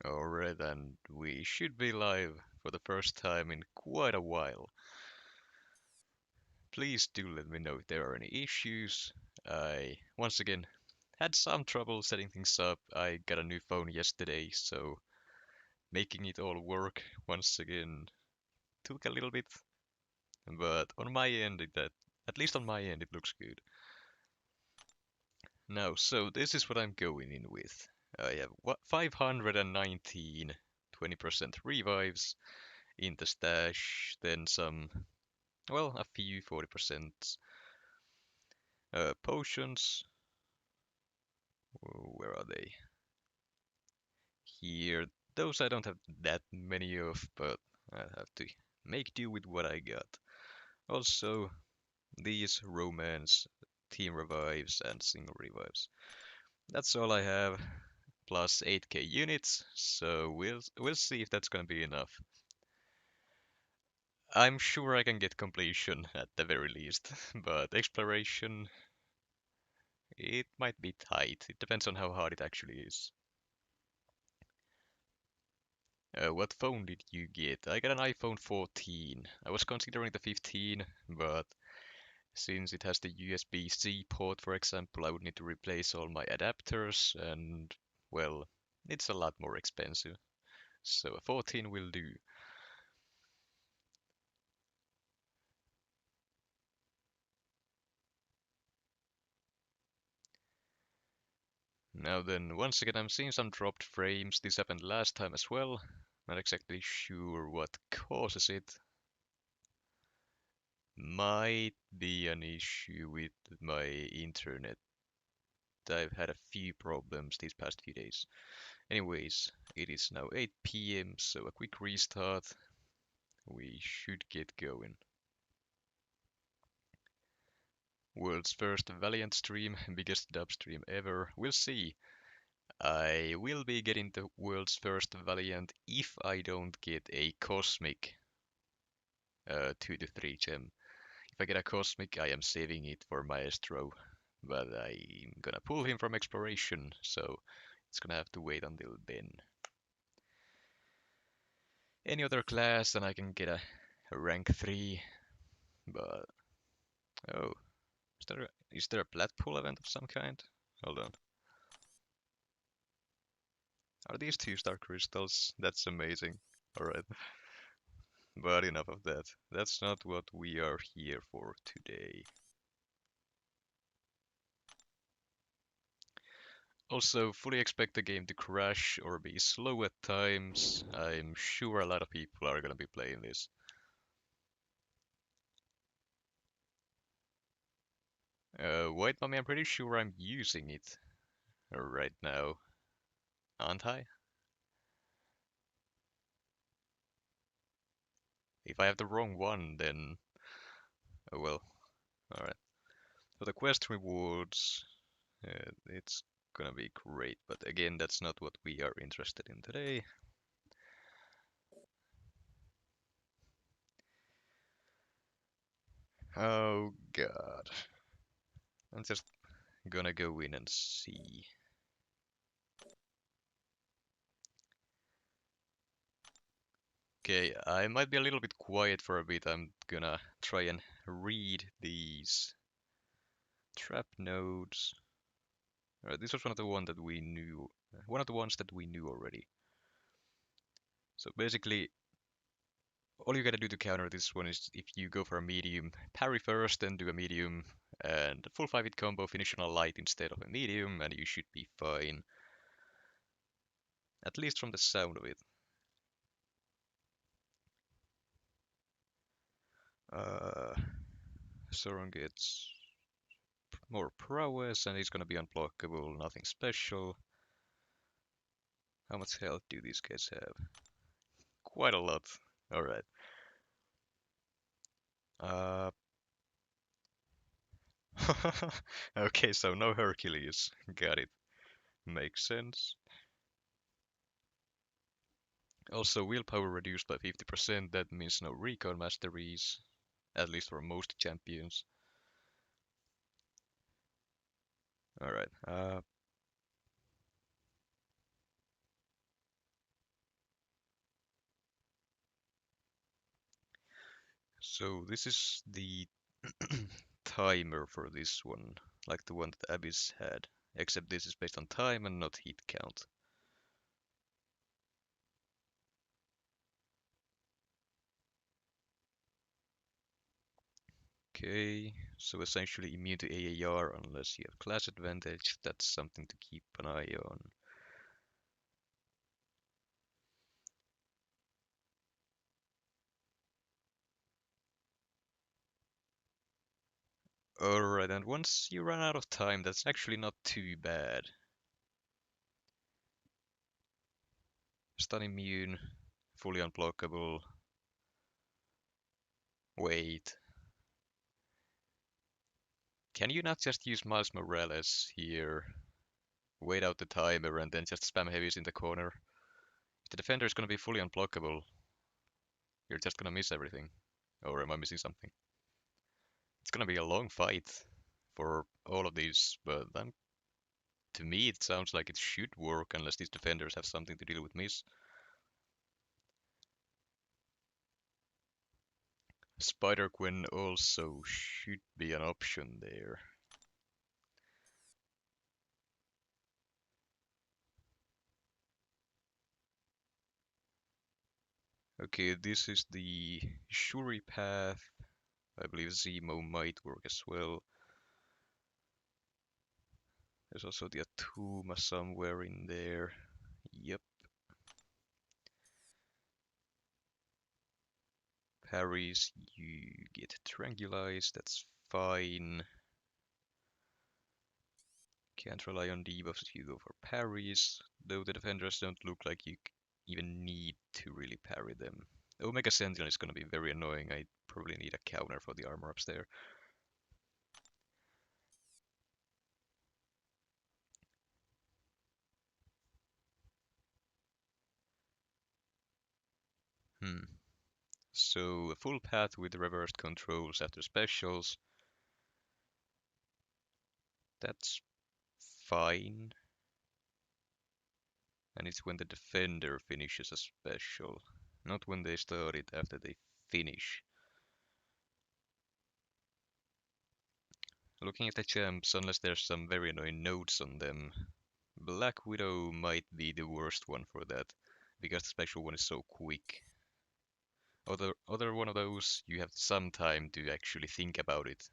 Alright, and we should be live for the first time in quite a while. Please do let me know if there are any issues. I, once again, had some trouble setting things up. I got a new phone yesterday, so making it all work once again took a little bit. But on my end, at least on my end, it looks good. Now, so this is what I'm going in with. I have 519 20% revives in the stash, then some, well, a few 40% potions. Where are they? Here. Those I don't have that many of, but I have to make do with what I got. Also, these romance, team revives, and single revives. That's all I have, plus 8k units, so we'll see if that's gonna be enough. I'm sure I can get completion at the very least, but exploration, it might be tight. It depends on how hard it actually is. What phone did you get? I got an iPhone 14. I was considering the 15, but since it has the USB-C port, for example, I would need to replace all my adapters, and, well, it's a lot more expensive. So a 14 will do. Now then, once again, I'm seeing some dropped frames. This happened last time as well. Not exactly sure what causes it. Might be an issue with my internet. I've had a few problems these past few days. Anyways, it is now 8 p.m., so a quick restart. We should get going. World's first Valiant stream, biggest dub stream ever. We'll see. I will be getting the world's first Valiant if I don't get a Cosmic 2 to 3 gem. If I get a Cosmic, I am saving it for Maestro, but I'm gonna pull him from Exploration, so it's gonna have to wait until then. Any other class, and I can get a rank 3, but... Oh, is there a plat pool event of some kind? Hold on. Are these 2-star crystals? That's amazing. Alright. But enough of that. That's not what we are here for today. Also, fully expect the game to crash or be slow at times. I'm sure a lot of people are gonna be playing this. White Mummy, I'm pretty sure I'm using it right now, aren't I? If I have the wrong one, then... Oh well, alright. So the quest rewards, it's gonna be great, but again, that's not what we are interested in today. Oh god. I'm just gonna go in and see. Okay, I might be a little bit quiet for a bit. I'm gonna try and read these trap nodes. This was one of the one of the ones that we knew already. So basically, all you gotta do to counter this one is if you go for a medium, parry first, then do a medium, and full 5-hit combo, finish on a light instead of a medium, and you should be fine. At least from the sound of it. Sauron gets more prowess, and he's gonna be unblockable, nothing special. How much health do these guys have? Quite a lot. Alright. Uh, okay, so no Hercules. Got it. Makes sense. Also, willpower reduced by 50%. That means no recon masteries, at least for most champions. Alright. So this is the timer for this one, like the one that Abyss had, except this is based on time and not hit count. Okay, so essentially immune to AAR unless you have class advantage. That's something to keep an eye on. Alright, and once you run out of time, that's actually not too bad. Stun immune, fully unblockable. Wait. Can you not just use Miles Morales here? Wait out the timer and then just spam heavies in the corner? If the defender is gonna be fully unblockable, you're just gonna miss everything. Or am I missing something? It's gonna be a long fight for all of these, but to me it sounds like it should work unless these defenders have something to deal with miss. Spider-Gwen also should be an option there. Okay, this is the Shuri path. I believe Zemo might work as well. There's also the Atuma somewhere in there. Yep. Parries, you get tranquilized, that's fine. Can't rely on debuffs if you go for parries, though the defenders don't look like you even need to really parry them. Omega Sentinel is going to be very annoying. I probably need a counter for the armor ups there. So a full path with reversed controls after specials. That's fine. And it's when the defender finishes a special, not when they start it after they finish. Looking at the champs, unless there's some very annoying notes on them, Black Widow might be the worst one for that, because the special one is so quick. Other one of those, you have some time to actually think about it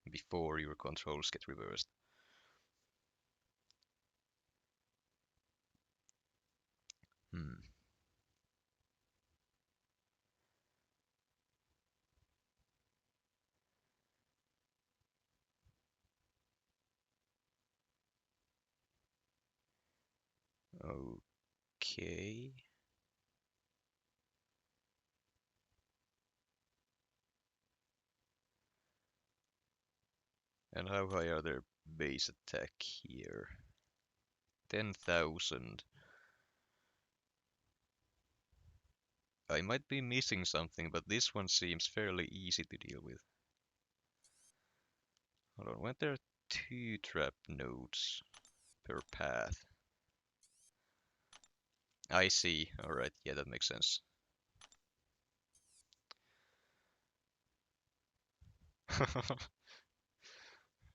before your controls get reversed. Hmm. Okay. And how high are their base attack here? 10,000. I might be missing something, but this one seems fairly easy to deal with. Hold on, weren't there 2 trap nodes per path? I see. Alright, yeah, that makes sense.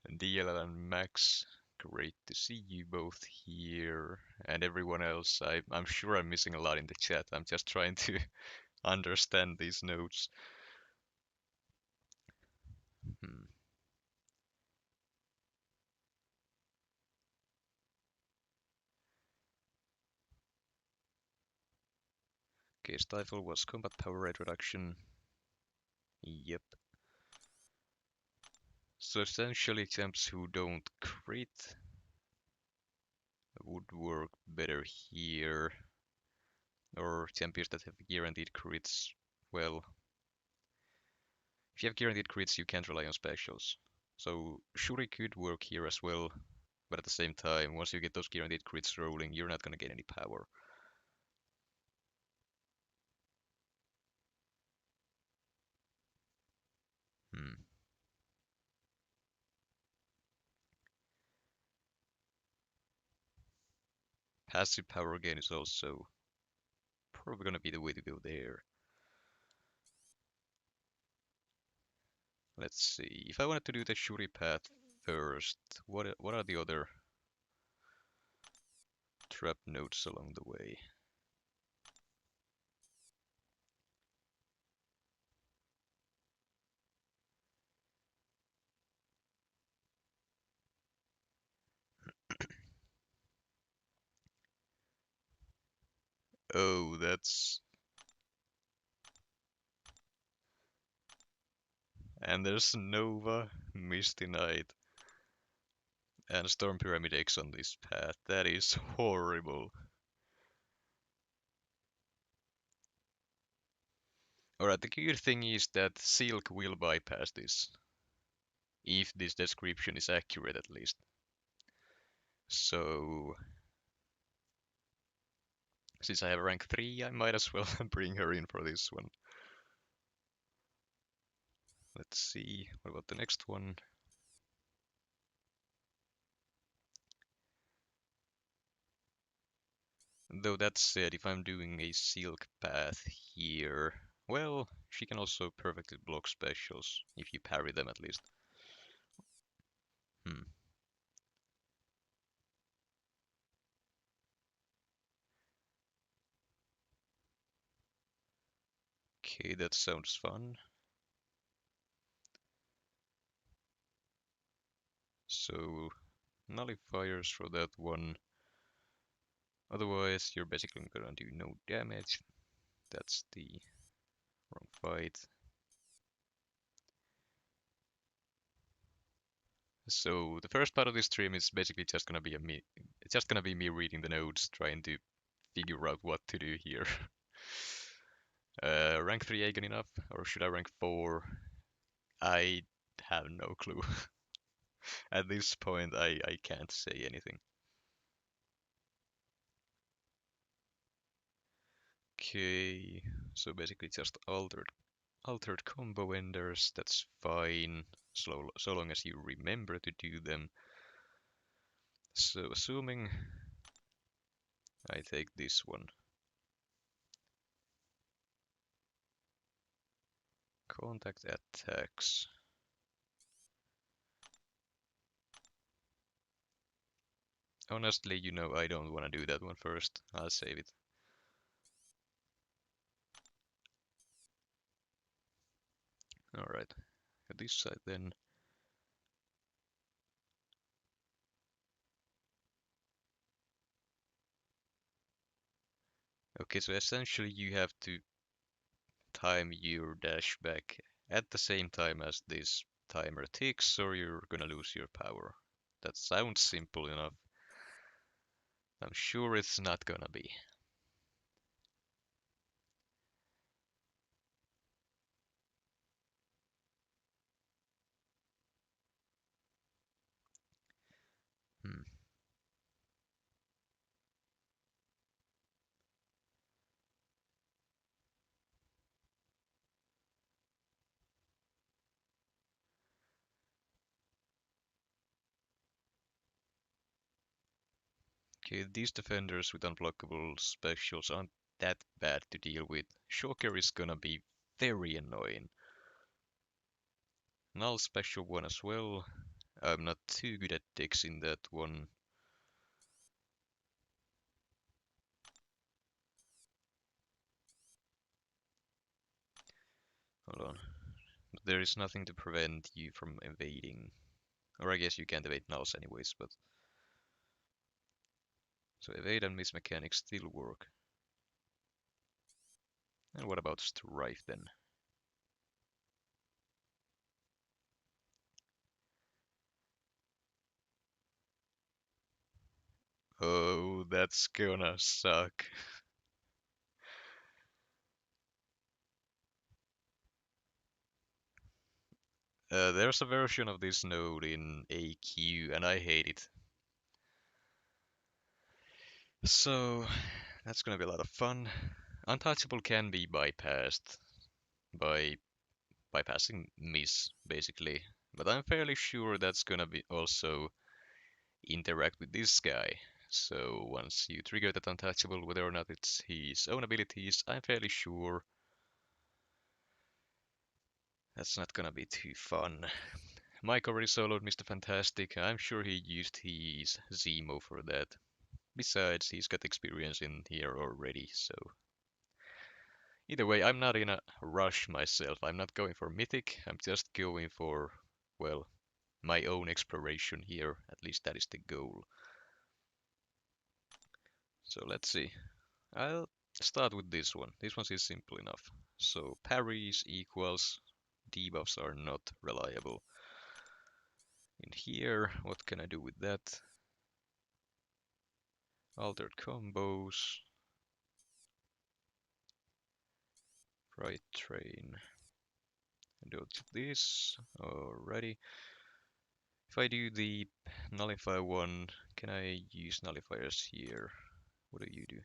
DLL and Max, great to see you both here. And everyone else, I'm sure I'm missing a lot in the chat. I'm just trying to understand these nodes. Hmm. Okay, Stifle was combat power rate reduction. Yep. So essentially champs who don't crit would work better here. Or champions that have guaranteed crits. Well, if you have guaranteed crits, you can't rely on specials. So Shuri could work here as well, but at the same time, once you get those guaranteed crits rolling, you're not gonna get any power. Hmm. Passive power gain is also probably gonna be the way to go there. Let's see. If I wanted to do the Shuri path first, what are the other trap nodes along the way? Oh, that's... And there's Nova, Misty Knight, and Storm Pyramid X on this path. That is horrible. Alright, the good thing is that Silk will bypass this, if this description is accurate at least. So, since I have rank 3, I might as well bring her in for this one. Let's see, what about the next one? Though that said, if I'm doing a Silk path here, well, she can also perfectly block specials, if you parry them at least. Hmm. Okay, that sounds fun. So, nullifiers for that one. Otherwise, you're basically gonna do no damage. That's the wrong fight. So the first part of this stream is basically just gonna be it's just gonna be me reading the notes, trying to figure out what to do here. Rank 3 Aegon enough, or should I rank 4? I have no clue. At this point, I can't say anything. Okay, so basically just altered combo enders, that's fine, so long as you remember to do them. So assuming I take this one. Contact attacks. Honestly, I don't want to do that one first. I'll save it. Alright, this side then. Okay, so essentially you have to time your dash back at the same time as this timer ticks, or you're gonna lose your power. That sounds simple enough. I'm sure it's not gonna be. Hmm. Okay, these defenders with unblockable specials aren't that bad to deal with. Shocker is gonna be very annoying. Null special one as well. I'm not too good at dexing that one. Hold on. There is nothing to prevent you from evading. Or I guess you can't evade nulls anyways, but... So evade and miss mechanics still work. And what about Strife then? Oh, that's gonna suck. There's a version of this node in AQ, and I hate it. So, that's gonna be a lot of fun. Untouchable can be bypassed by bypassing miss, basically. But I'm fairly sure that's gonna be also interact with this guy. So once you trigger that untouchable, whether or not it's his own abilities, I'm fairly sure That's not gonna be too fun. Mike already soloed Mr. Fantastic. I'm sure he used his Zemo for that. Besides, he's got experience in here already, so... Either way, I'm not in a rush myself. I'm not going for Mythic. I'm just going for, well, my own exploration here. At least that is the goal. So let's see. I'll start with this one. This one is simple enough. So parries equals debuffs are not reliable. In here, what can I do with that? Altered combos. Right train. Do this. Alrighty. If I do the Nullify one, can I use nullifiers here? What do you do?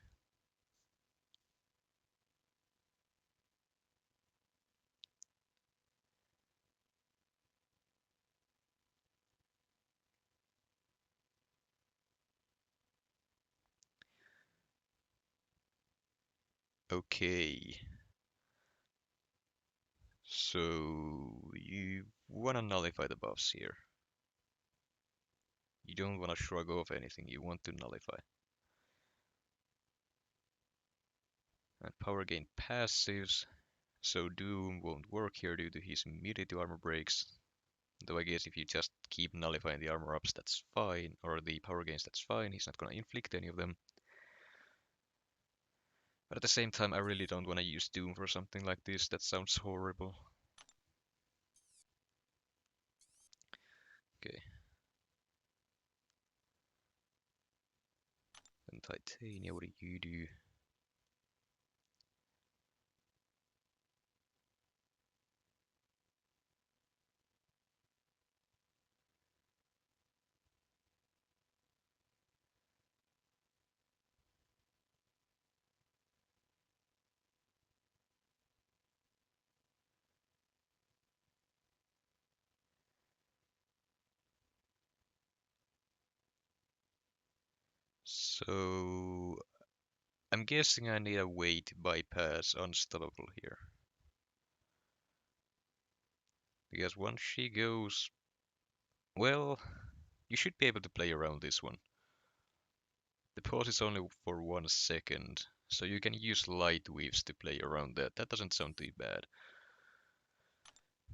Okay. So you wanna nullify the buffs here. You don't wanna shrug off anything, you want to nullify. And power gain passives. So Doom won't work here due to his immunity to armor breaks. Though I guess if you just keep nullifying the armor ups, that's fine. Or the power gains, that's fine. He's not gonna inflict any of them. But at the same time, I really don't want to use Doom for something like this. That sounds horrible. Okay. Then Titania, what do you do? So I'm guessing I need a way to bypass Unstoppable here. Because once she goes, well, you should be able to play around this one. The pause is only for 1 second, so you can use light weaves to play around that. That doesn't sound too bad.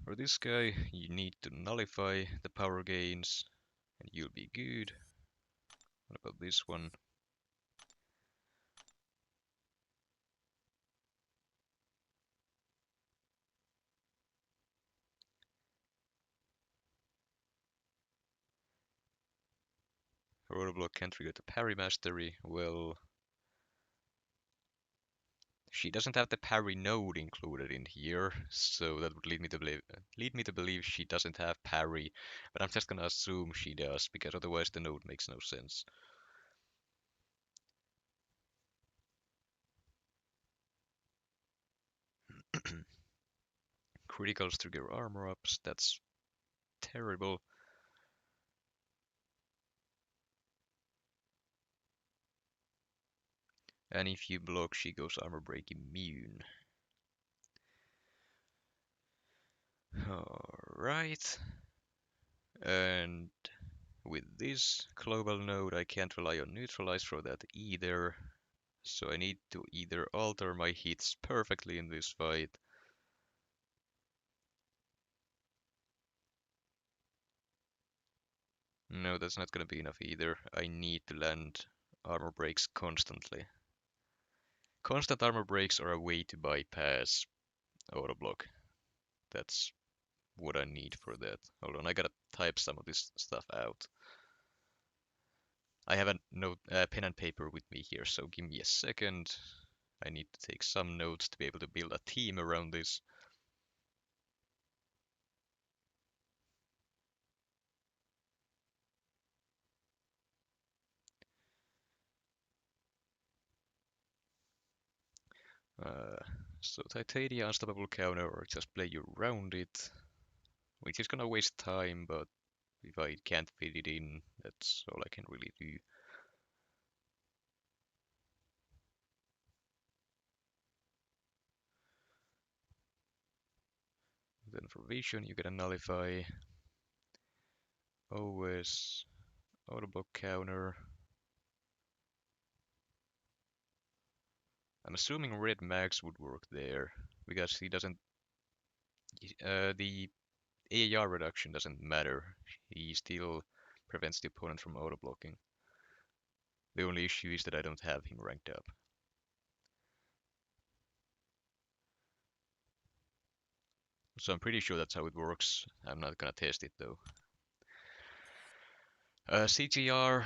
For this guy, you need to nullify the power gains, and you'll be good. What about this one? Roadblock can't trigger the parry mastery. Well, she doesn't have the parry node included in here, so that would lead me to believe she doesn't have parry. But I'm just gonna assume she does, because otherwise the node makes no sense. Criticals trigger armor ups. That's terrible. And if you block, she goes armor break immune. Alright. And with this global node, I can't rely on neutralize for that either. So I need to either alter my hits perfectly in this fight. No, that's not gonna be enough either. I need to land armor breaks constantly. Constant armor breaks are a way to bypass auto block. That's what I need for that. Hold on, I gotta type some of this stuff out. I have a note, pen and paper with me here, so give me a second. I need to take some notes to be able to build a team around this. Uh, so Titania unstoppable counter, or just play around it, which is gonna waste time, but if I can't fit it in, that's all I can really do. Then for vision, you get a Nullify, OS, autoblock counter. I'm assuming red max would work there because he doesn't. The AAR reduction doesn't matter. He still prevents the opponent from auto blocking. The only issue is that I don't have him ranked up. So I'm pretty sure that's how it works. I'm not gonna test it though. CTR.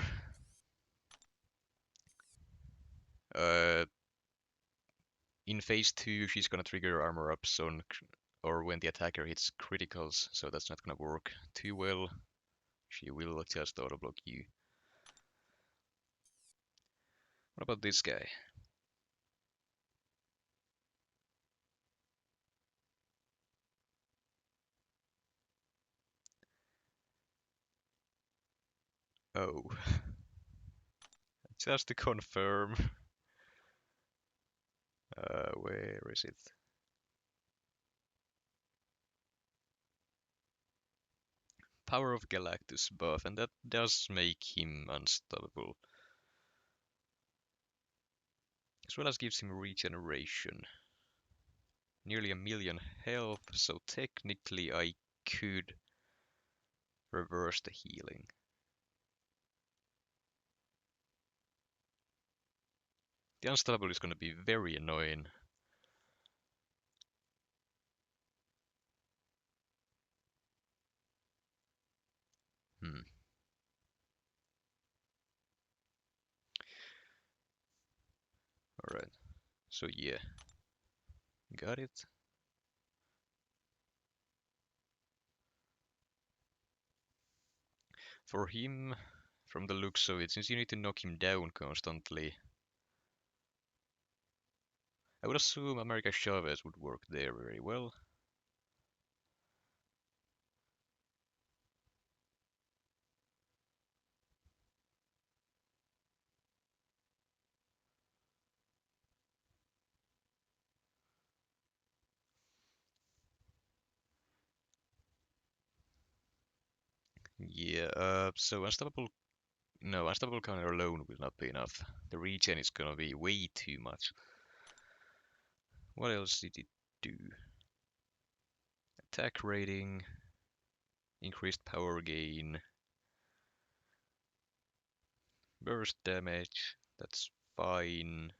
Uh, in phase 2, she's gonna trigger armor ups on, or when the attacker hits criticals, so that's not gonna work too well. She will just auto block you. What about this guy? Oh, just to confirm. Where is it? Power of Galactus buff, and that does make him unstoppable. As well as gives him regeneration. Nearly 1,000,000 health, so technically I could reverse the healing. The unstoppable is gonna be very annoying. Hmm. Alright. So yeah. Got it. For him, from the looks of it, since you need to knock him down constantly, I would assume America Chavez would work there very well. Yeah, so unstoppable. No, unstoppable counter alone will not be enough. The regen is gonna be way too much. What else did it do? Attack rating, increased power gain, burst damage, that's fine.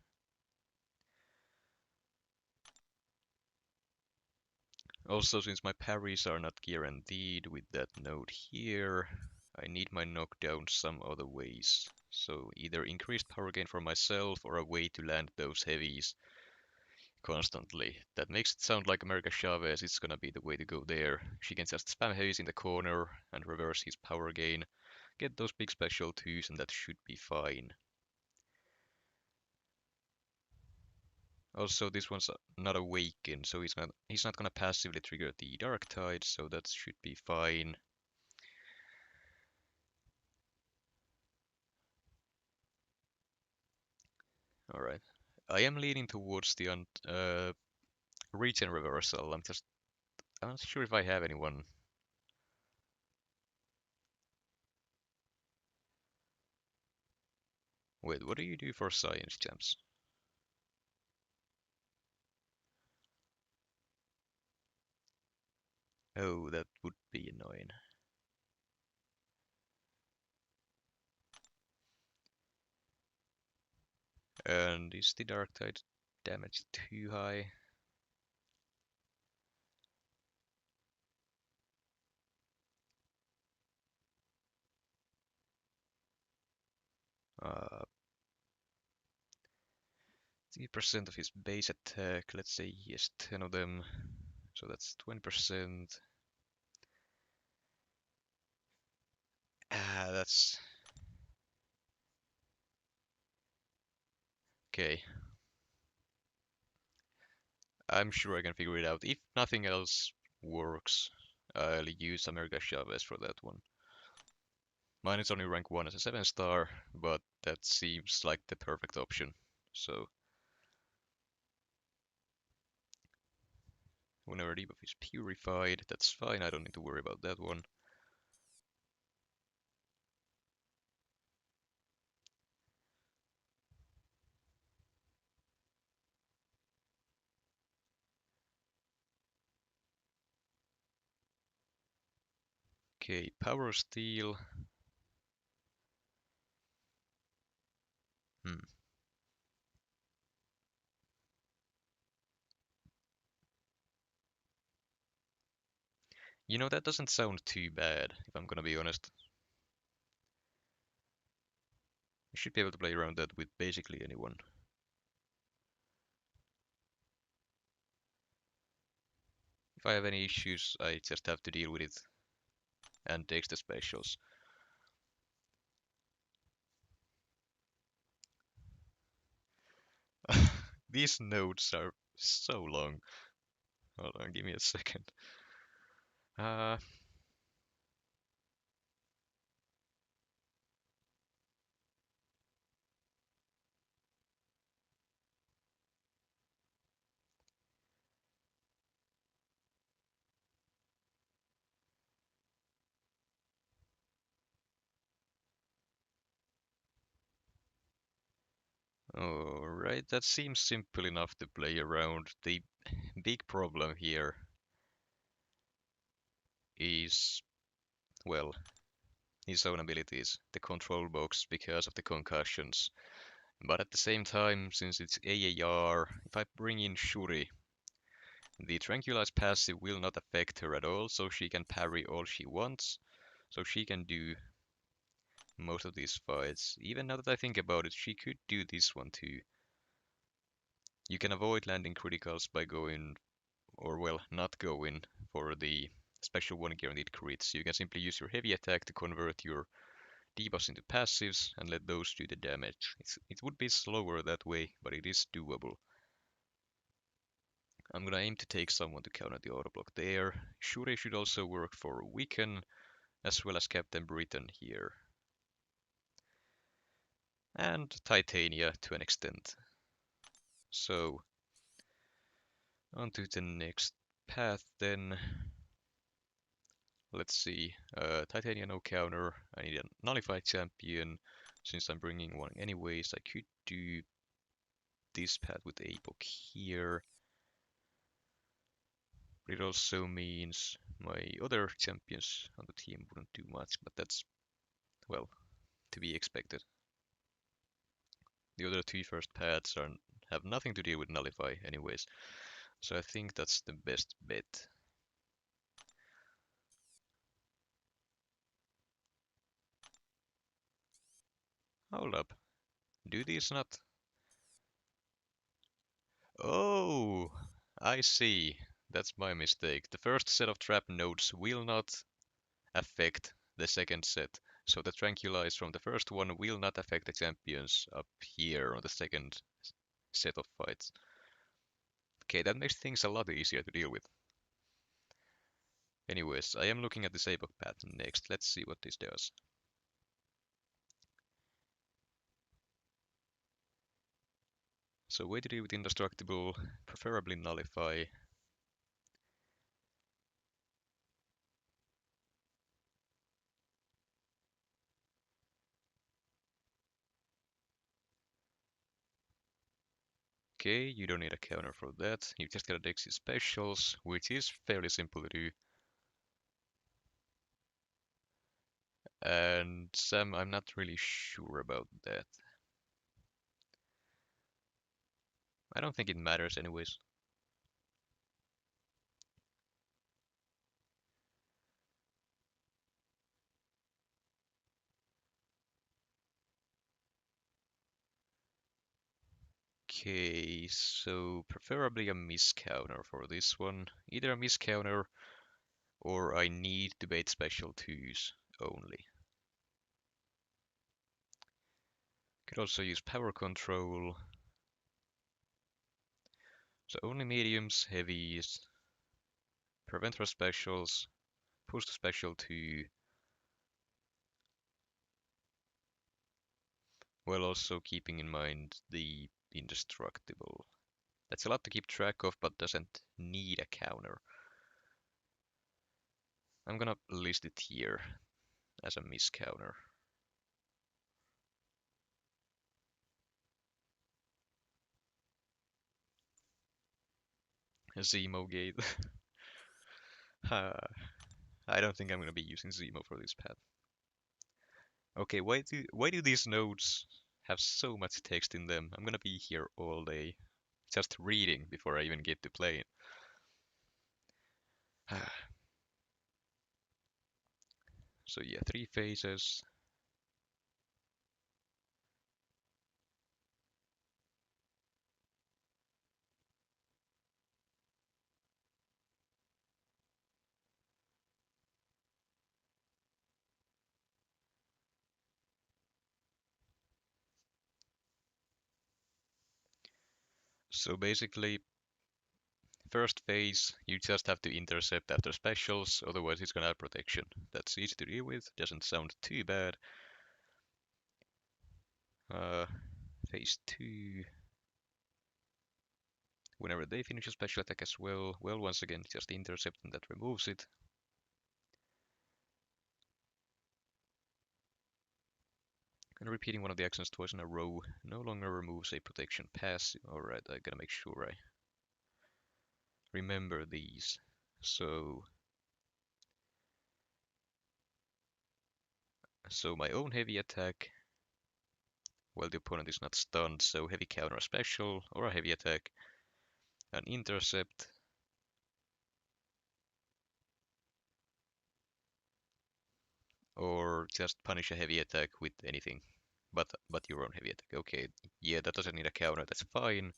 Also, since my parries are not guaranteed with that node here, I need my knockdown some other ways. So either increased power gain for myself or a way to land those heavies constantly. That makes it sound like America Chavez is gonna be the way to go there. She can just spam heavies in the corner and reverse his power gain, get those big special 2s, and that should be fine. Also, this one's not awakened, so he's not gonna passively trigger the Dark Tide, so that should be fine. Alright. I am leaning towards the regen reversal. I'm not sure if I have anyone. Wait, what do you do for science gems? Oh, that would be annoying. And is the Dark Tide damage too high? Uh, 3% of his base attack. Let's say he has 10 of them, so that's 20%. That's okay. I'm sure I can figure it out. If nothing else works, I'll use America Chavez for that one. Mine is only rank 1 as a 7-star, but that seems like the perfect option. So, Whenever debuff is purified, that's fine, I don't need to worry about that one. Okay, power steal. Hmm. You know, that doesn't sound too bad, if I'm gonna be honest. I should be able to play around that with basically anyone. If I have any issues, I just have to deal with it and takes the specials. These nodes are so long. Hold on, give me a second. Uh, Alright, that seems simple enough to play around. The big problem here is, well, his own abilities, the control box because of the concussions. But at the same time, since it's AAR, if I bring in Shuri, the Tranquilize passive will not affect her at all, so she can parry all she wants. So she can do most of these fights. Even now that I think about it, she could do this one too. You can avoid landing criticals by going, or well, not going for the special one guaranteed crits. You can simply use your heavy attack to convert your debuffs into passives and let those do the damage. It would be slower that way, but it is doable. I'm gonna aim to take someone to counter the auto block there. Shuri should also work for Weaken, as well as Captain Britain here. And Titania to an extent. So, on to the next path then. Let's see. Titania no counter. I need a Nullify champion. Since I'm bringing one anyways, I could do this path with Apok here. But it also means my other champions on the team wouldn't do much, but that's, well, to be expected. The other two first paths have nothing to do with Nullify anyways, so I think that's the best bet. Hold up. Do these not? Oh, I see. That's my mistake. The first set of trap nodes will not affect the second set. So the Tranquilize from the first one will not affect the champions up here on the second set of fights. Okay, that makes things a lot easier to deal with. Anyways, I am looking at the Sabok path next. Let's see what this does. So way to deal with Indestructible, preferably Nullify. Okay, you don't need a counter for that. You just gotta dex his specials, which is fairly simple to do. And Sam, I'm not really sure about that. I don't think it matters anyways. Okay, so preferably a miss counter for this one. Either a miss counter or I need to bait special twos only. Could also use power control. So only mediums, heavies, prevent her specials, push the special two, while also keeping in mind the indestructible. That's a lot to keep track of, but doesn't need a counter. I'm gonna list it here as a miss counter. Zemo gate. I don't think I'm gonna be using Zemo for this path. Okay, why do these nodes have so much text in them? I'm gonna be here all day, just reading before I even get to playing. So yeah, 3 phases. So basically, first phase, you just have to intercept after specials, otherwise he's gonna have protection. That's easy to deal with, doesn't sound too bad. Uh, phase 2, whenever they finish a special attack as well, well, once again, just intercept and that removes it. And repeating one of the actions twice in a row no longer removes a protection passive. Alright, I gotta make sure I remember these. So my own heavy attack, well, the opponent is not stunned, so heavy counter a special or a heavy attack, an intercept, or just punish a heavy attack with anything, but your own heavy attack. Okay, yeah, that doesn't need a counter, that's fine,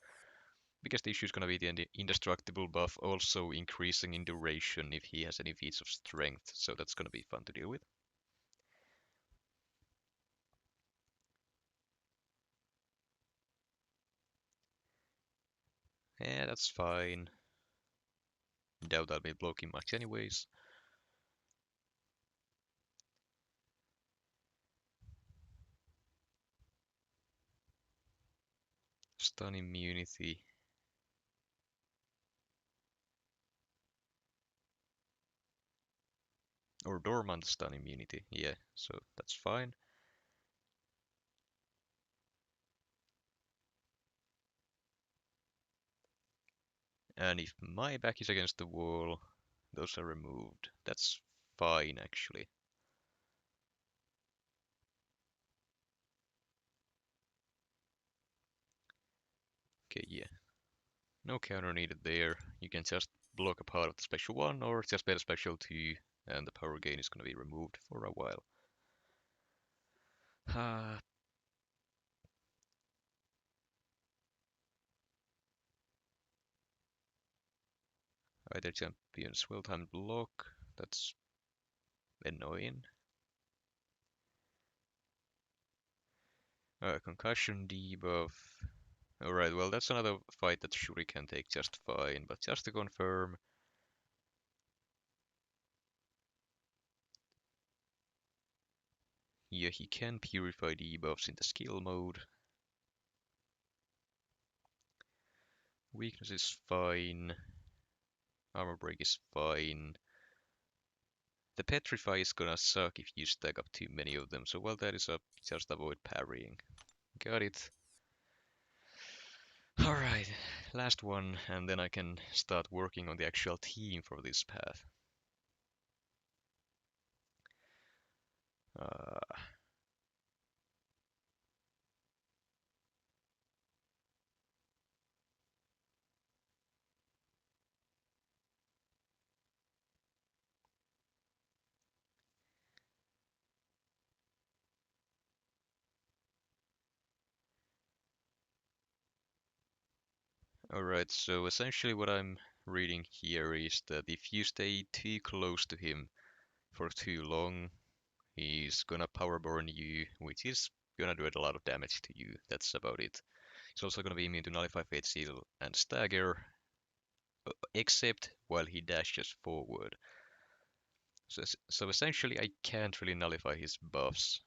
because the issue is gonna be the indestructible buff also increasing in duration if he has any feats of strength, so that's gonna be fun to deal with. Yeah, that's fine. Doubt I'll be blocking much anyways. Stun immunity. Or dormant stun immunity. Yeah, so that's fine. And if my back is against the wall, those are removed. That's fine, actually. Okay, yeah. No counter needed there. You can just block a part of the special 1 or just play the special 2 and the power gain is going to be removed for a while. Either champions well-timed block. That's annoying. Concussion debuff. Alright, well that's another fight that Shuri can take just fine, but just to confirm, yeah, he can purify debuffs in the skill mode. Weakness is fine. Armor break is fine. The petrify is gonna suck if you stack up too many of them, so while that is up, just avoid parrying. Got it. Alright, last one, and then I can start working on the actual team for this path. Uh, Alright, so essentially what I'm reading here is that if you stay too close to him for too long, he's gonna power burn you, which is gonna do a lot of damage to you. That's about it. He's also gonna be immune to Nullify, Fate Seal, and Stagger, except while he dashes forward. So essentially I can't really nullify his buffs.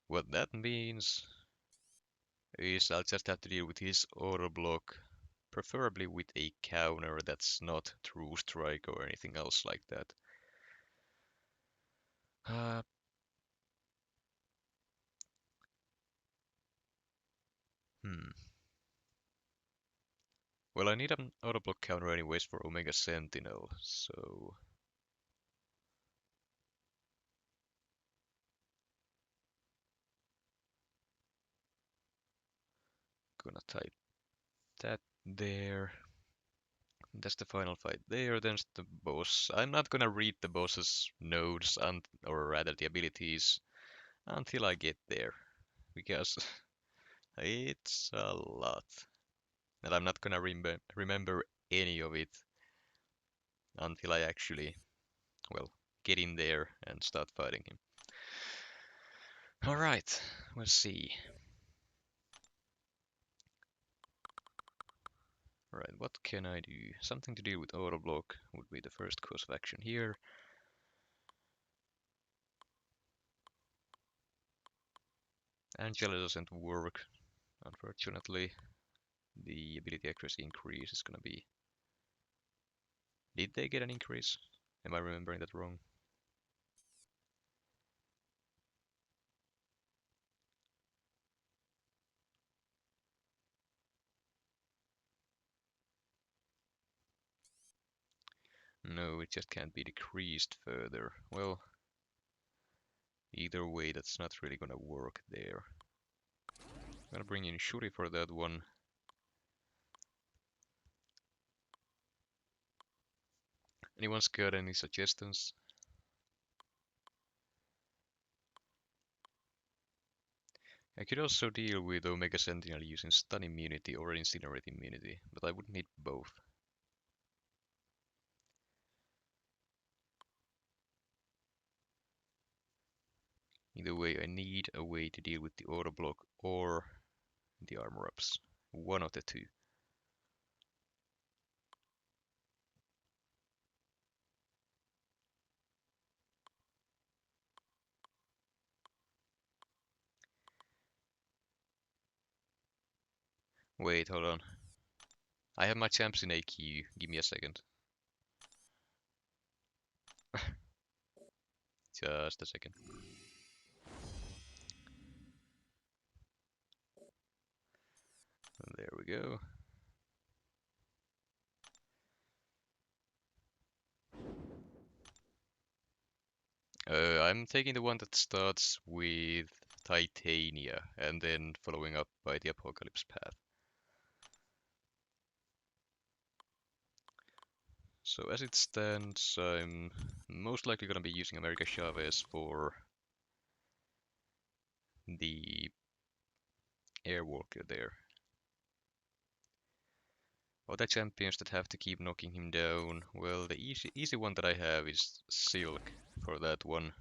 What that means is I'll just have to deal with his auto block, preferably with a counter that's not True Strike or anything else like that. Uh, hmm. Well, I need an auto block counter anyways for Omega Sentinel, so gonna type that there. That's the final fight there. There's the boss. I'm not gonna read the boss's nodes or rather the abilities until I get there because it's a lot, and I'm not gonna remember any of it until I actually, well, get in there and start fighting him. All right, we'll see. Right, what can I do? Something to deal with auto block would be the first course of action here. Angela doesn't work, unfortunately. The ability accuracy increase is gonna be... Did they get an increase? Am I remembering that wrong? No, it just can't be decreased further. Well, either way, that's not really gonna work there. I'm gonna bring in Shuri for that one. Anyone's got any suggestions? I could also deal with Omega Sentinel using stun immunity or incinerate immunity, but I would need both. Either way, I need a way to deal with the auto block or the armor ups. One of the two. Wait, hold on. I have my champs in AQ. Give me a second. Just a second. There we go. I'm taking the one that starts with Titania and then following up by the Apocalypse path. So as it stands, I'm most likely gonna be using America Chavez for the Airwalker there. Other champions that have to keep knocking him down, well, the easy one that I have is Silk for that one.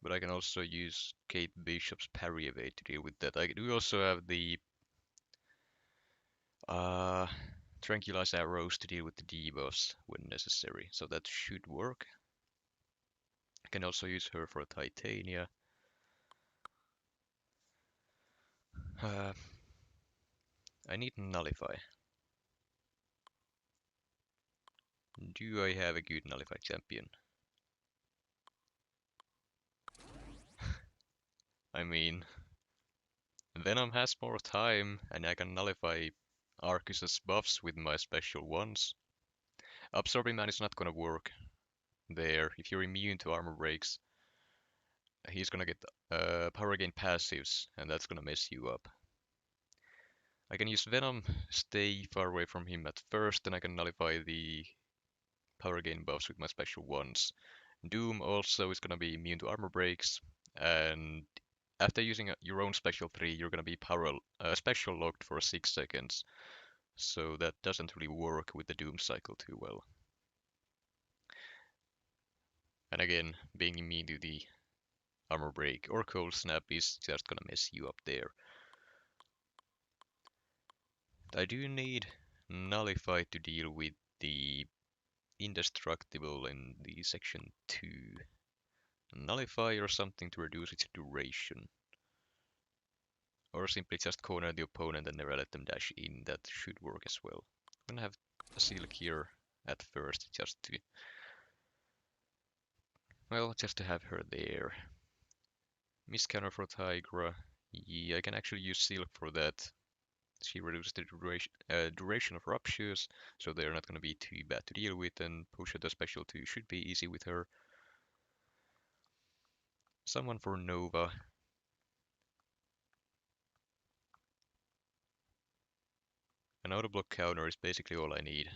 But I can also use Kate Bishop's parry evade to deal with that. I do also have the uh, Tranquilize arrows to deal with the debuffs when necessary, so that should work. I can also use her for Titania. Uh, I need Nullify. Do I have a good Nullify champion? I mean, Venom has more time, and I can nullify Aarkus's buffs with my special ones. Absorbing Man is not gonna work there. If you're immune to armor breaks, he's gonna get power gain passives, and that's gonna mess you up. I can use Venom, stay far away from him at first, then I can nullify the power gain buffs with my special ones. Doom also is gonna be immune to armor breaks, and after using your own special 3, you're gonna be special locked for 6 seconds. So that doesn't really work with the Doom cycle too well. And again, being immune to the armor break or cold snap is just gonna mess you up there. I do need Nullify to deal with the indestructible in the section 2. Nullify or something to reduce its duration. Or simply just corner the opponent and never let them dash in. That should work as well. I'm gonna have a Silk here at first, just to... Well, just to have her there. Miss counter for Tigra. Yeah, I can actually use Silk for that. She reduces the duration of ruptures, so they're not gonna be too bad to deal with, and push the special 2 should be easy with her. Someone for Nova. An auto-block counter is basically all I need.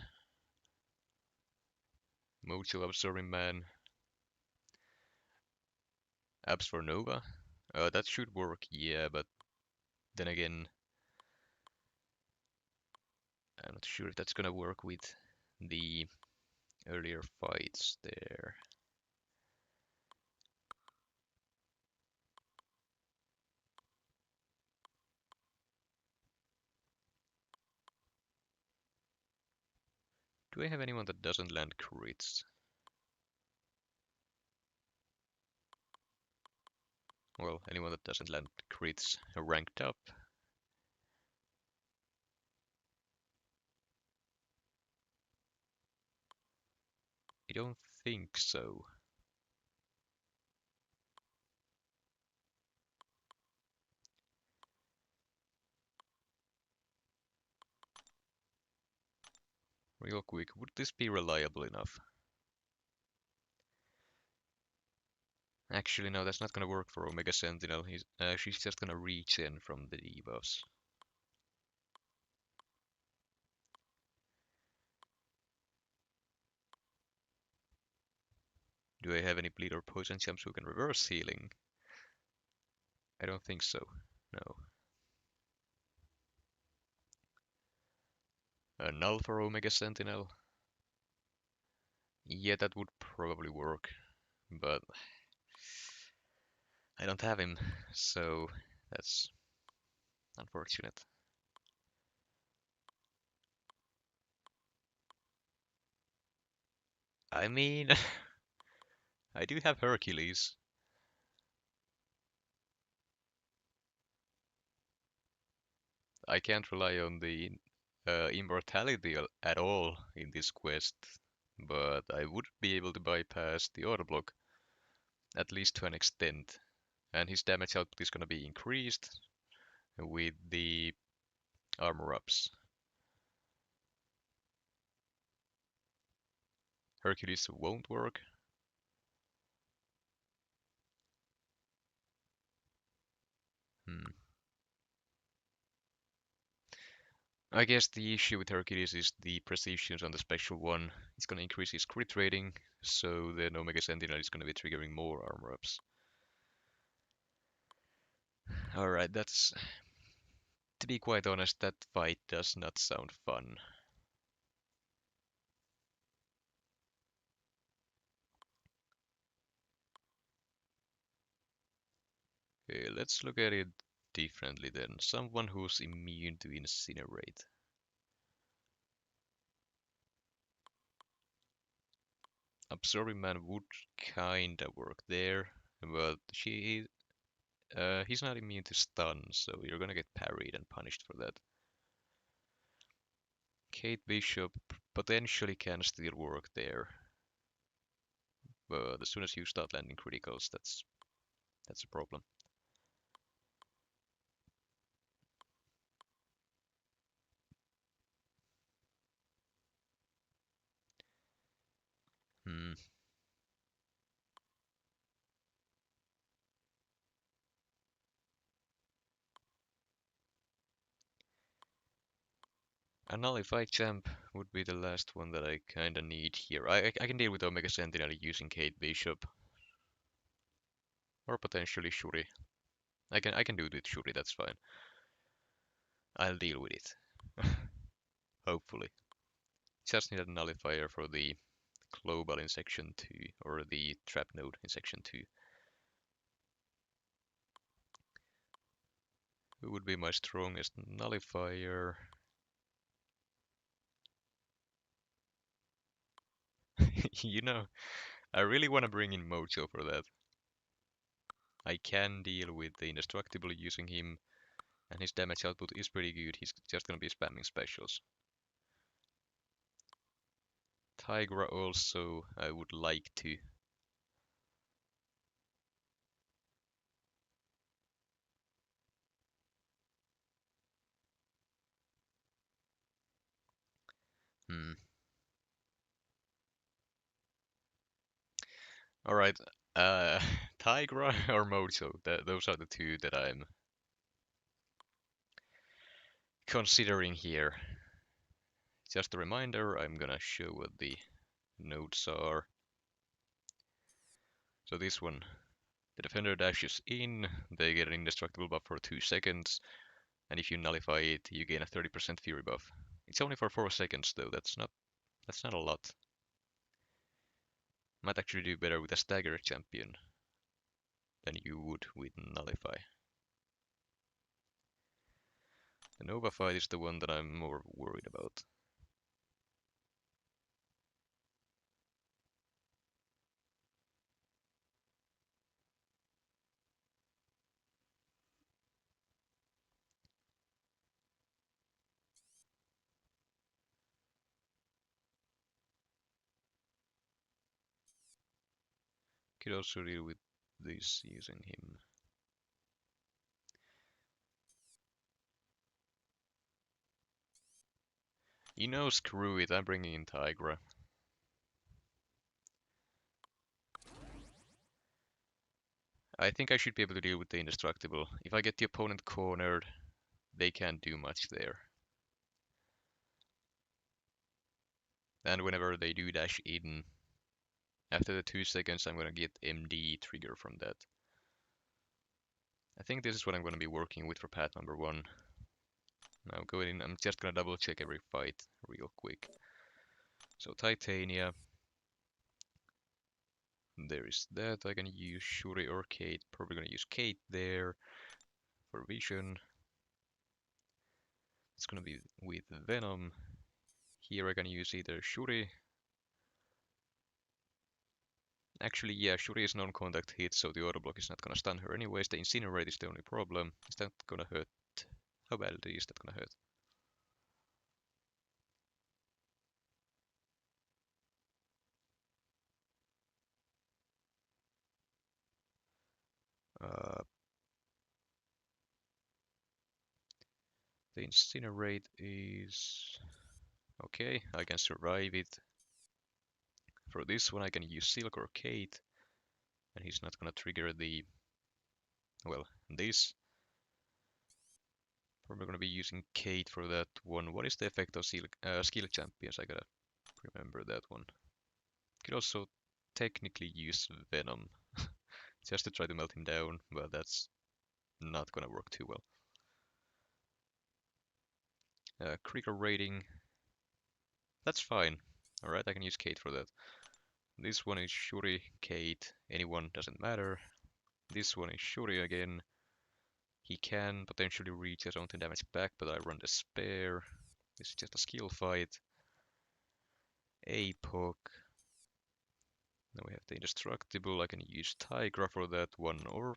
Mojo Absorbing Man. Abs for Nova. That should work, yeah, but then again, I'm not sure if that's gonna work with the earlier fights there. Do I have anyone that doesn't land crits? Well, anyone that doesn't land crits ranked up. I don't think so. Real quick, would this be reliable enough? Actually, no, that's not gonna work for Omega Sentinel. She's just gonna reach in from the debuffs. Do I have any bleed or poison jumps who can reverse healing? I don't think so. No. A null for Omega Sentinel? Yeah, that would probably work, but I don't have him, so that's unfortunate. I mean, I do have Hercules. I can't rely on the immortality at all in this quest, but I would be able to bypass the auto block, at least to an extent. And his damage output is going to be increased with the armor ups. Hercules won't work. Hmm. I guess the issue with Hercules is the precisions on the special one. It's going to increase his crit rating, so then Omega Sentinel is going to be triggering more armor ups. Alright, that's... To be quite honest, that fight does not sound fun. Okay, let's look at it differently then. Someone who's immune to incinerate. Absorbing Man would kinda work there, but he's not immune to stun, so you're gonna get parried and punished for that. Kate Bishop potentially can still work there, but as soon as you start landing criticals, that's a problem. Hmm. A Nullify champ would be the last one that I kinda need here. I can deal with Omega Sentinel using Kate Bishop. Or potentially Shuri. I can do it with Shuri, that's fine. I'll deal with it. Hopefully. Just need a nullifier for the global in section 2, or the trap node in section 2. Who would be my strongest nullifier? You know, I really want to bring in Mojo for that. I can deal with the Indestructible using him, and his damage output is pretty good. He's just gonna be spamming specials. Tigra also, I would like to. Hmm. Alright, Tigra or Mojo, those are the two that I'm considering here. Just a reminder, I'm gonna show what the nodes are. So this one, the defender dashes in, they get an indestructible buff for 2 seconds, and if you nullify it, you gain a 30% fury buff. It's only for 4 seconds though, that's not a lot. Might actually do better with a stagger champion than you would with Nullify. The Nova fight is the one that I'm more worried about. Could also deal with this using him. You know, screw it, I'm bringing in Tigra. I think I should be able to deal with the Indestructible. If I get the opponent cornered, they can't do much there. And whenever they do dash in, after the 2 seconds I'm gonna get MD trigger from that. I think this is what I'm gonna be working with for path number 1. Now going in, I'm just gonna double check every fight real quick. So Titania. There is that. I can use Shuri or Kate. Probably gonna use Kate there for vision. It's gonna be with Venom. Here I can use either Shuri. Actually, yeah, Shuri is non-contact hit, so the auto block is not gonna stun her anyways. The Incinerate is the only problem. Is that gonna hurt? How badly is that gonna hurt? Uh, the Incinerate is... Okay, I can survive it. For this one I can use Silk or Kate, and he's not gonna trigger the... well, this. Probably gonna be using Kate for that one. What is the effect of skill champions? I gotta remember that one. Could also technically use Venom, just to try to melt him down, but that's not gonna work too well. Critical rating, that's fine. Alright, I can use Kate for that. This one is Shuri, Kate, anyone, doesn't matter. This one is Shuri again. He can potentially reach his own 10 damage back, but I run the spare. This is just a skill fight. Apoc. Now we have the Indestructible. I can use Tigra for that one, or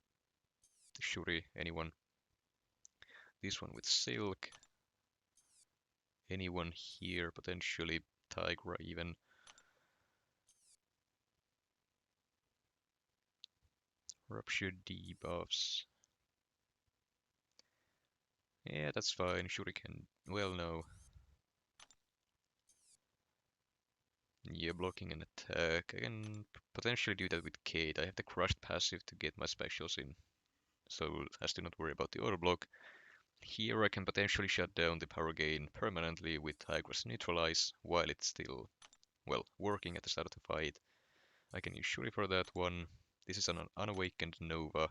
Shuri, anyone. This one with Silk. Anyone here, potentially Tigra even. Rupture debuffs. Yeah, that's fine. Shuriken, well, no. Yeah, blocking an attack. I can potentially do that with Kate. I have the crushed passive to get my specials in, so as to not worry about the auto block. Here I can potentially shut down the power gain permanently with Tigra's Neutralize while it's still, well, working at the start of the fight. I can use Shuri for that one. This is an unawakened Nova.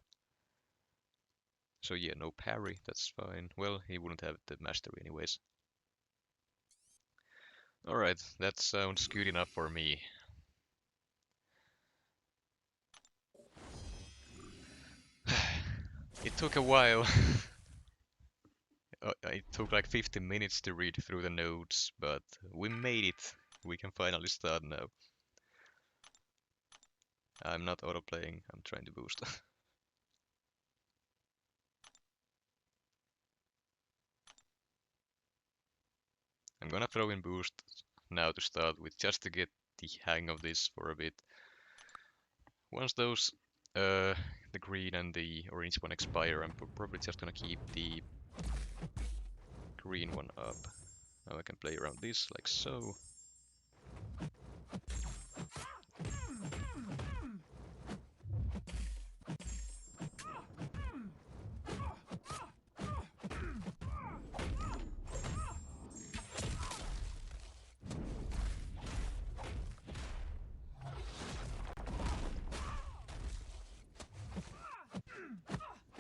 So yeah, no parry, that's fine. Well, he wouldn't have the mastery anyways. Alright, that sounds good enough for me. It took a while. It took like 15 minutes to read through the notes, but we made it. We can finally start now. I'm not autoplaying, I'm trying to boost. I'm gonna throw in boost now to start with, just to get the hang of this for a bit. Once those, the green and the orange one expire, I'm probably just gonna keep the green one up. Now I can play around this like so.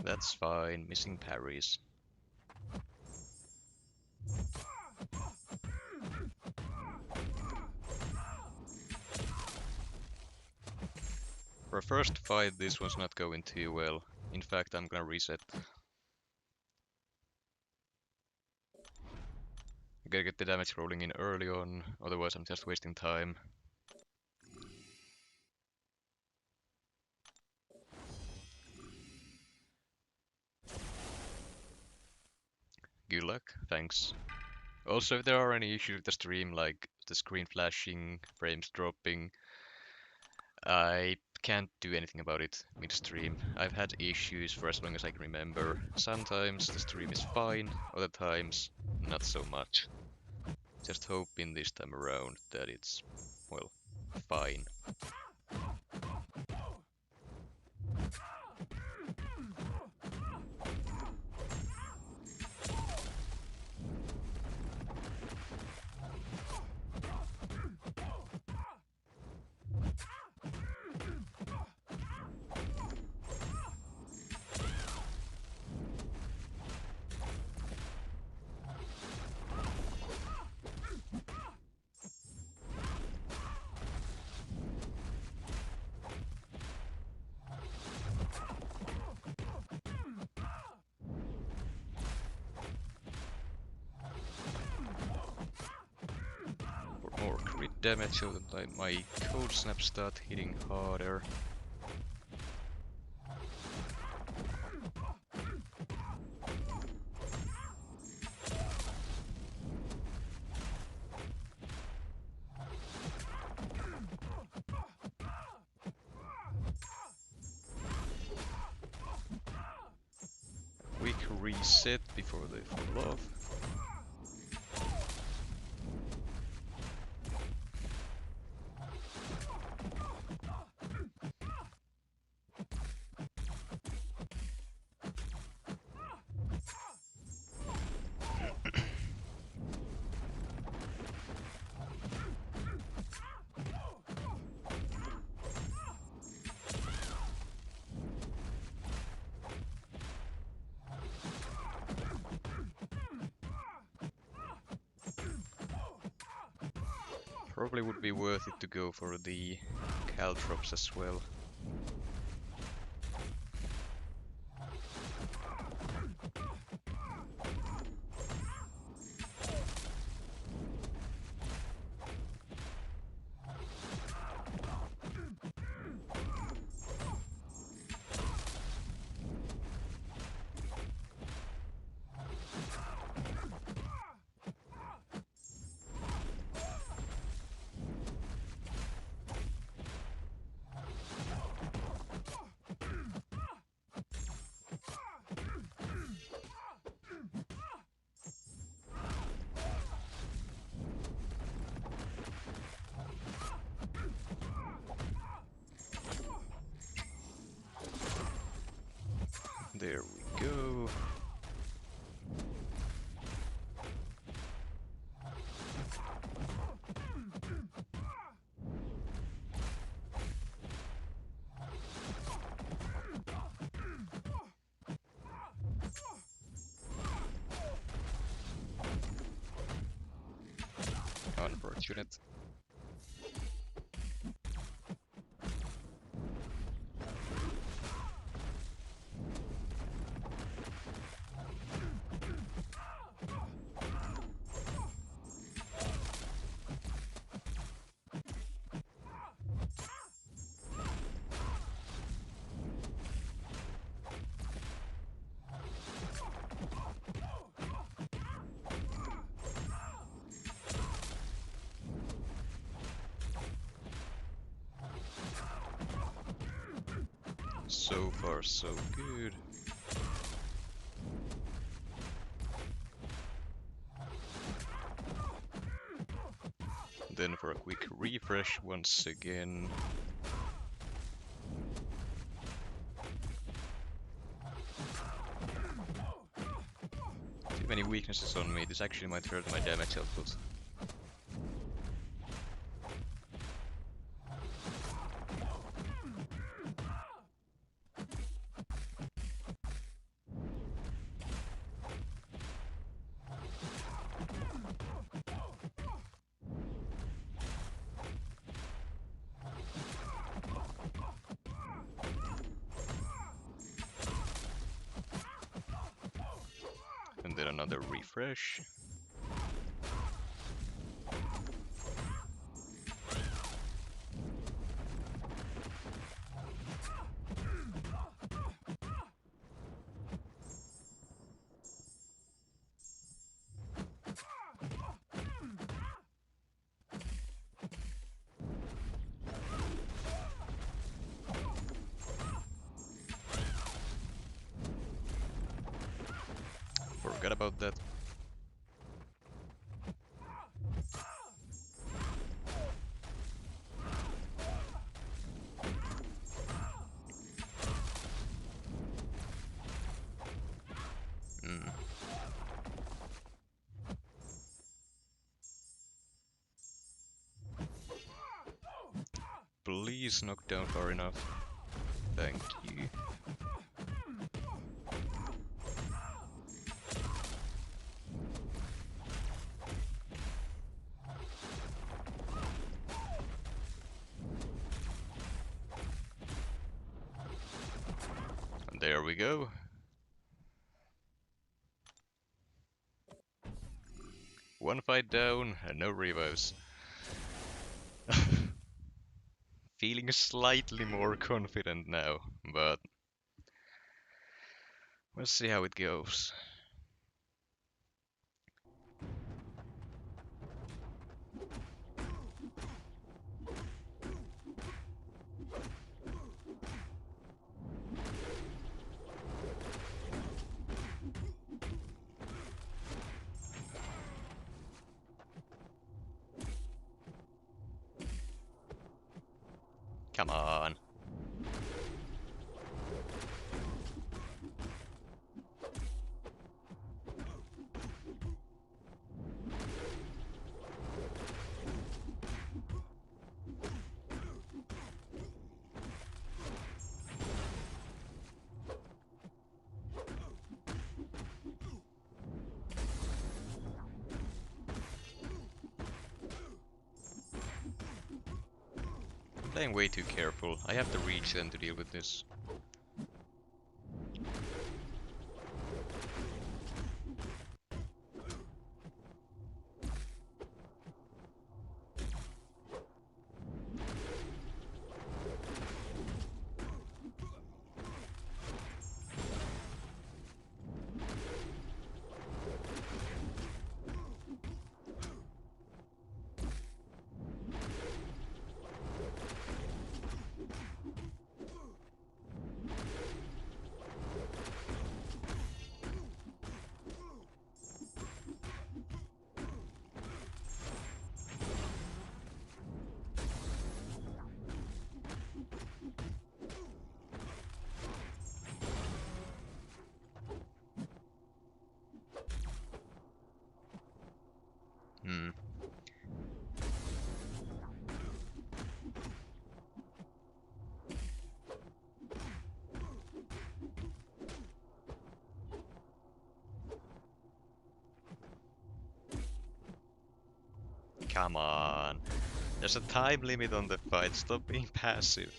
That's fine, missing parries. For a first fight, this was not going too well. In fact, I'm gonna reset. I gotta get the damage rolling in early on, otherwise I'm just wasting time. Good luck, thanks. Also, if there are any issues with the stream, like the screen flashing, frames dropping, I can't do anything about it mid-stream. I've had issues for as long as I can remember. Sometimes the stream is fine, other times not so much. Just hoping this time around that it's, well, fine. More crit damage so that my cold snaps start hitting harder. Quick reset before they fall off. Probably would be worth it to go for the caltrops as well. There we go. Unfortunate. So far, so good. Then for a quick refresh once again. Too many weaknesses on me. This actually might hurt my damage output. And then another refresh. Forgot about that. Please knock down far enough. Thank you. And there we go. One fight down and no revives. Feeling slightly more confident now, but we'll see how it goes. Come on. I'm playing way too careful. I have to reach them to deal with this. Hmm. Come on. There's a time limit on the fight. Stop being passive.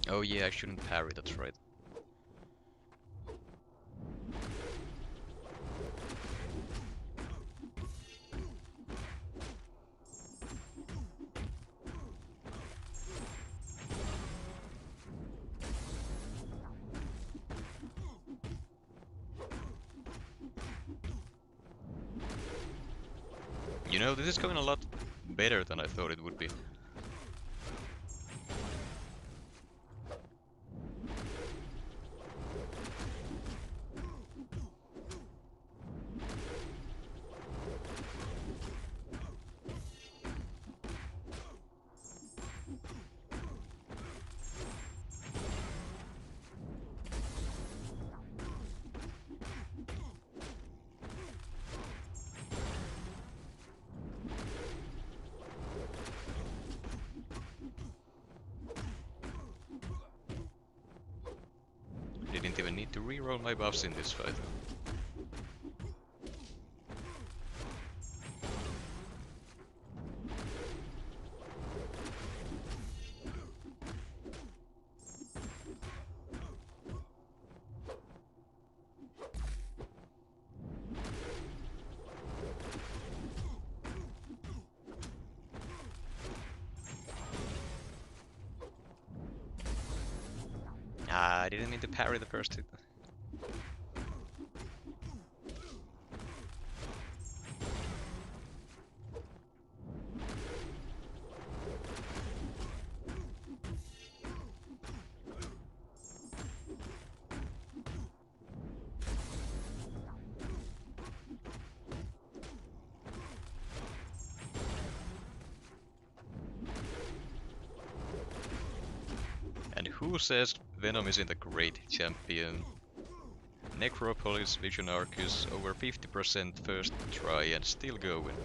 Oh yeah, I shouldn't parry, that's right. You know, this is going a lot better than I thought it would be. Didn't even need to reroll my buffs in this fight. Ah, I didn't mean to parry the first hit. And who says Venom isn't a great champion? Necropolis, Vision Aarkus, over 50% first try and still going.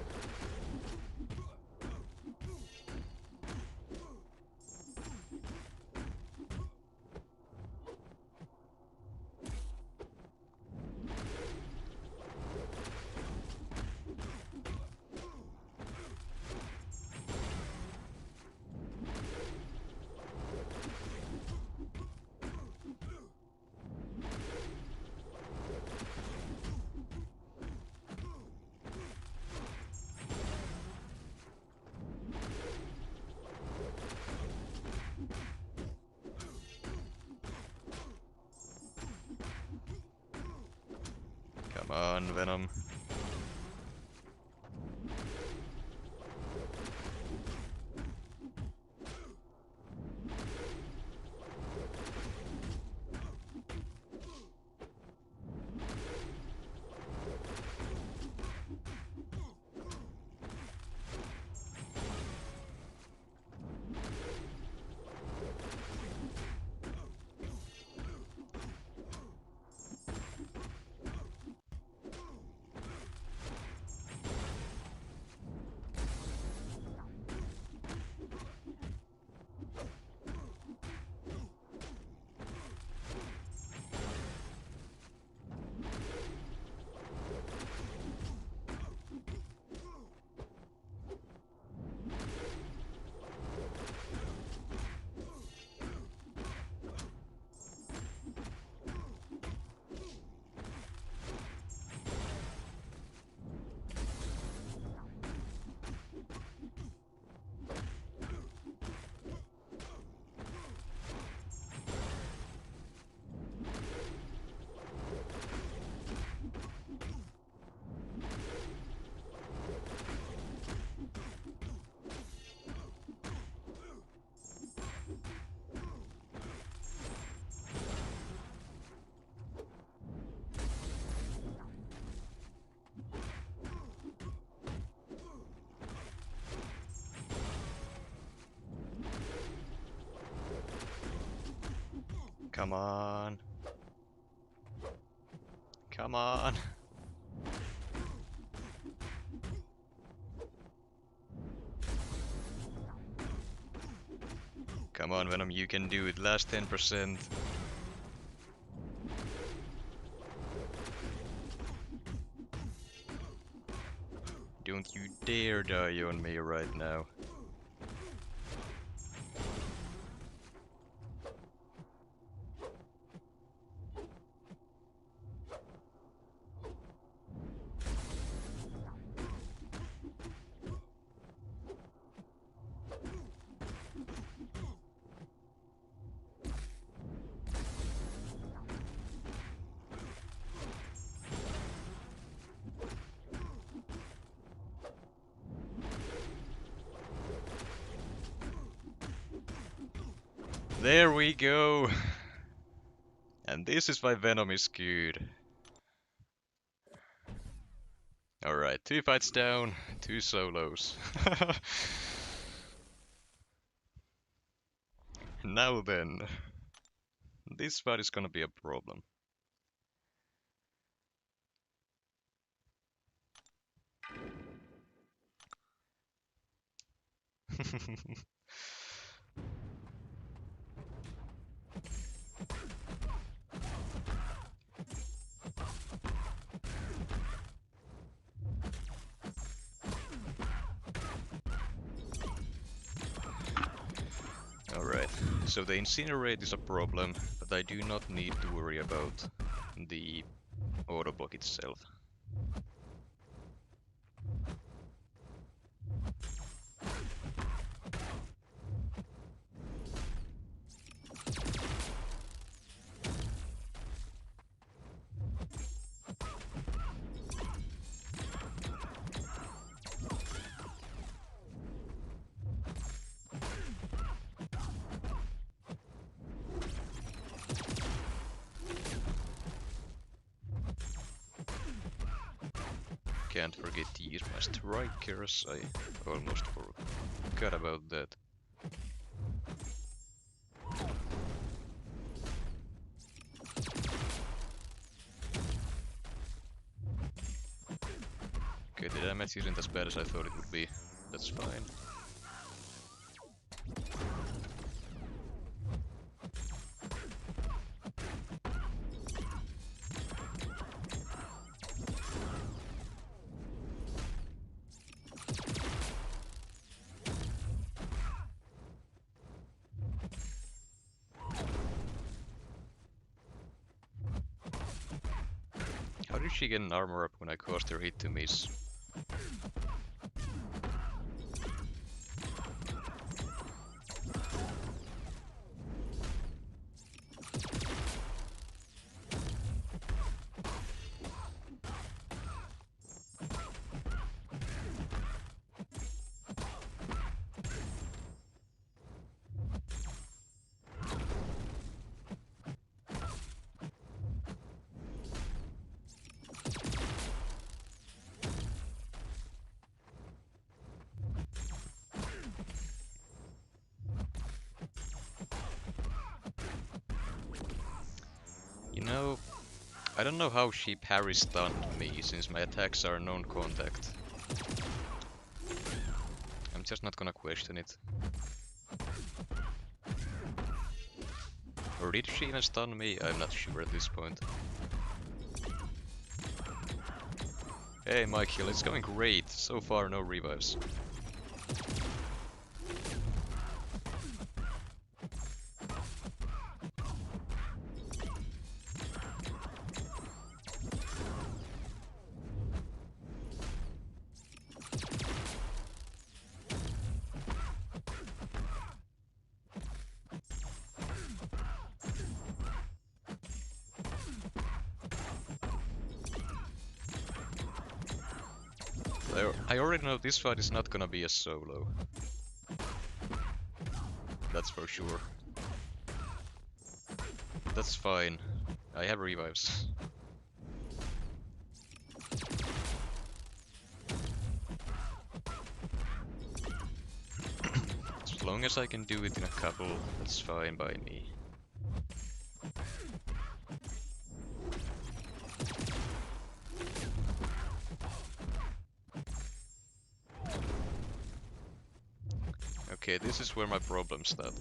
Come on, Venom. Come on. Come on. Come on, Venom, you can do it. Last 10%. Don't you dare die on me right now. There we go! And this is why Venom is good. Alright, 2 fights down, 2 solos. Now then, this fight is gonna be a problem. Alright, so the incinerate is a problem, but I do not need to worry about the auto block itself. Can't forget to use my strikers, I almost forgot about that. Okay, the damage isn't as bad as I thought it would be. That's fine. How did she get an armor up when I caused her hit to miss? You know, I don't know how she parry stunned me, since my attacks are non-contact. I'm just not gonna question it. Or did she even stun me? I'm not sure at this point. Hey Michael, it's going great. So far no revives. I already know this fight is not gonna be a solo. That's for sure. That's fine. I have revives. As long as I can do it in a couple, that's fine by me. Okay, this is where my problems start.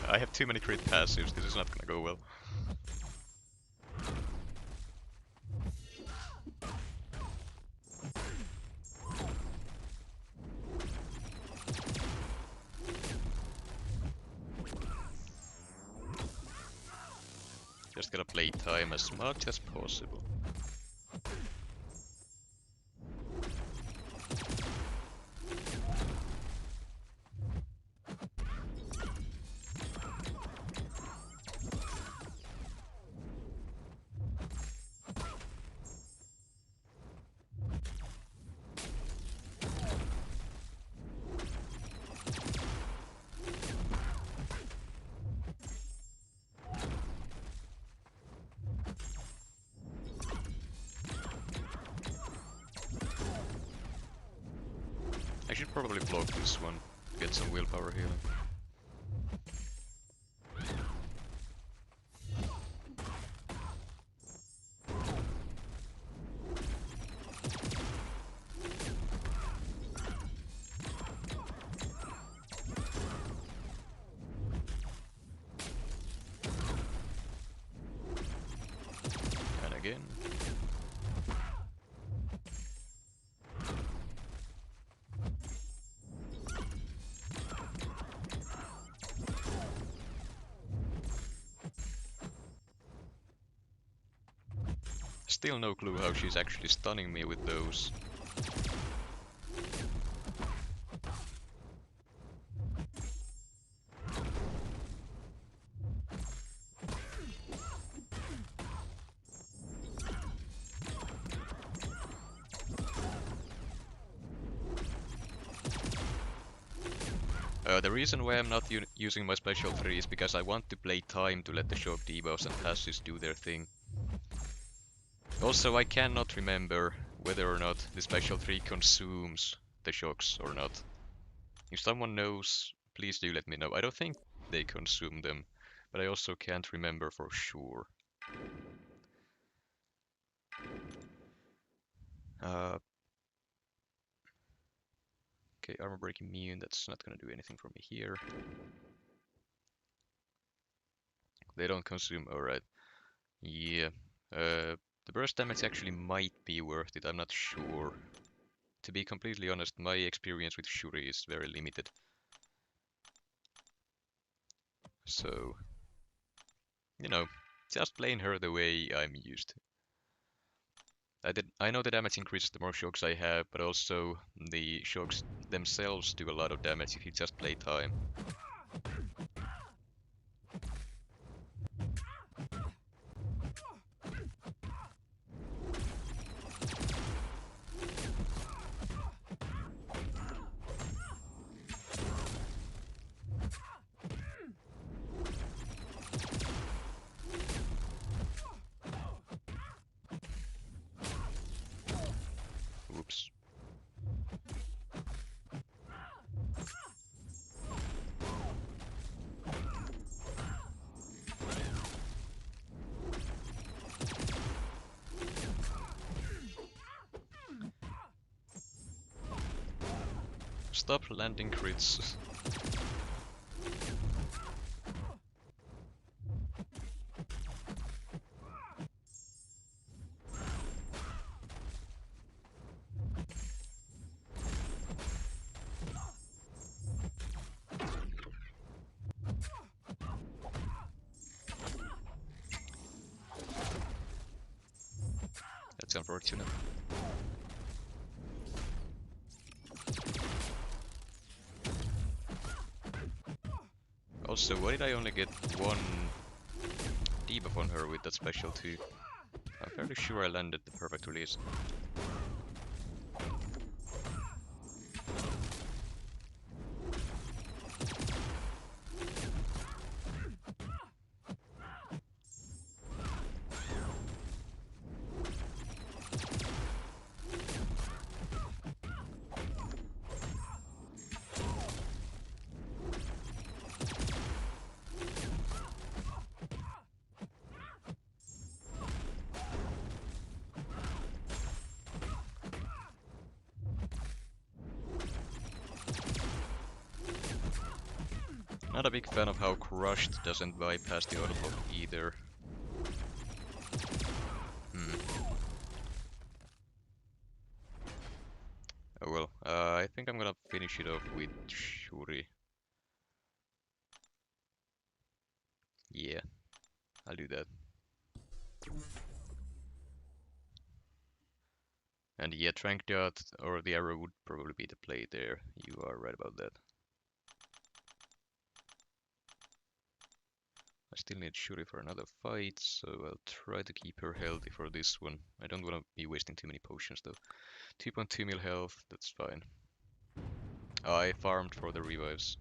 I have too many crit passives, this is not gonna go well. Just gotta play time as much as possible. I should probably block this one to get some willpower healing. And again. Still no clue how she's actually stunning me with those. The reason why I'm not using my special 3 is because I want to play time to let the shock debuffs and passives do their thing. Also, I cannot remember whether or not the special 3 consumes the shocks or not. If someone knows, please do let me know. I don't think they consume them, but I also can't remember for sure. Okay, armor break immune, that's not gonna do anything for me here. They don't consume, alright. Yeah, the burst damage actually might be worth it, I'm not sure. To be completely honest, my experience with Shuri is very limited. So, you know, just playing her the way I'm used to. I know the damage increases the more shocks I have, but also the shocks themselves do a lot of damage if you just play time. Oops. Stop landing crits. That's unfortunate. Also, why did I only get one debuff on her with that special 2? I'm fairly sure I landed the perfect release. Not a big fan of how Crushed doesn't bypass the auto block either. Oh well, I think I'm gonna finish it off with Shuri. Yeah, I'll do that. And yeah, Trank Dart or the arrow would probably be the play there. You are right about that. I still need Shuri for another fight, so I'll try to keep her healthy for this one. I don't want to be wasting too many potions though. 2.2 mil health, that's fine. I farmed for the revives.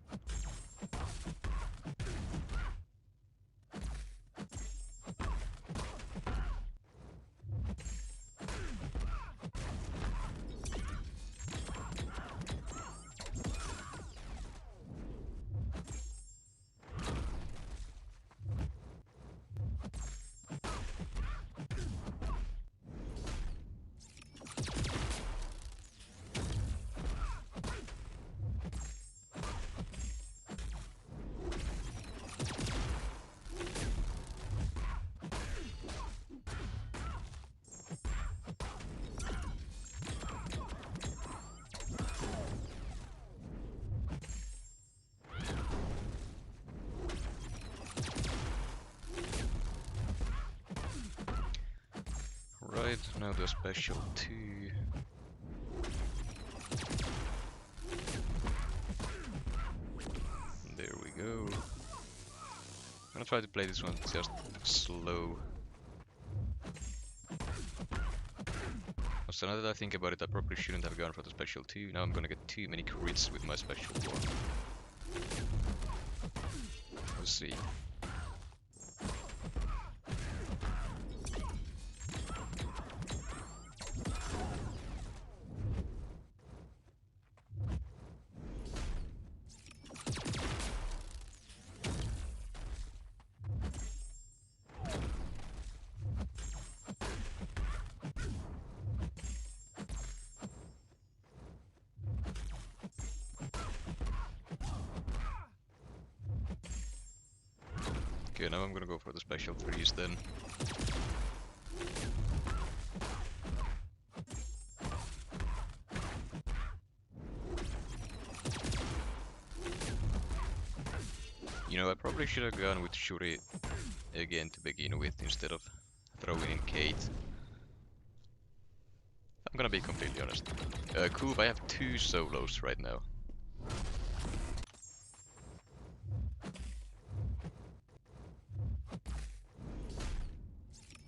upgrade now to a special 2. There we go. I'm gonna try to play this one just slow. So now that I think about it, I probably shouldn't have gone for the special 2. Now I'm gonna get too many crits with my special 1. We'll see. Okay, now I'm gonna go for the special 3s then. You know, I probably should have gone with Shuri again to begin with instead of throwing in Kate. I'm gonna be completely honest. Cool, I have 2 solos right now.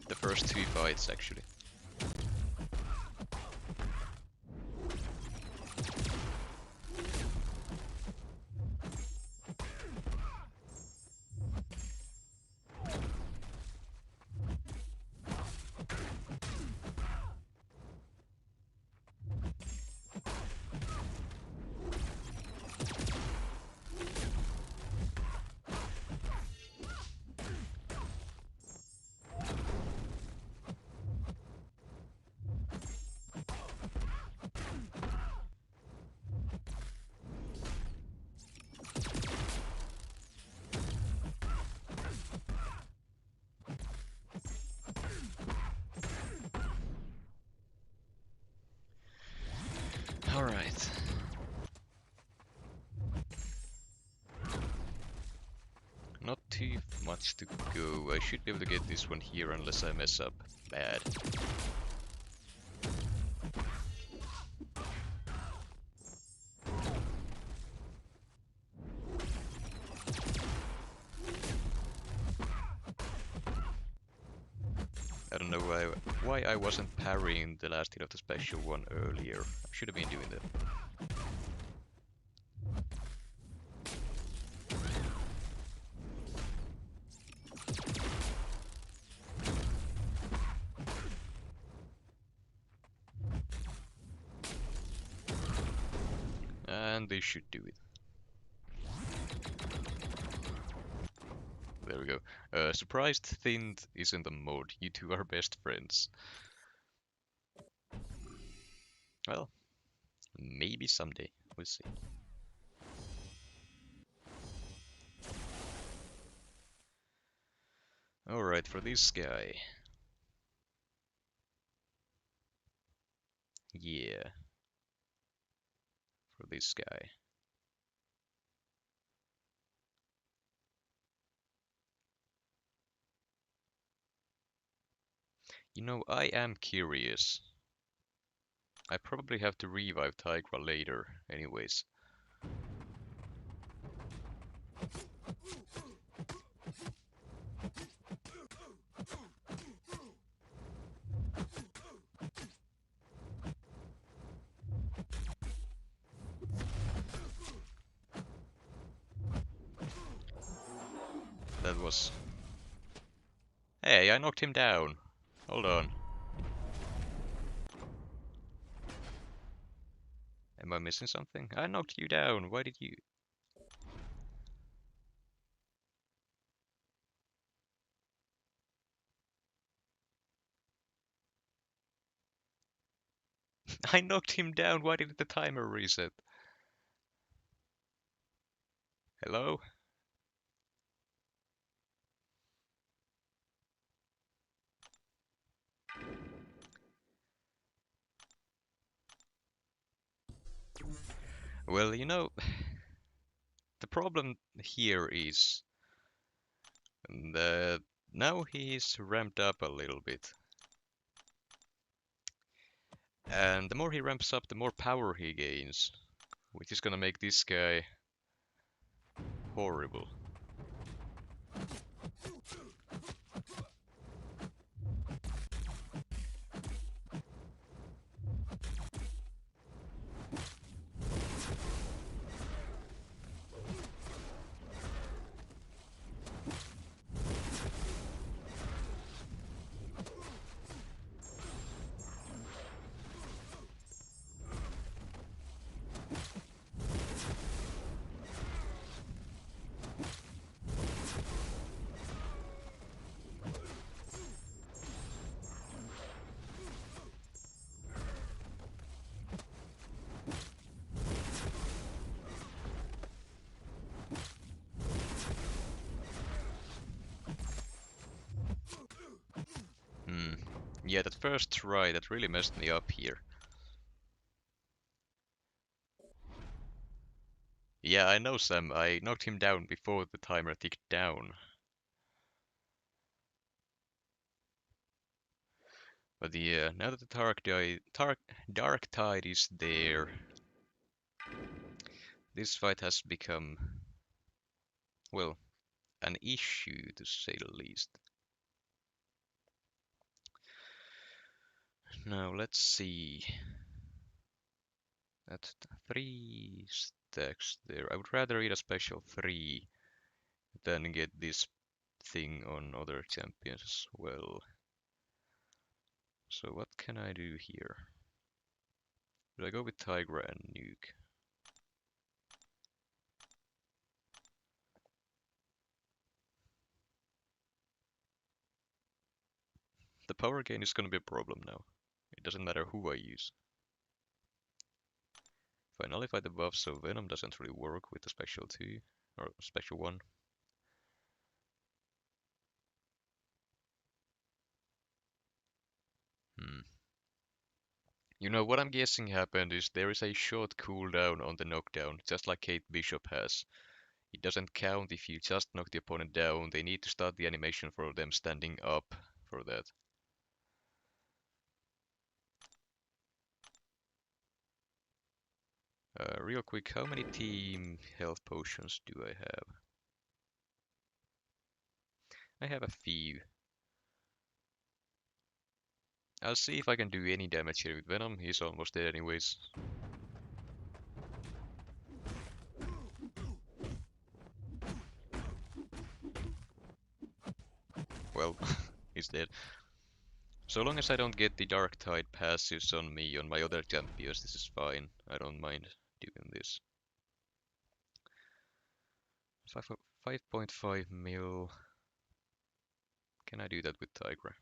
The first 2 fights, actually. Alright. Not too much to go. I should be able to get this one here unless I mess up bad. I don't know why I wasn't parrying the last hit of the special 1 earlier. I should have been doing that. And they should do it. There we go. Surprised Thind is in the mode. You two are best friends. Well, maybe someday. We'll see. Alright, for this guy. Yeah. For this guy. You know, I am curious. I probably have to revive Tigra later, anyways. That was... Hey, I knocked him down. Hold on. Am I missing something? I knocked you down. Why did you... I knocked him down. Why did the timer reset? Hello? Well, you know, the problem here is that now he's ramped up a little bit. And the more he ramps up, the more power he gains, which is gonna make this guy horrible. Yeah, that first try, that really messed me up here. Yeah, I know, Sam. I knocked him down before the timer ticked down. But yeah, now that the Dark Tide is there, this fight has become, well, an issue to say the least. Now let's see. That's 3 stacks there. I would rather eat a special 3 than get this thing on other champions as well. So what can I do here? Should I go with Tigra and Nuke? The power gain is gonna be a problem now. It doesn't matter who I use. If I nullify the buff, so Venom doesn't really work with the special 2, or special 1. You know, what I'm guessing happened is there is a short cooldown on the knockdown, just like Kate Bishop has. It doesn't count if you just knock the opponent down, they need to start the animation for them standing up for that. Real quick, how many team health potions do I have? I have a few. I'll see if I can do any damage here with Venom, he's almost dead anyways. Well, he's dead. So long as I don't get the Dark Tide passives on me on my other champions, this is fine. I don't mind doing this. 5.5 mil. Can I do that with Tigra?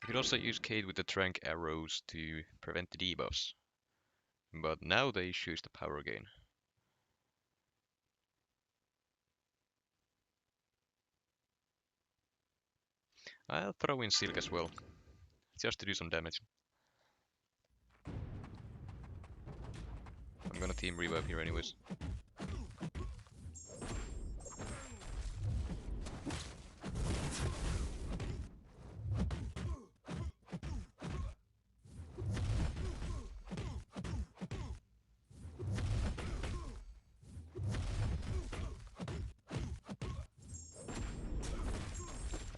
I could also use Cade with the Trank arrows to prevent the debuffs. But now the issue is the power gain. I'll throw in Silk as well, just to do some damage. I'm gonna team revive here anyways.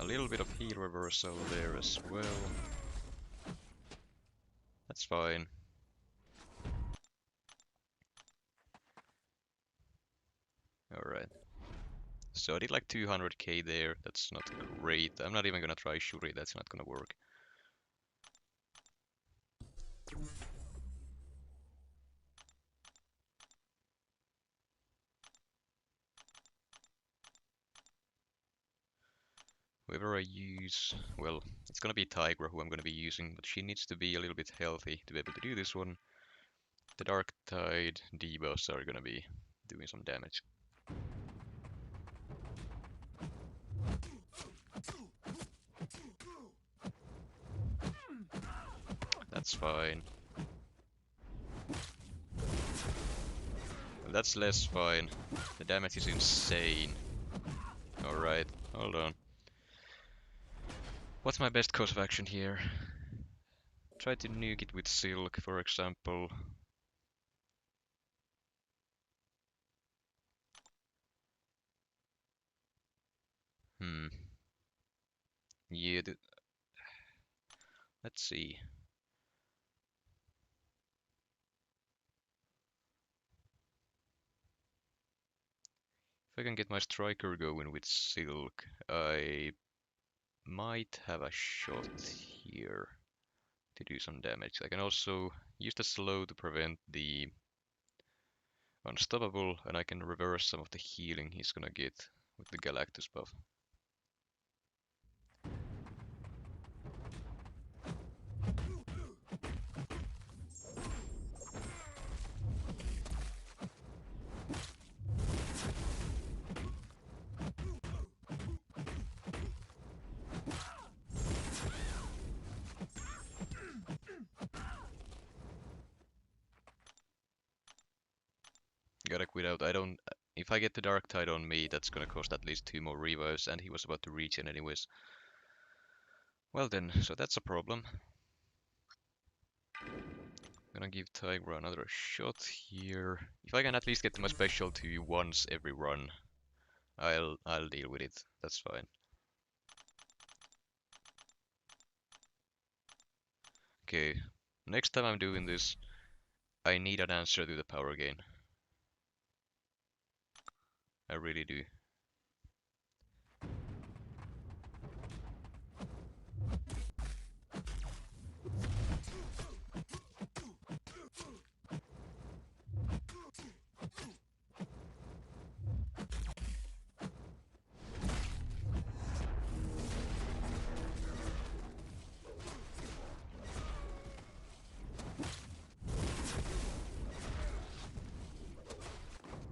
A little bit of heal reversal there as well. That's fine. Alright. So I did like 200k there, that's not great. I'm not even gonna try Shuri, that's not gonna work. Whoever I use, well, it's gonna be Tigra who I'm gonna be using, but she needs to be a little bit healthy to be able to do this one. The Dark Tide debuffs are gonna be doing some damage. That's fine. Well, that's less fine. The damage is insane. Alright, hold on. What's my best course of action here? Try to nuke it with Silk, for example. Hmm. Yeah, let's see. If I can get my striker going with Silk, I might have a shot here to do some damage. I can also use the slow to prevent the unstoppable, and I can reverse some of the healing he's gonna get with the Galactus buff. Gotta quit out. I don't. If I get the Dark Tide on me, that's gonna cost at least 2 more revives, and he was about to reach in anyways. Well then, so that's a problem. Gonna give Tigra another shot here. If I can at least get to my special 2 once every run, I'll deal with it. That's fine. Okay, next time I'm doing this, I need an answer to the power gain. I really do.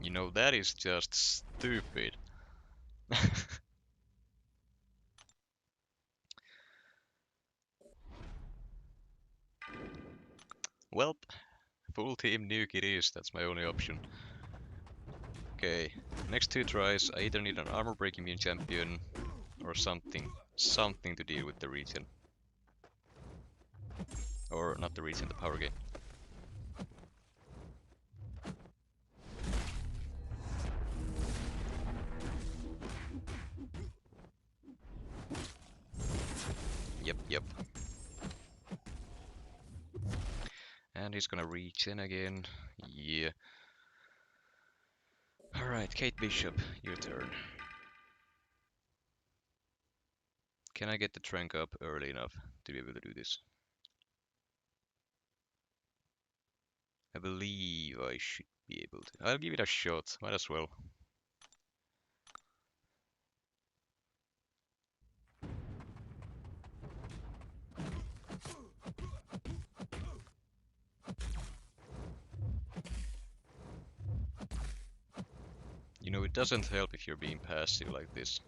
You know, that is just stupid. Well, full team nuke it is, that's my only option. Okay, next 2 tries, I either need an armor break immune champion or something. Something to deal with the region. Or not the region, the power gain. Yep. And he's gonna reach in again. Yeah. Alright, Kate Bishop, your turn. Can I get the Trank up early enough to be able to do this? I believe I should be able to. I'll give it a shot, might as well. You know, it doesn't help if you're being passive like this.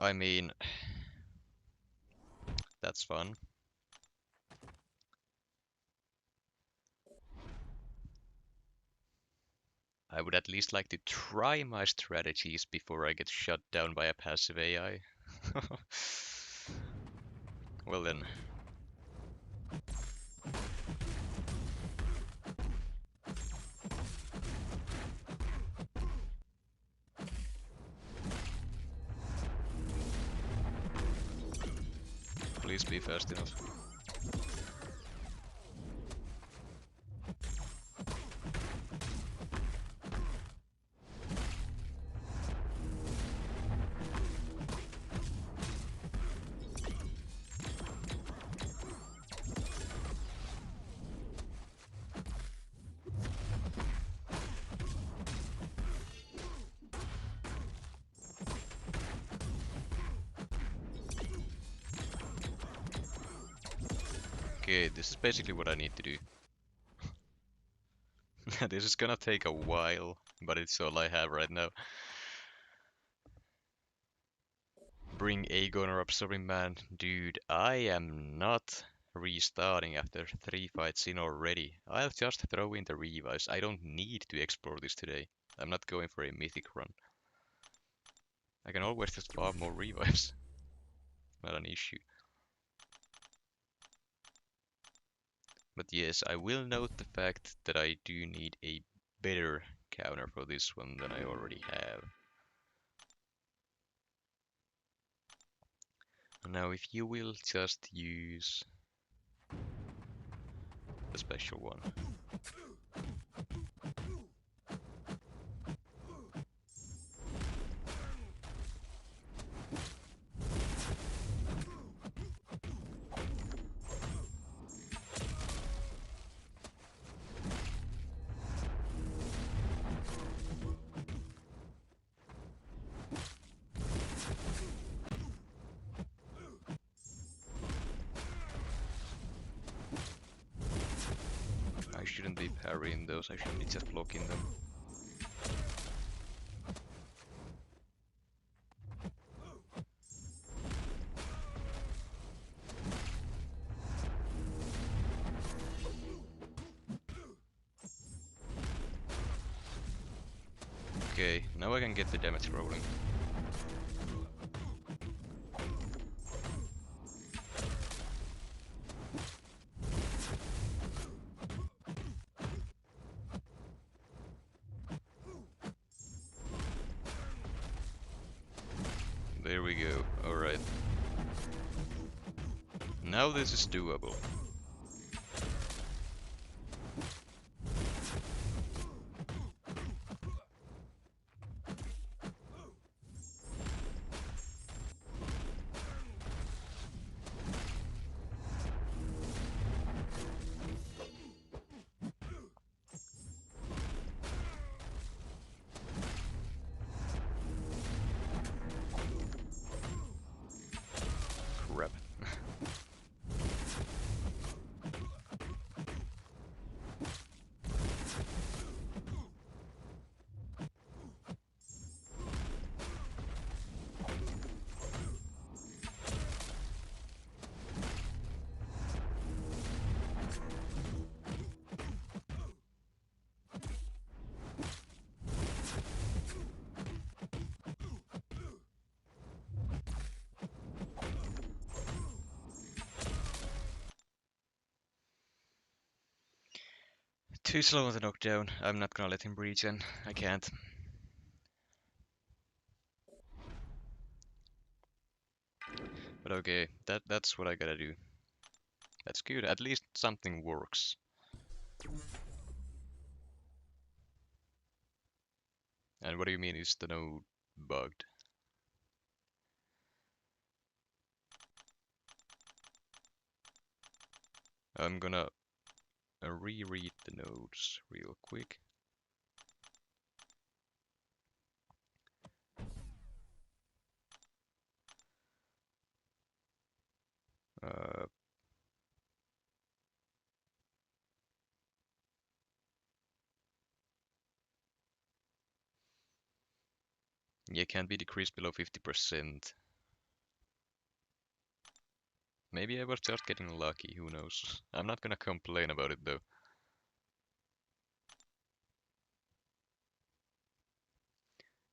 I mean, that's fun. I would at least like to try my strategies before I get shut down by a passive AI. Well then. Please be fast enough. Okay, this is basically what I need to do. This is gonna take a while, but it's all I have right now. Bring Aegon or Absorbing Man. Dude, I am not restarting after 3 fights in already. I'll just throw in the revives. I don't need to explore this today. I'm not going for a mythic run. I can always just farm more revives. Not an issue. But yes, I will note the fact that I do need a better counter for this one than I already have. Now if you will just use the special one. I shouldn't be parrying those, I should be just blocking them. Okay, now I can get the damage rolling. There we go, alright. Now this is doable. Crap. Too slow on the knockdown. I'm not gonna let him breach in. I can't. But okay, that's what I gotta do. That's good. At least something works. And what do you mean is the node bugged? I'm gonna reread the nodes real quick. Yeah, can't be decreased below 50%. Maybe I was just getting lucky, who knows. I'm not gonna complain about it though.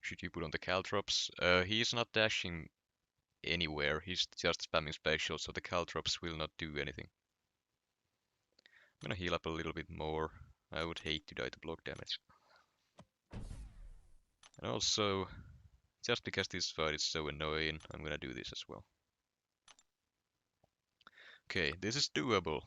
Should you put on the Caltrops? He's not dashing anywhere, he's just spamming special, so the Caltrops will not do anything. I'm gonna heal up a little bit more. I would hate to die to block damage. And also, just because this fight is so annoying, I'm gonna do this as well. Okay, this is doable.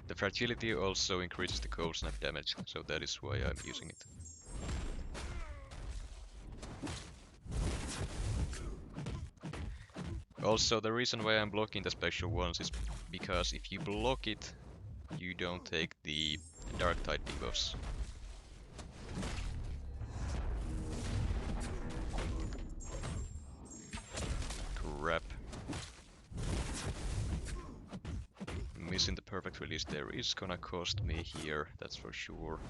The fragility also increases the cold snap damage, so that is why I'm using it. Also, the reason why I'm blocking the special ones is because if you block it, you don't take the Dark Tide debuffs. Crap. Missing the perfect release there is gonna cost me here, that's for sure.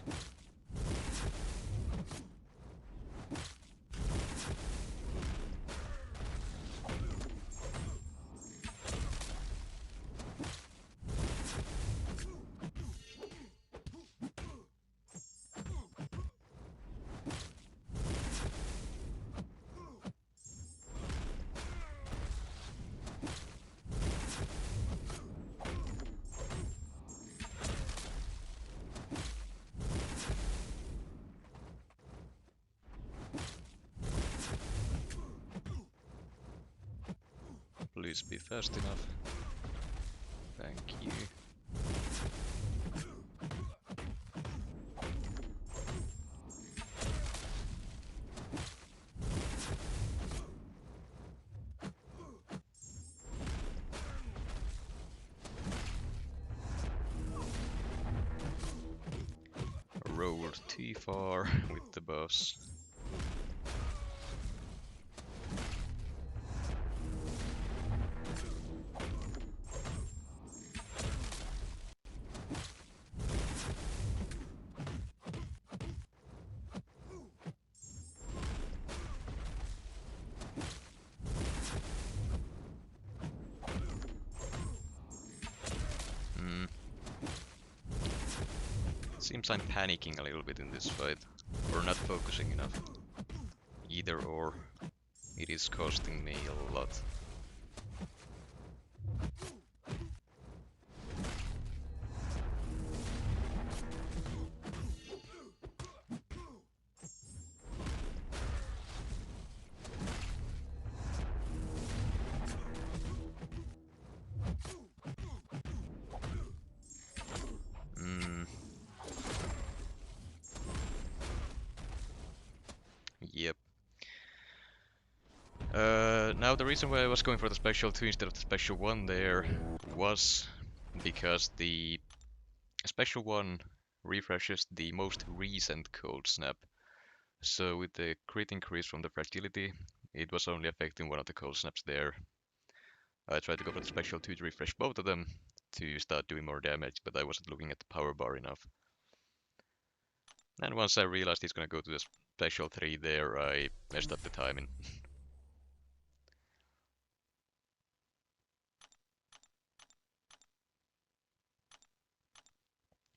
please be fast enough. Thank you. Rolled too far with the boss. Seems I'm panicking a little bit in this fight, or not focusing enough. Either or. It is costing me a lot. Yep. Now the reason why I was going for the special 2 instead of the special 1 there was because the special 1 refreshes the most recent cold snap. So with the crit increase from the fragility, it was only affecting one of the cold snaps there. I tried to go for the special 2 to refresh both of them to start doing more damage, but I wasn't looking at the power bar enough. And once I realized he's gonna go to the special 3 there, I messed up the timing.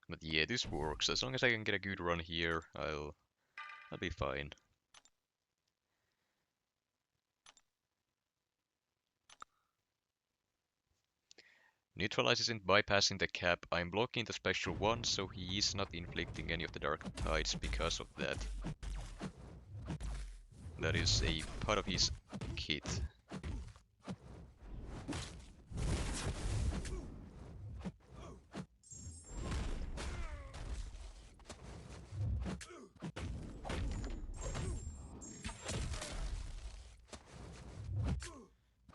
But yeah, this works. As long as I can get a good run here, I'll be fine. Neutralize isn't bypassing the cap. I'm blocking the special 1, so he is not inflicting any of the dark tides because of that. That is a part of his kit.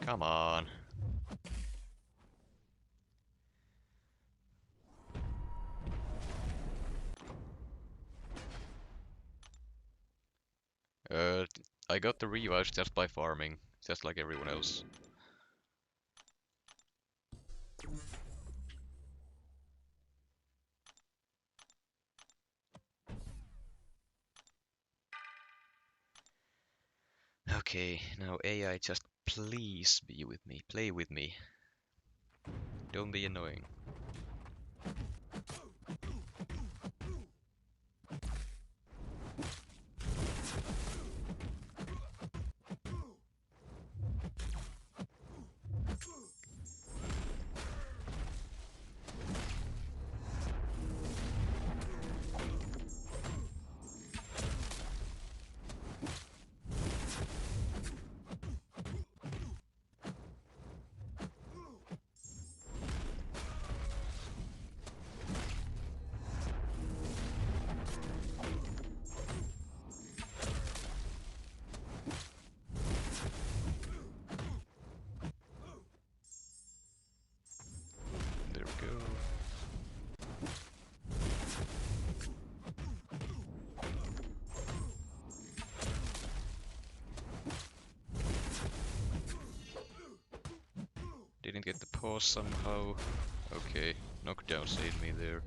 Come on. I got the revives just by farming, just like everyone else. Okay, now AI, just please be with me, play with me. Don't be annoying. There we go. Didn't get the pause somehow. Okay, knockdown saved me there.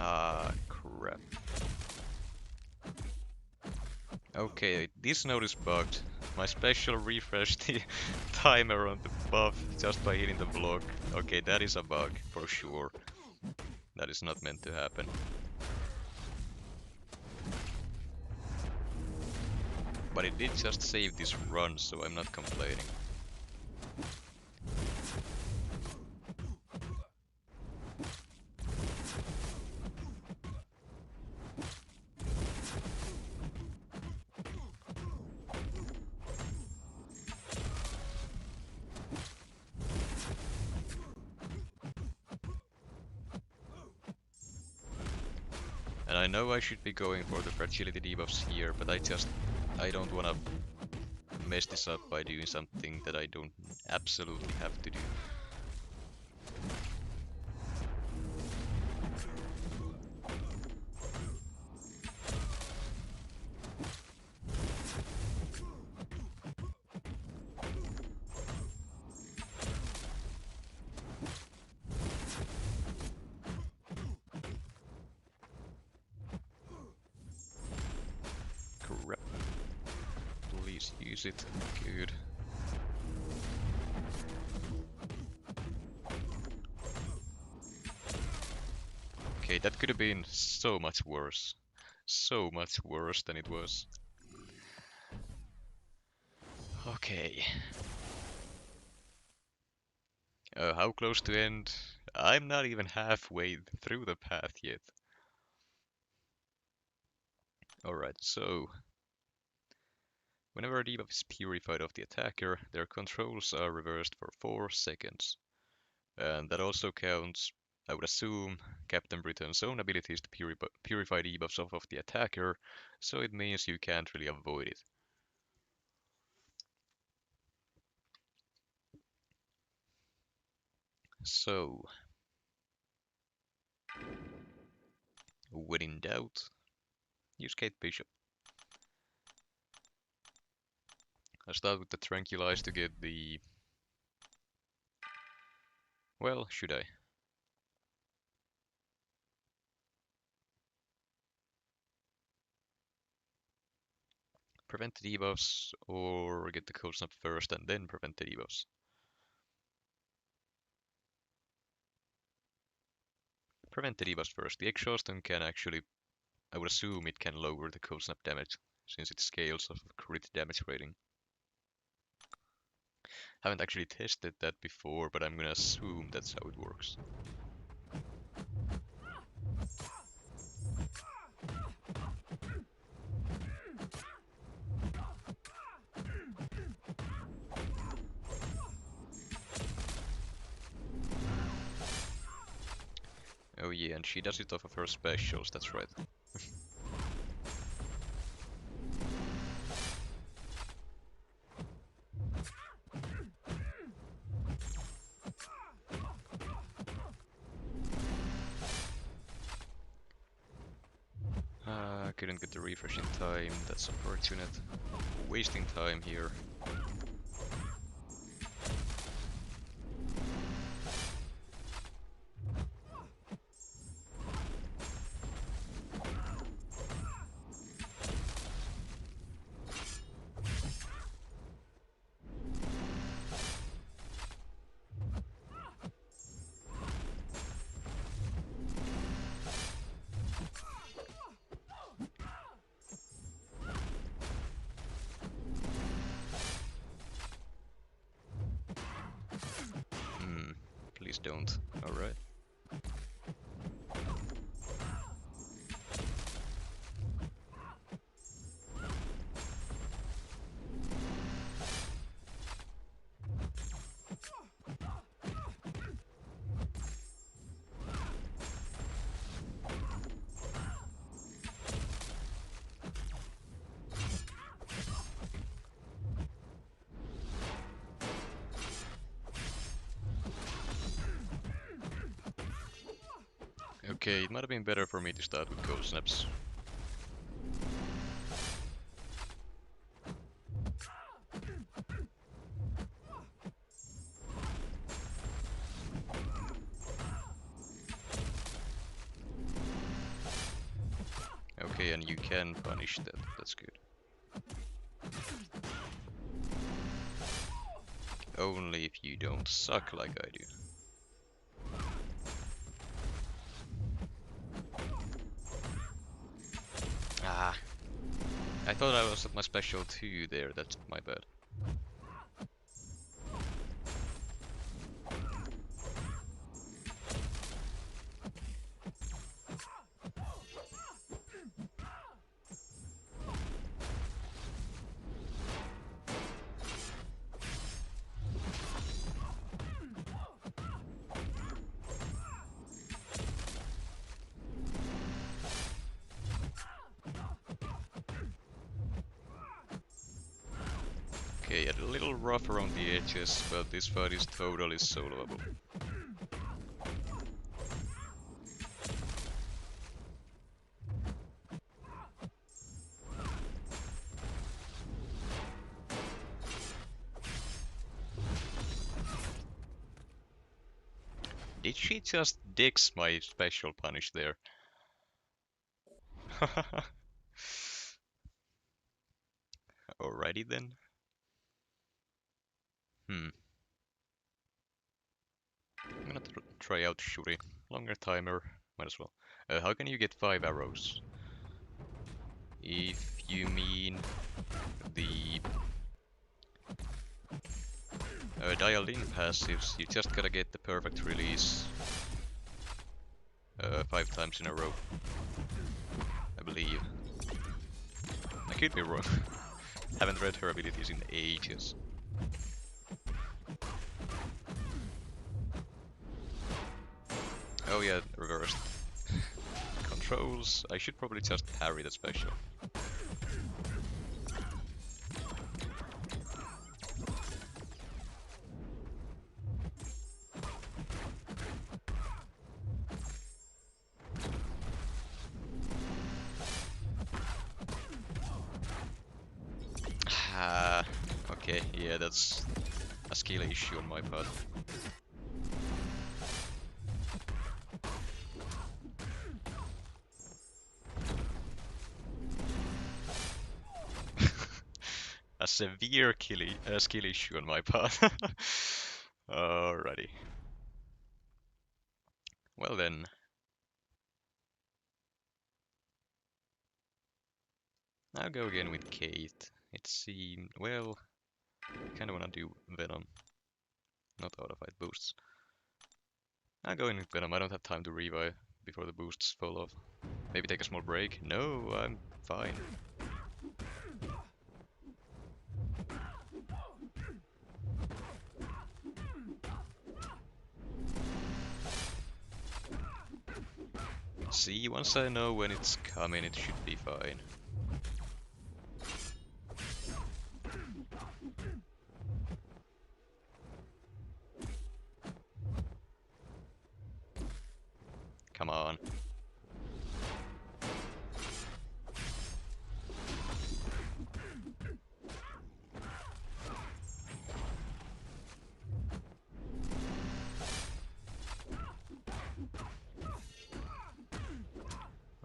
Ah, crap. Okay, this node is bugged. My special refreshed the timer on the buff just by hitting the block. Okay, that is a bug, for sure. That is not meant to happen. But it did just save this run, so I'm not complaining. And I know I should be going for the fragility debuffs here, but I don't wanna mess this up by doing something that I don't absolutely have to do. Crap. Please use it. Good. Okay, that could have been so much worse. So much worse than it was. Okay. How close to end? I'm not even halfway through the path yet. Alright, so whenever a debuff is purified of the attacker, their controls are reversed for 4 seconds. And that also counts, I would assume, Captain Britain's own abilities to purify debuffs off of the attacker, so it means you can't really avoid it. So, when in doubt, use Kate Bishop. I start with the Tranquilize to get the... Well, should I? Prevent the debuffs, or get the Cold Snap first and then prevent the debuffs? Prevent the debuffs first. The Exhaustion can actually, I would assume it can lower the Cold Snap damage, since it scales off of crit damage rating. Haven't actually tested that before, but I'm gonna assume that's how it works. Oh yeah, and she does it off of her specials, that's right. Couldn't get the refresh in time, that's unfortunate. Wasting time here. Please don't. Alright. Okay, it might have been better for me to start with Cold Snaps. Okay, and you can punish that, that's good. Only if you don't suck like I do. Ah, I thought I was at my special 2 there, that's my bad. Okay, a little rough around the edges, but this fight is totally soloable. Did she just dix my special punish there? Alrighty then. I'm gonna try out Shuri. Longer timer, might as well. How can you get 5 arrows? If you mean the dialed in passives, you just gotta get the perfect release 5 times in a row, I believe. I could be wrong. Haven't read her abilities in ages. Oh yeah, reversed. Controls, I should probably just parry the special. Okay, yeah, that's a skill issue on my part. A severe skill issue on my part. Alrighty. Well then. I'll go again with Kate. It seemed, well, I kinda wanna do Venom. Not out of fight boosts. I'll go in with Venom, I don't have time to revive before the boosts fall off. Maybe take a small break? No, I'm fine. See, once I know when it's coming, it should be fine. Come on.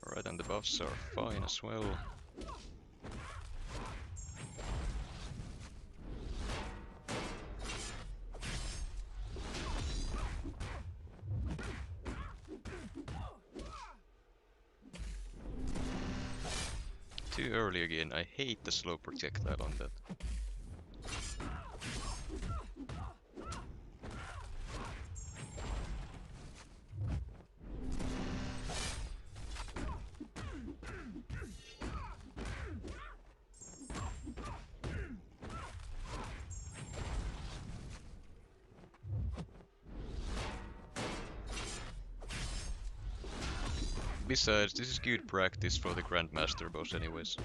Alright, and the buffs are fine as well. Too early again, I hate the slow projectile on that. Besides, this is good practice for the Grandmaster boss anyways.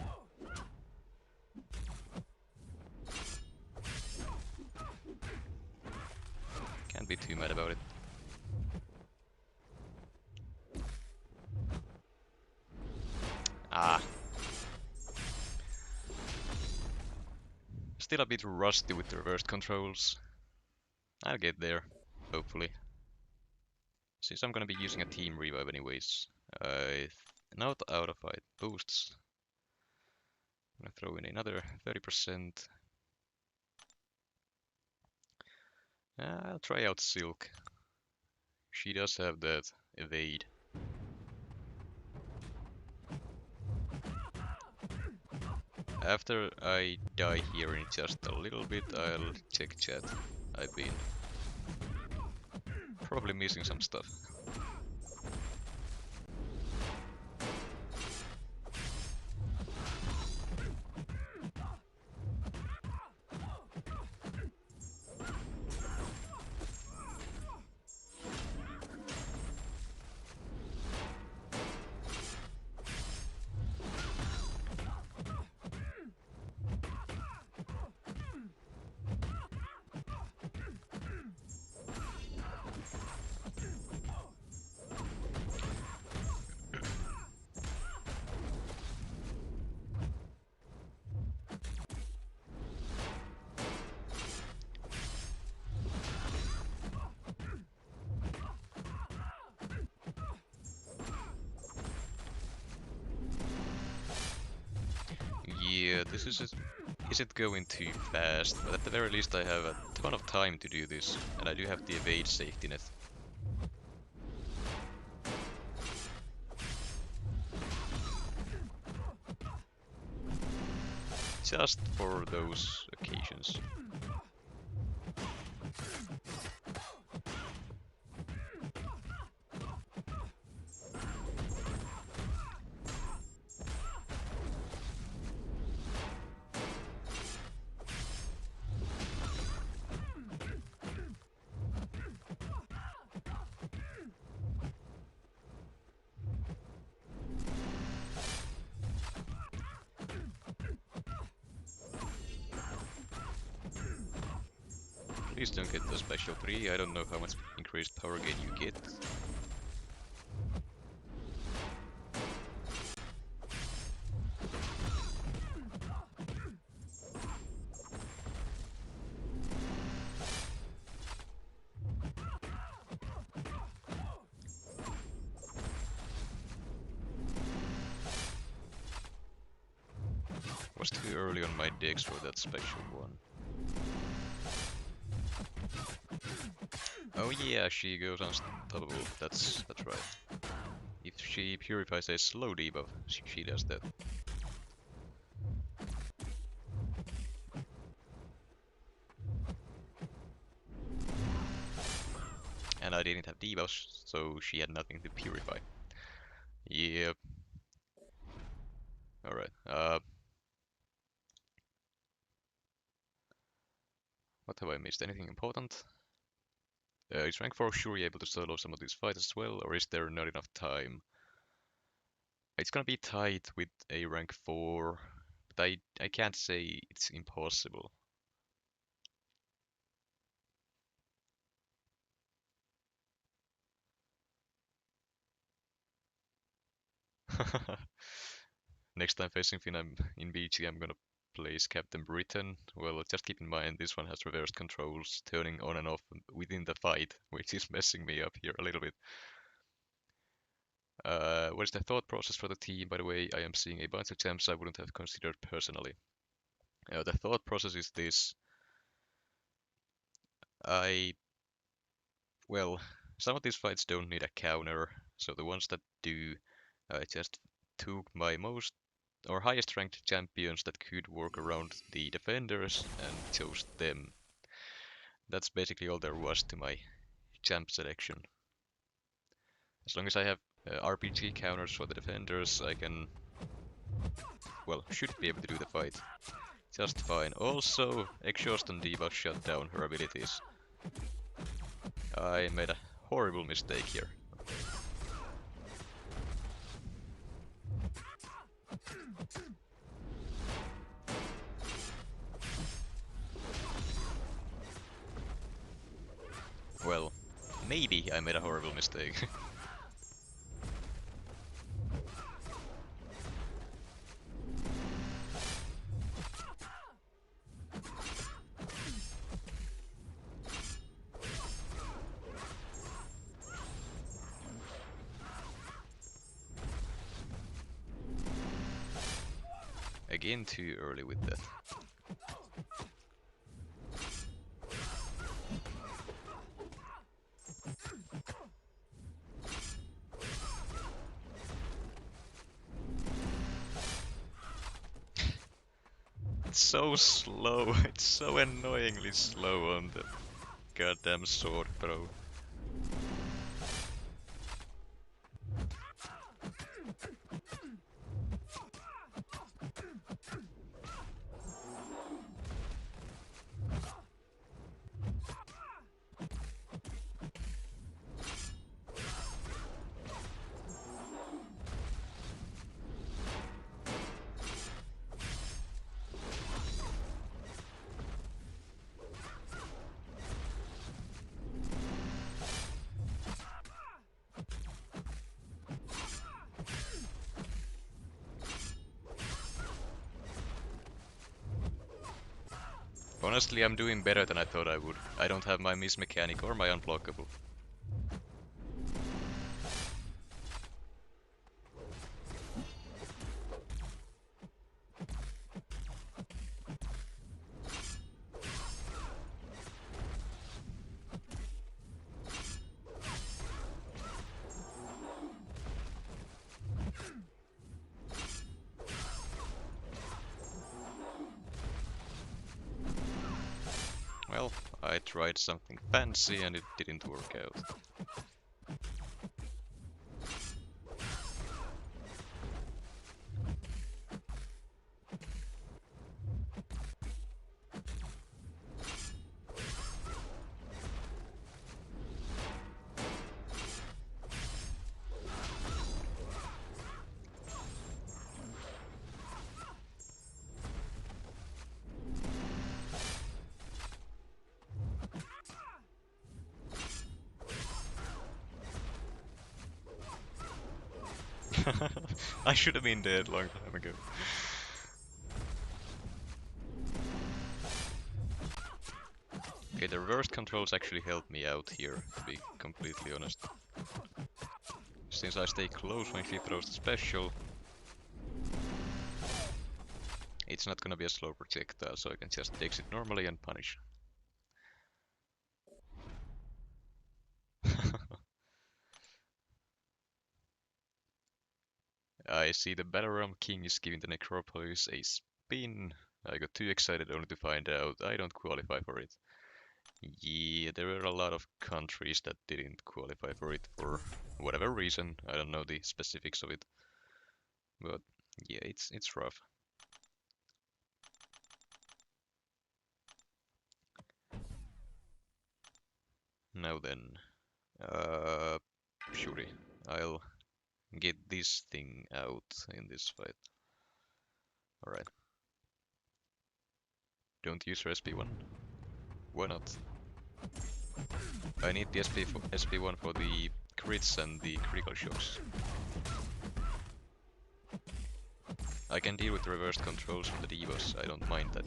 Can't be too mad about it. Ah. Still a bit rusty with the reversed controls. I'll get there, hopefully. Since I'm gonna be using a team revive anyways. Not out of fight boosts. I'm gonna throw in another 30%. I'll try out Silk. She does have that evade. After I die here in just a little bit, I'll check chat. I've been probably missing some stuff. Yeah, this isn't going too fast, but at the very least I have a ton of time to do this, and I do have the evade safety net. Just for those occasions. Please don't get the special 3, I don't know how much increased power gain you get. Was too early on my decks for that special one. Oh yeah, she goes unstoppable. That's right. If she purifies a slow debuff, she does that. And I didn't have debuffs, so she had nothing to purify. Yep. Alright. What have I missed? Anything important? Is rank 4 sure able to solo some of these fights as well, or is there not enough time? It's gonna be tight with a rank 4, but I can't say it's impossible. Next time facing Finn in BG, I'm gonna place Captain Britain. Well, just keep in mind this one has reversed controls, turning on and off within the fight, which is messing me up here a little bit. What is the thought process for the team? By the way, I am seeing a bunch of champs I wouldn't have considered personally. The thought process is this. Well, some of these fights don't need a counter, so the ones that do, I just took my most or highest ranked champions that could work around the defenders and chose them. That's basically all there was to my champ selection. As long as I have RPG counters for the defenders, I can, well, should be able to do the fight just fine. Also, Exhaust and debuff shut down her abilities. I made a horrible mistake here. Well, maybe I made a horrible mistake. Again, too early with that. It's so slow. It's so annoyingly slow on the goddamn sword throw. Honestly, I'm doing better than I thought I would. I don't have my miss mechanic or my unblockable. Well, I tried something fancy and it didn't work out. I should have been dead long time ago. Okay, the reversed controls actually help me out here, to be completely honest. Since I stay close when she throws the special, it's not gonna be a slow projectile, so I can just exit normally and punish. I see the Battlerealm King is giving the Necropolis a spin. I got too excited only to find out I don't qualify for it. Yeah, there were a lot of countries that didn't qualify for it for whatever reason. I don't know the specifics of it. But yeah, it's rough. Now then, Shuri, I'll get this thing out in this fight. Alright. Don't use her SP1. Why not? I need the SP1 for the crits and the critical shocks. I can deal with the reversed controls from the divas, I don't mind that.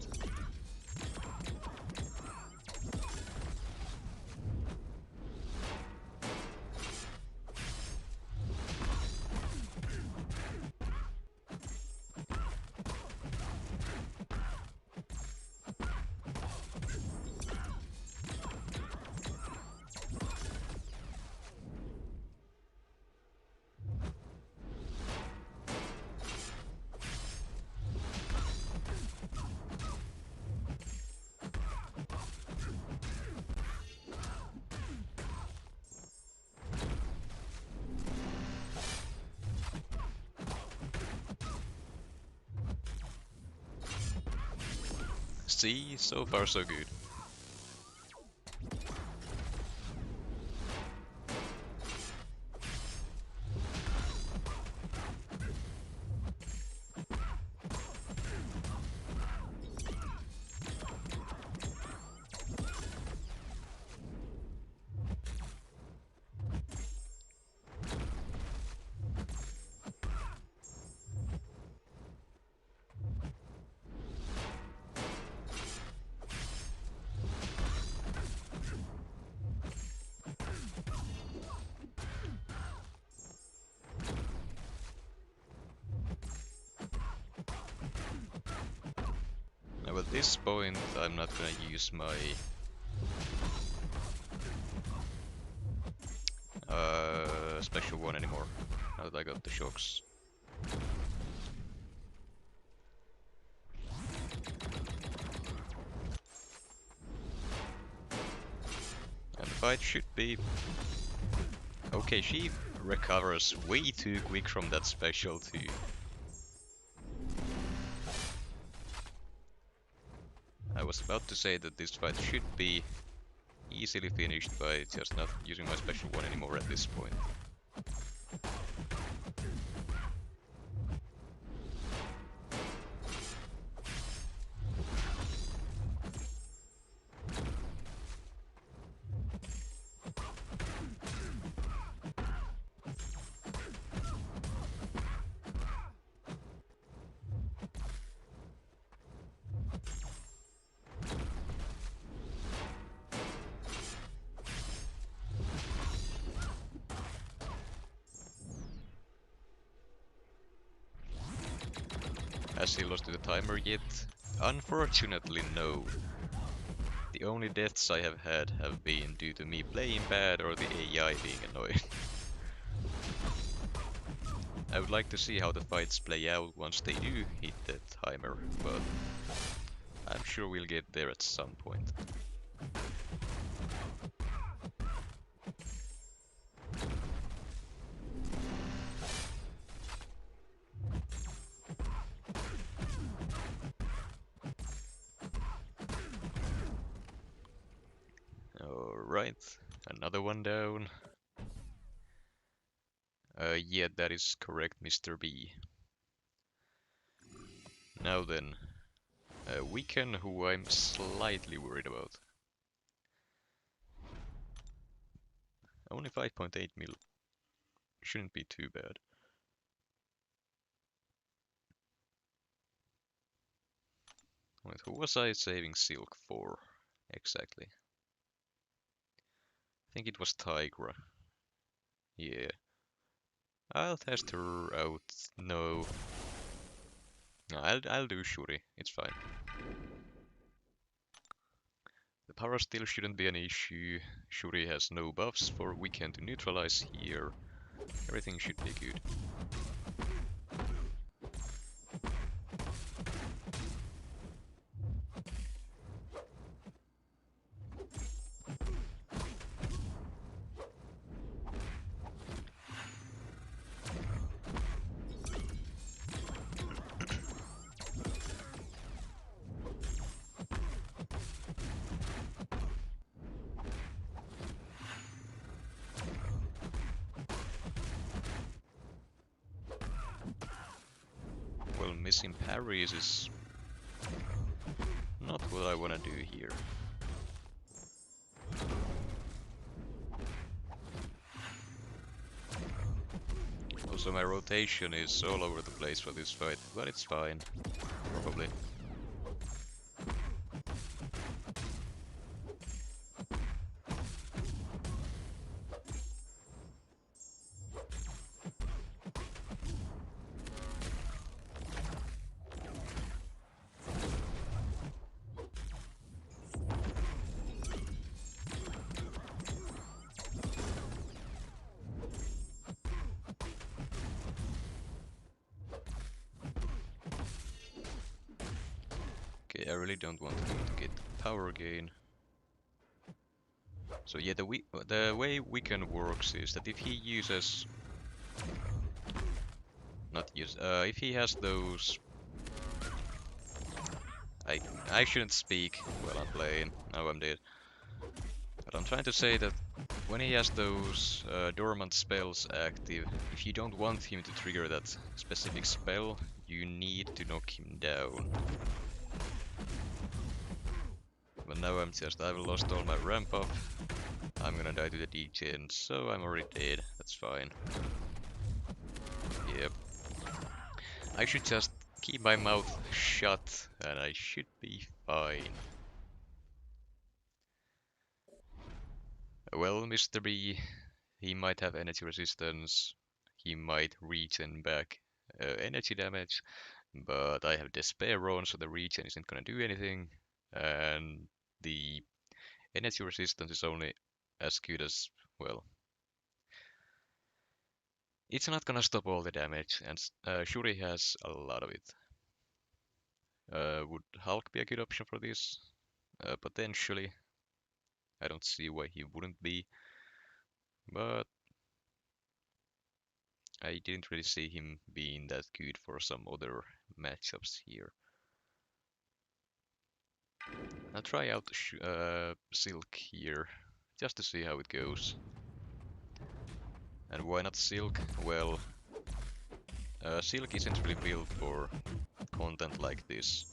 See, so far so good. Now at this point I'm not gonna use my special one anymore, now that I got the shocks. fight should be... Okay, she recovers way too quick from that special too. I was about to say that this fight should be easily finished by just not using my special one anymore at this point. Has he lost to the timer yet? Unfortunately, no. The only deaths I have had have been due to me playing bad or the AI being annoying. I would like to see how the fights play out once they do hit the timer, but I'm sure we'll get there at some point. Alright, another one down. Yeah, that is correct, Mr. B. Now then, Weekend, who I'm slightly worried about. Only 5.8 mil. Shouldn't be too bad. Wait, who was I saving Silk for? Exactly. I think it was Tigra. Yeah. I'll test her out. No. No, I'll do Shuri. It's fine. The power still shouldn't be an issue. Shuri has no buffs for Weekend to neutralize here. Everything should be good. Well, missing parries is not what I wanna do here. Also, my rotation is all over the place for this fight, but it's fine. Probably. Okay, I really don't want him to get power gain. So yeah, the way Weekend works is that if he uses... if he has those... I shouldn't speak while I'm playing, now I'm dead. But I'm trying to say that when he has those dormant spells active, if you don't want him to trigger that specific spell, you need to knock him down. But now I've lost all my ramp up. I'm gonna die to the D10, so I'm already dead. That's fine. Yep. I should just keep my mouth shut and I should be fine. Well, Mr. B, he might have energy resistance. He might regen back energy damage, but I have Despair on, so the regen isn't gonna do anything. And the energy resistance is only as good as, well, it's not gonna stop all the damage, and Shuri has a lot of it. Would Hulk be a good option for this? Potentially. I don't see why he wouldn't be, but I didn't really see him being that good for some other matchups here. I'll try out Silk here, just to see how it goes. And why not Silk? Well, Silk isn't really built for content like this.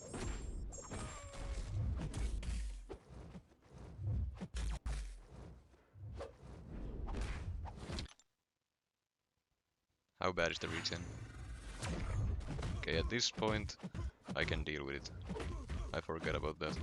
How bad is the regen? Okay, at this point, I can deal with it. I forgot about that.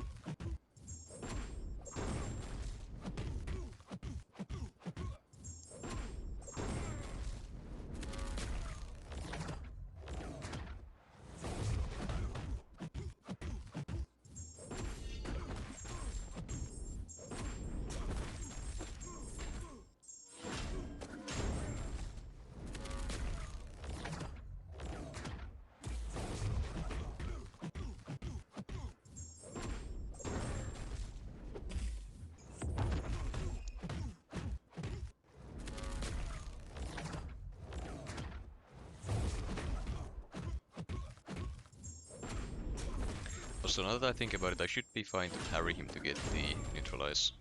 So now that I think about it, I should be fine to parry him to get the neutralize.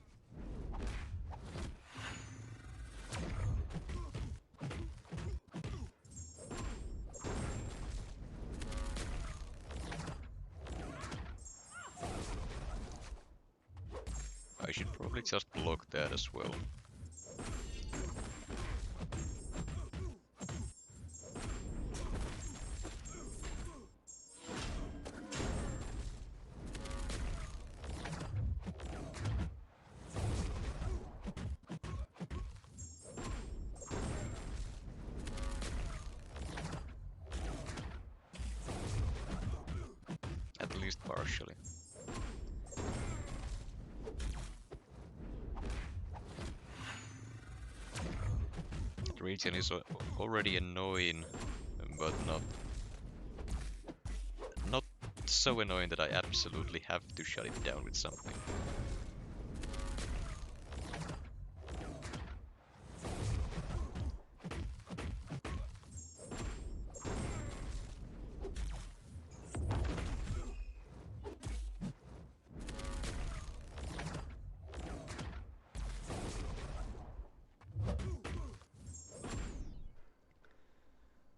I should probably just block that as well. At least partially. The regen is already annoying, but not so annoying that I absolutely have to shut it down with something.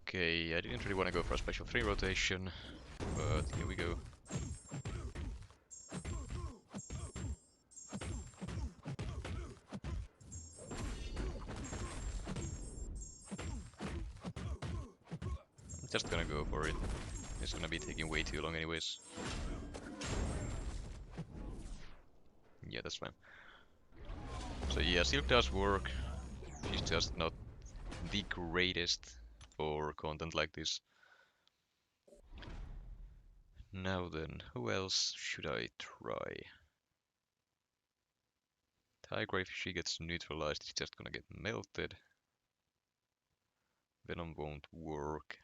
Okay, I didn't really want to go for a special 3 rotation, but here we go. I'm just gonna go for it. It's gonna be taking way too long anyways. Yeah, that's fine. So yeah, Silk does work. She's just not the greatest for content like this. Now then, who else should I try? Tigra, if she gets neutralized, it's just gonna get melted. Venom won't work.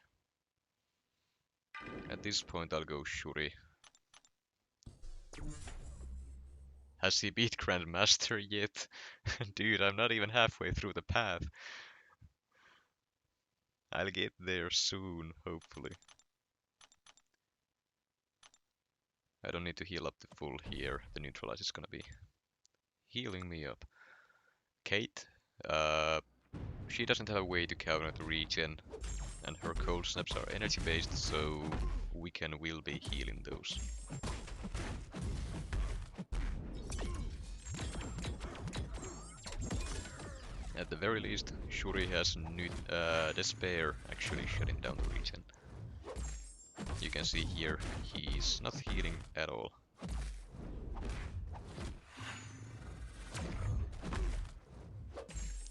At this point, I'll go Shuri. Has he beat Grandmaster yet? Dude, I'm not even halfway through the path. I'll get there soon, hopefully. I don't need to heal up the full here. The neutralize is gonna be healing me up. Kate, she doesn't have a way to counter the regen, and her cold snaps are energy based, so will be healing those. At the very least, Shuri has Despair actually shutting down the regen. You can see here, he's not healing at all.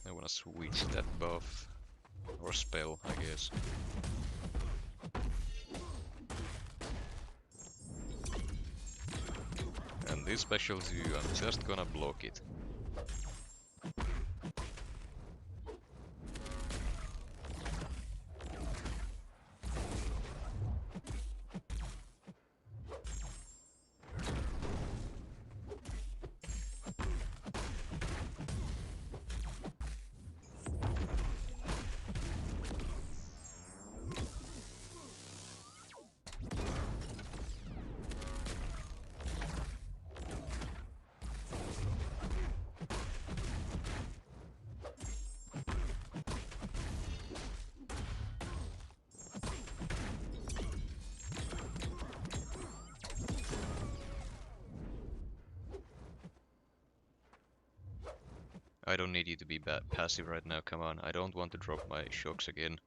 I wanna switch that buff, or spell, I guess. And this special too, I'm just gonna block it. I don't need you to be passive right now, come on. I don't want to drop my shocks again.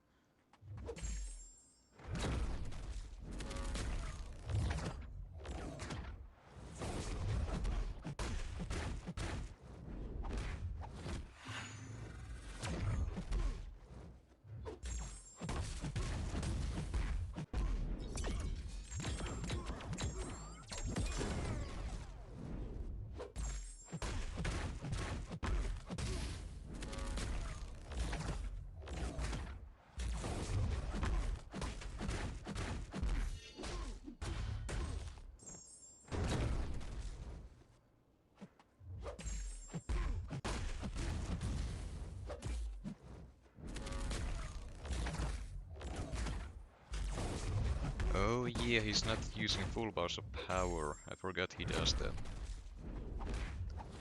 Oh yeah, he's not using full bars of power. I forgot he does that.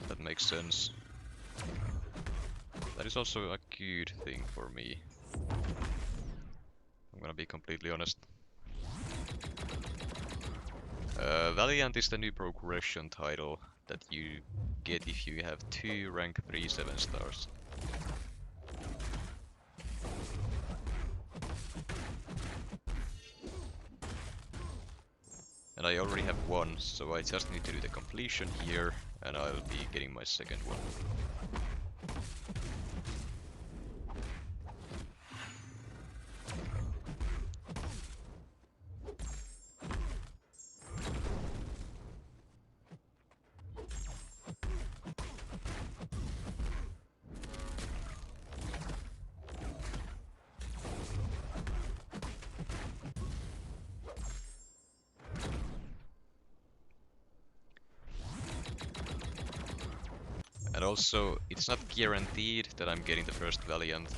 That makes sense. That is also a good thing for me. I'm gonna be completely honest. Valiant is the new progression title that you get if you have 2 rank 3 7 stars. And I already have 1, so I just need to do the completion here, and I'll be getting my second one. And also, it's not guaranteed that I'm getting the first Valiant.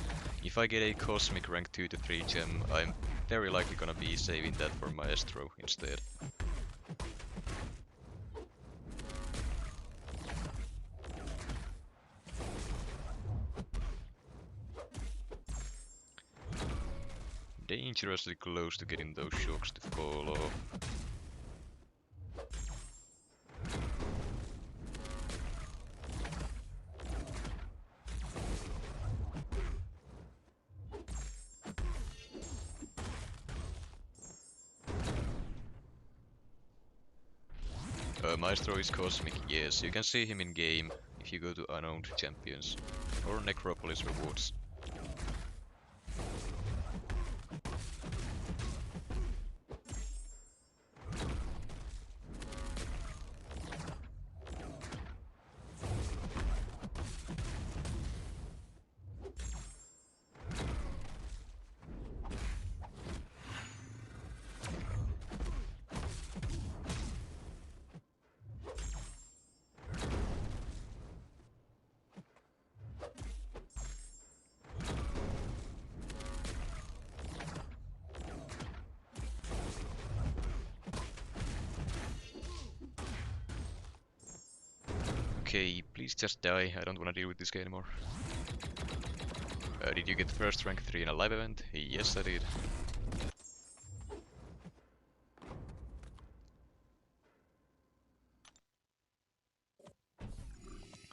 If I get a Cosmic rank 2 to 3 gem, I'm very likely gonna be saving that for Maestro instead. Dangerously close to getting those shocks to fall off. Maestro is Cosmic, yes, you can see him in game if you go to Unowned Champions or Necropolis rewards. Okay, please just die. I don't want to deal with this guy anymore. Did you get the first rank 3 in a live event? Yes, I did.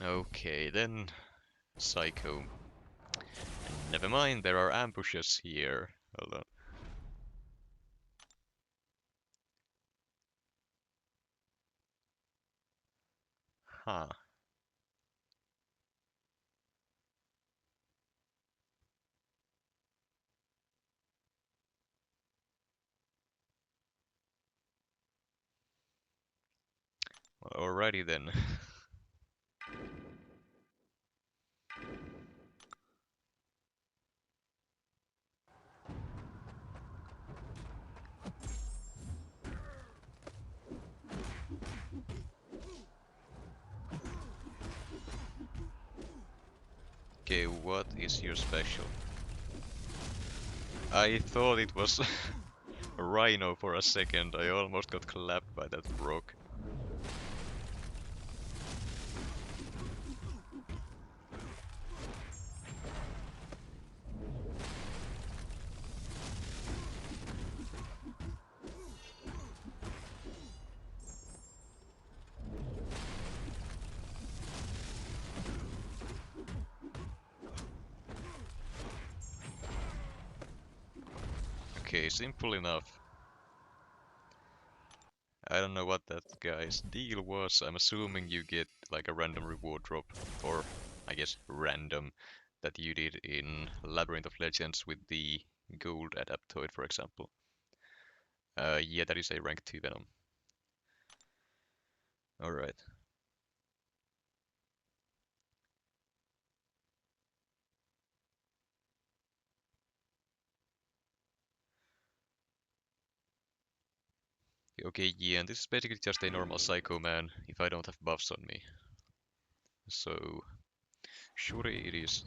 Okay, then Psycho. Never mind, there are ambushes here. Hold on. Huh. Well, alrighty then. Okay, what is your special? I thought it was a rhino for a second. I almost got clapped by that rock. Okay, simple enough. I don't know what that guy's deal was. I'm assuming you get like a random reward drop, or I guess random, that you did in Labyrinth of Legends with the gold adaptoid, for example. Yeah, that is a rank 2 Venom. Alright. Okay, yeah, and this is basically just a normal Psycho Man if I don't have buffs on me. So, Shuri it is.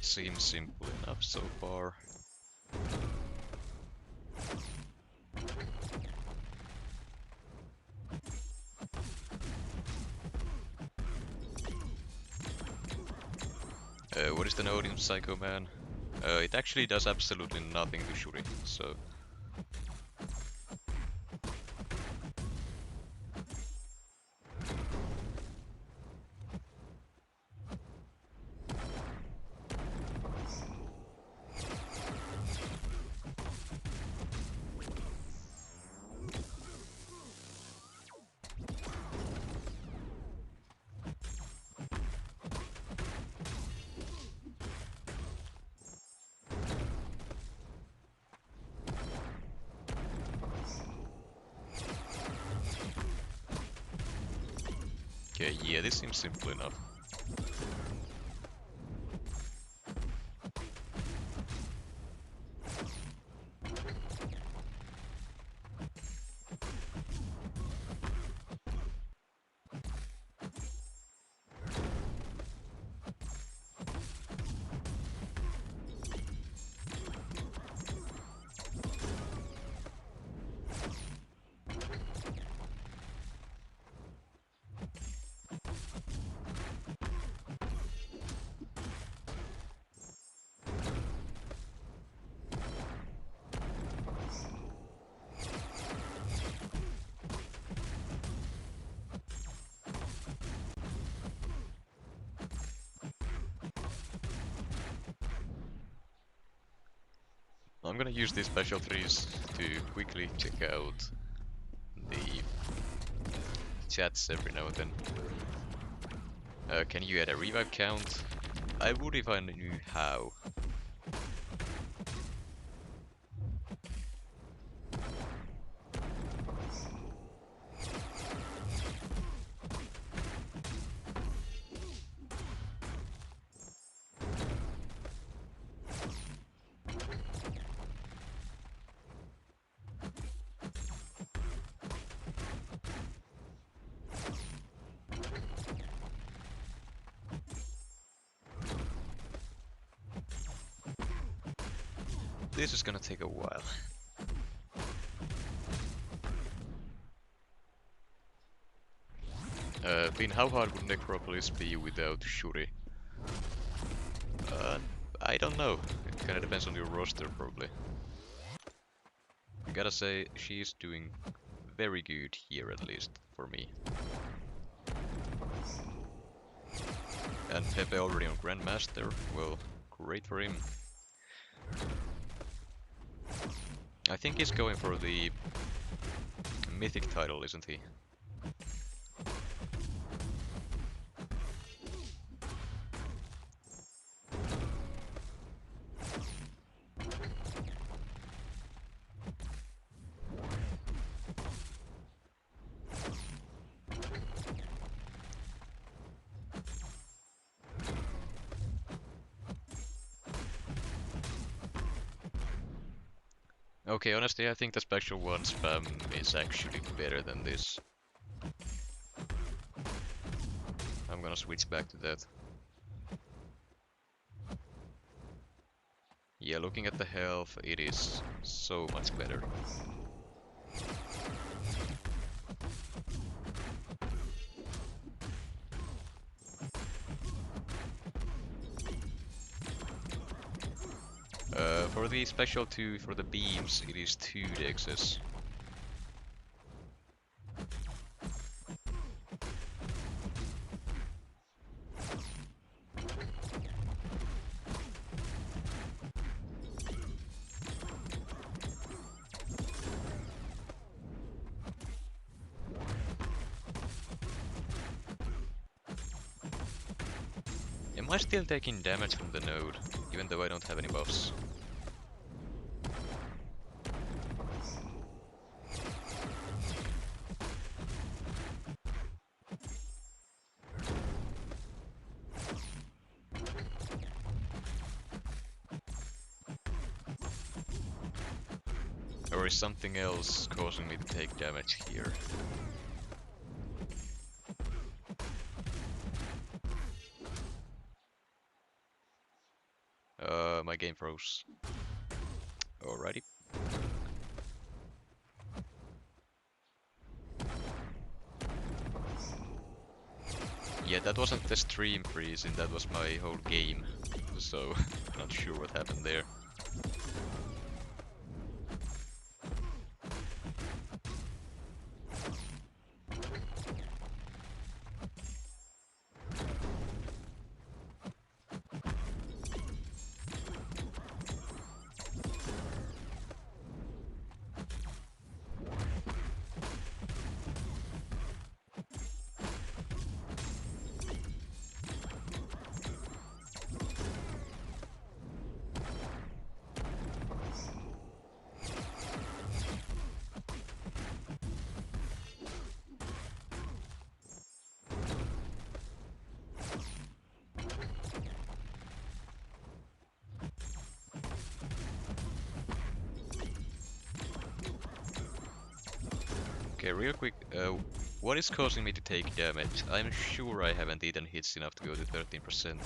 Seems simple enough so far. What is the node in Psycho Man? It actually does absolutely nothing to Shuri, so... Okay, yeah, this seems simple enough. I'm gonna use these special trees to quickly check out the chats every now and then. Can you add a revive count? I would if I knew how. This is gonna take a while. Finn, how hard would Necropolis be without Shuri? I don't know. It kinda depends on your roster, probably. I gotta say, she's doing very good here, at least, for me. And Pepe already on Grandmaster, well, great for him. I think he's going for the Mythic title, isn't he? Okay, honestly, I think the special one spam is actually better than this. I'm gonna switch back to that. Yeah, looking at the health, it is so much better. For the special 2, for the beams, it is 2 dexes. Am I still taking damage from the node, even though I don't have any buffs? Or is something else causing me to take damage here? My game froze. Alrighty. Yeah, that wasn't the stream freezing, that was my whole game. So, not sure what happened there. Okay, real quick, what is causing me to take damage? I'm sure I haven't eaten hits enough to go to 13%.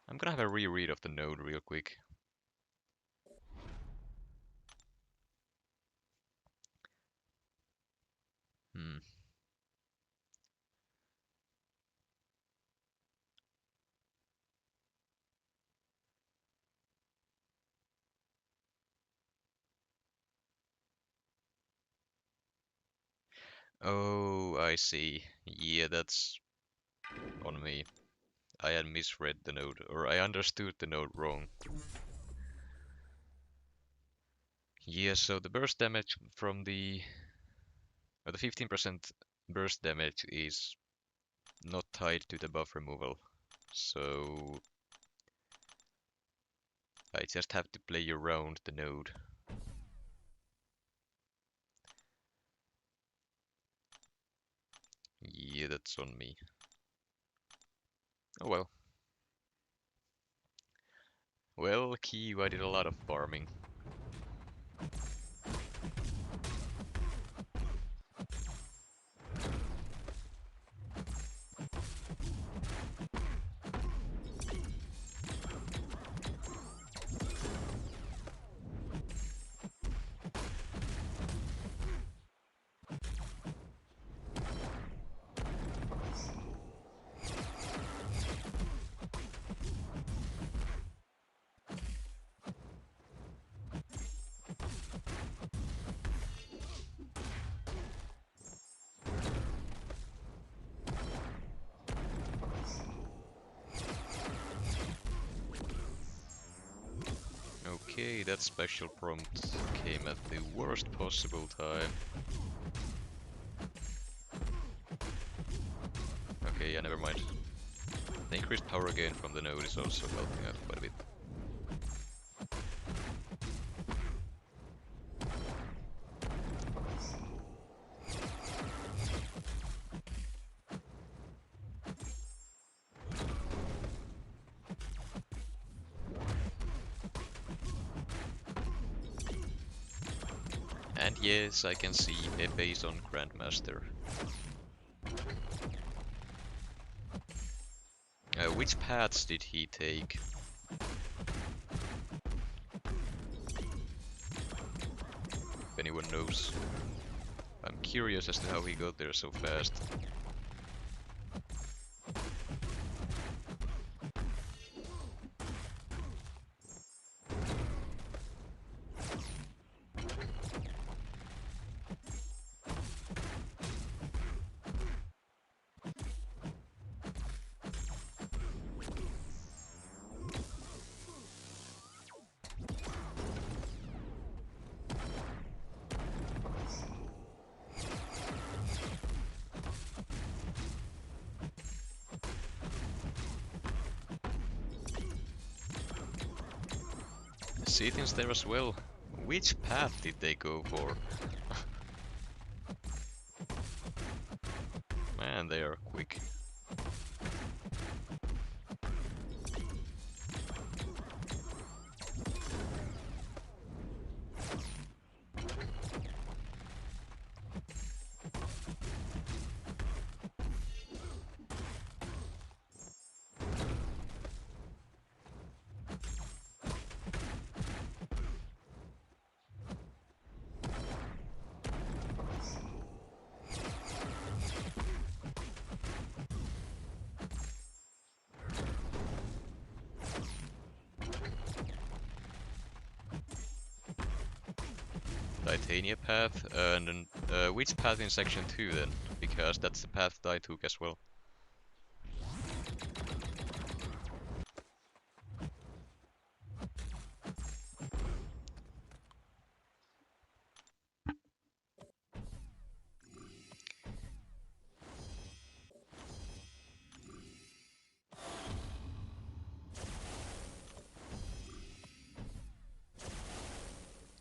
I'm gonna have a reread of the node real quick. Hmm. Oh, I see. Yeah, that's on me. I had misread the node, or I understood the node wrong. Yeah, so the burst damage from or the 15% burst damage is not tied to the buff removal. So I just have to play around the node. Yeah, that's on me. Oh well. Well, Q, I did a lot of farming. Okay, that special prompt came at the worst possible time. Okay, yeah, never mind. The increased power gain from the node is also helping out quite a bit. And yes, I can see Pepe's on Grandmaster. Which paths did he take? If anyone knows. I'm curious as to how he got there so fast. Seating's there as well. Which path did they go for? Man, they are quick. Titania path, and then, which path in section 2 then? Because that's the path that I took as well.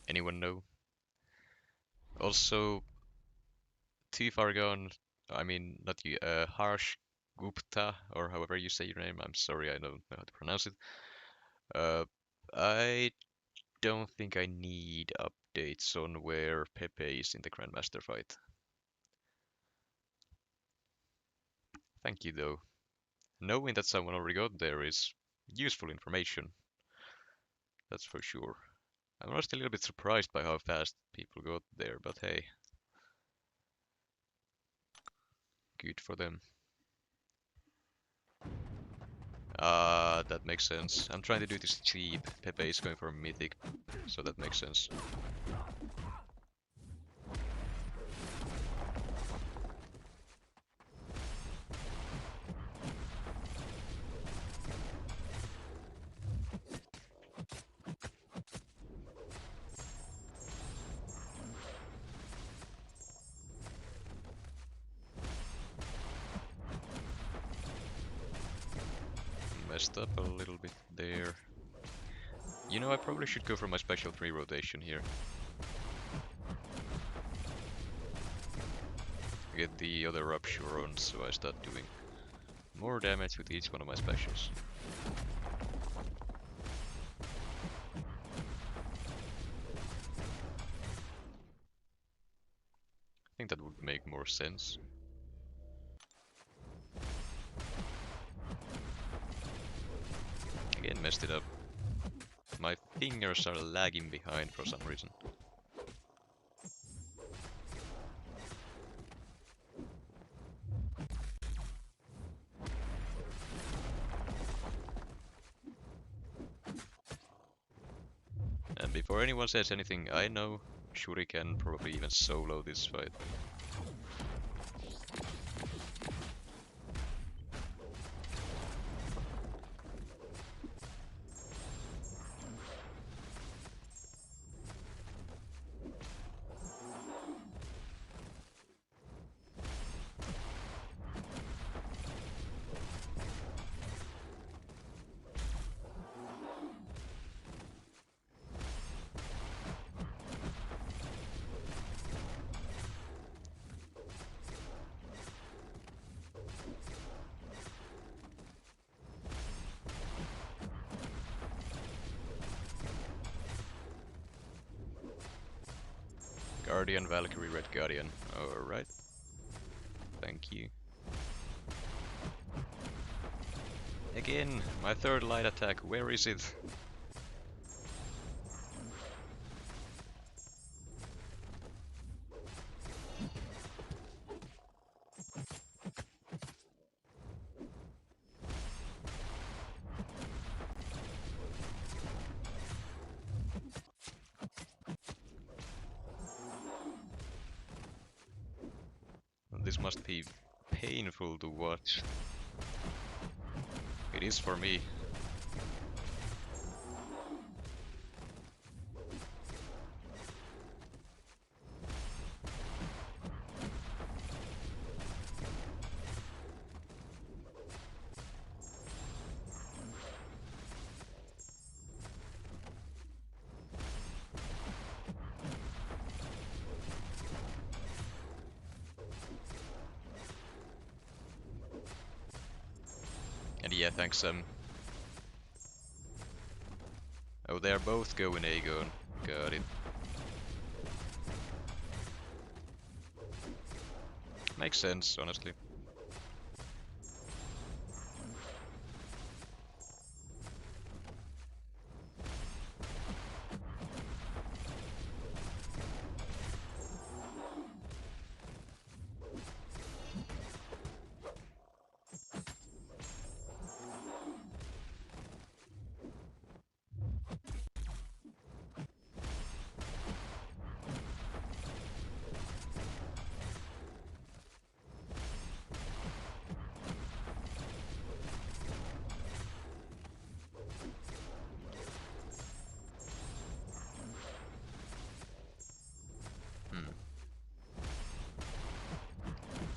Anyone know? Also, too far gone, I mean, not you, Harsh Gupta, or however you say your name, I'm sorry, I don't know how to pronounce it. I don't think I need updates on where Pepe is in the Grandmaster fight. Thank you, though. Knowing that someone already got there is useful information, that's for sure. I'm honestly a little bit surprised by how fast people got there, but hey, good for them. That makes sense. I'm trying to do this cheap. Pepe is going for a mythic, so that makes sense. Messed up a little bit there. You know, I probably should go for my special 3 rotation here. Get the other rupture on, so I start doing more damage with each one of my specials. I think that would make more sense. Again, messed it up. My fingers are lagging behind for some reason. And before anyone says anything, I know Shuri can probably even solo this fight. Guardian, Valkyrie, Red Guardian. Alright. Thank you. Again, my third light attack. Where is it? This must be painful to watch. It is for me. And yeah, thanks, oh, they are both going Aegon. Got it. Makes sense, honestly.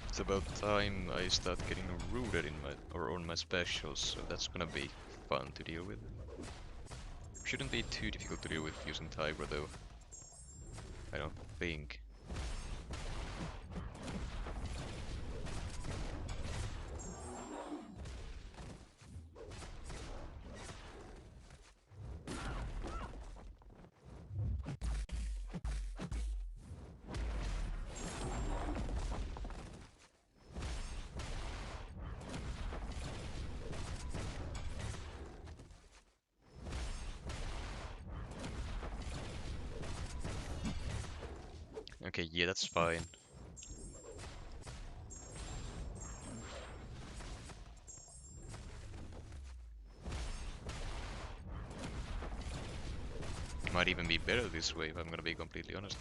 It's about time I start getting rooted in on my specials, so that's gonna be fun to deal with. Shouldn't be too difficult to deal with using Tigra though. I don't think. Okay, yeah, that's fine. Might even be better this way if I'm gonna be completely honest.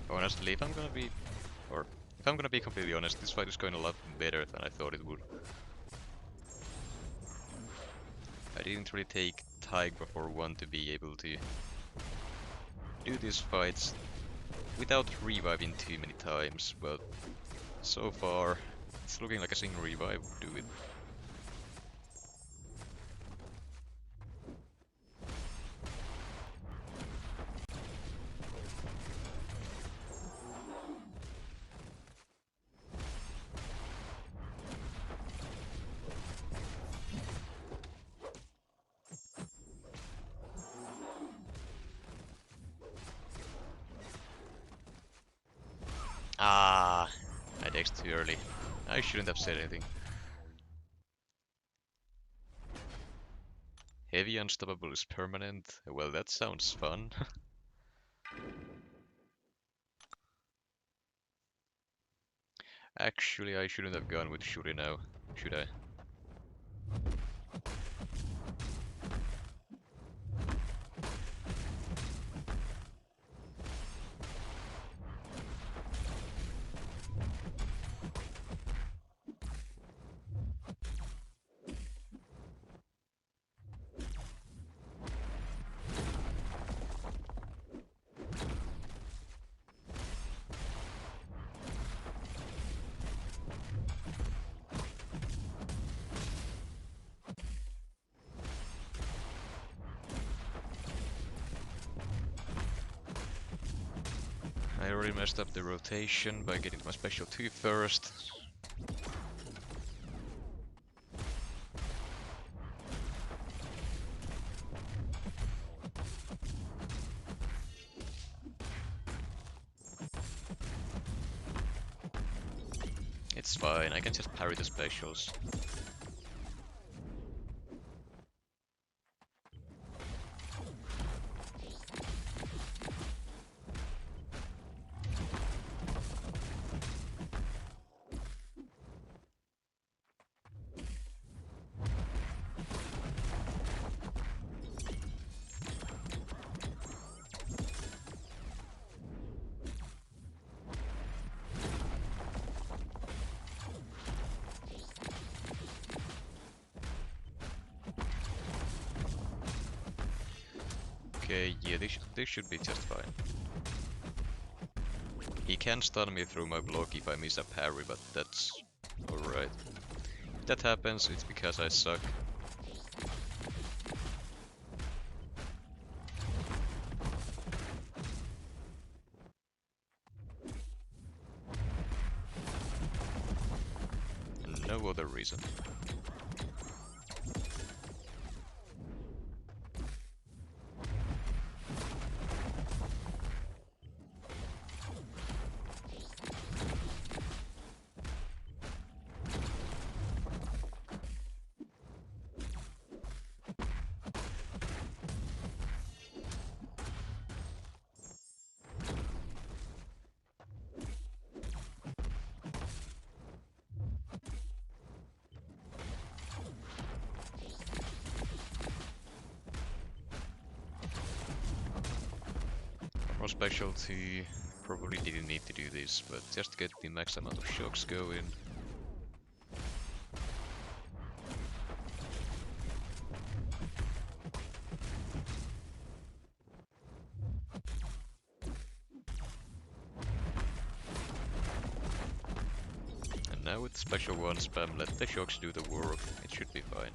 Honestly, if I'm gonna be completely honest, this fight is going a lot better than I thought it would. I didn't really take Tigra for one to be able to do these fights without reviving too many times, but so far it's looking like a single revive would do it. Ah, I dexed too early. I shouldn't have said anything. Heavy unstoppable is permanent. Well, that sounds fun. Actually, I shouldn't have gone with Shuri now, should I? I already messed up the rotation by getting my special 2 first. It's fine, I can just parry the specials. Okay, yeah, this should be just fine. He can stun me through my block if I miss a parry, but that's alright. If that happens, it's because I suck. And no other reason. More specialty, probably didn't need to do this, but just get the max amount of shocks going. And now with special 1 spam, let the shocks do the work, it should be fine.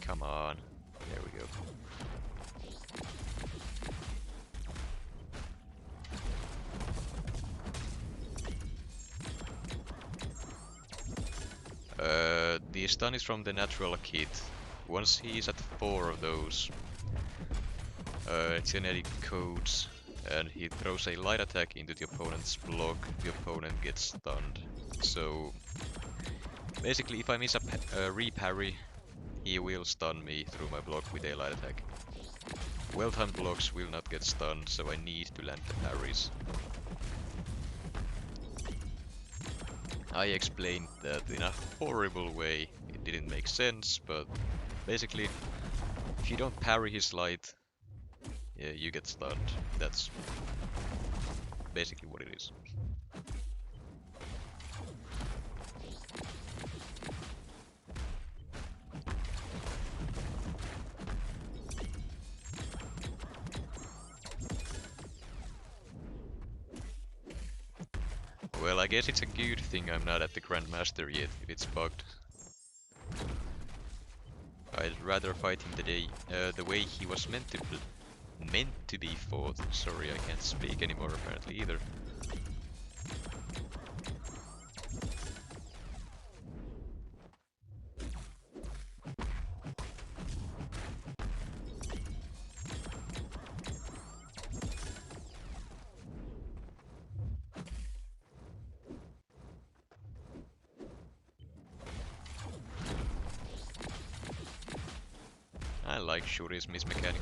Come on, there we go. The stun is from the natural kit. Once he's at 4 of those genetic codes and he throws a light attack into the opponent's block, the opponent gets stunned. So basically if I miss a re-parry, he will stun me through my block with a light attack. Well-timed blocks will not get stunned, so I need to land the parries. I explained that in a horrible way. It didn't make sense, but basically, if you don't parry his light, yeah, you get stunned. That's basically what it is. Well, I guess it's a good thing I'm not at the Grandmaster yet, if it's bugged. I'd rather fight him the way he was meant to be fought. Sorry, I can't speak anymore apparently either. I like Shuri's miss mechanic.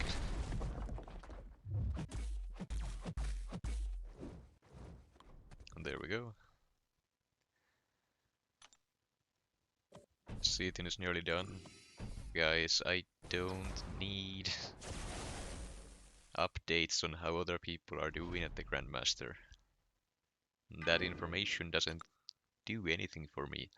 And there we go. Seating is nearly done. Guys, I don't need updates on how other people are doing at the Grandmaster. That information doesn't do anything for me.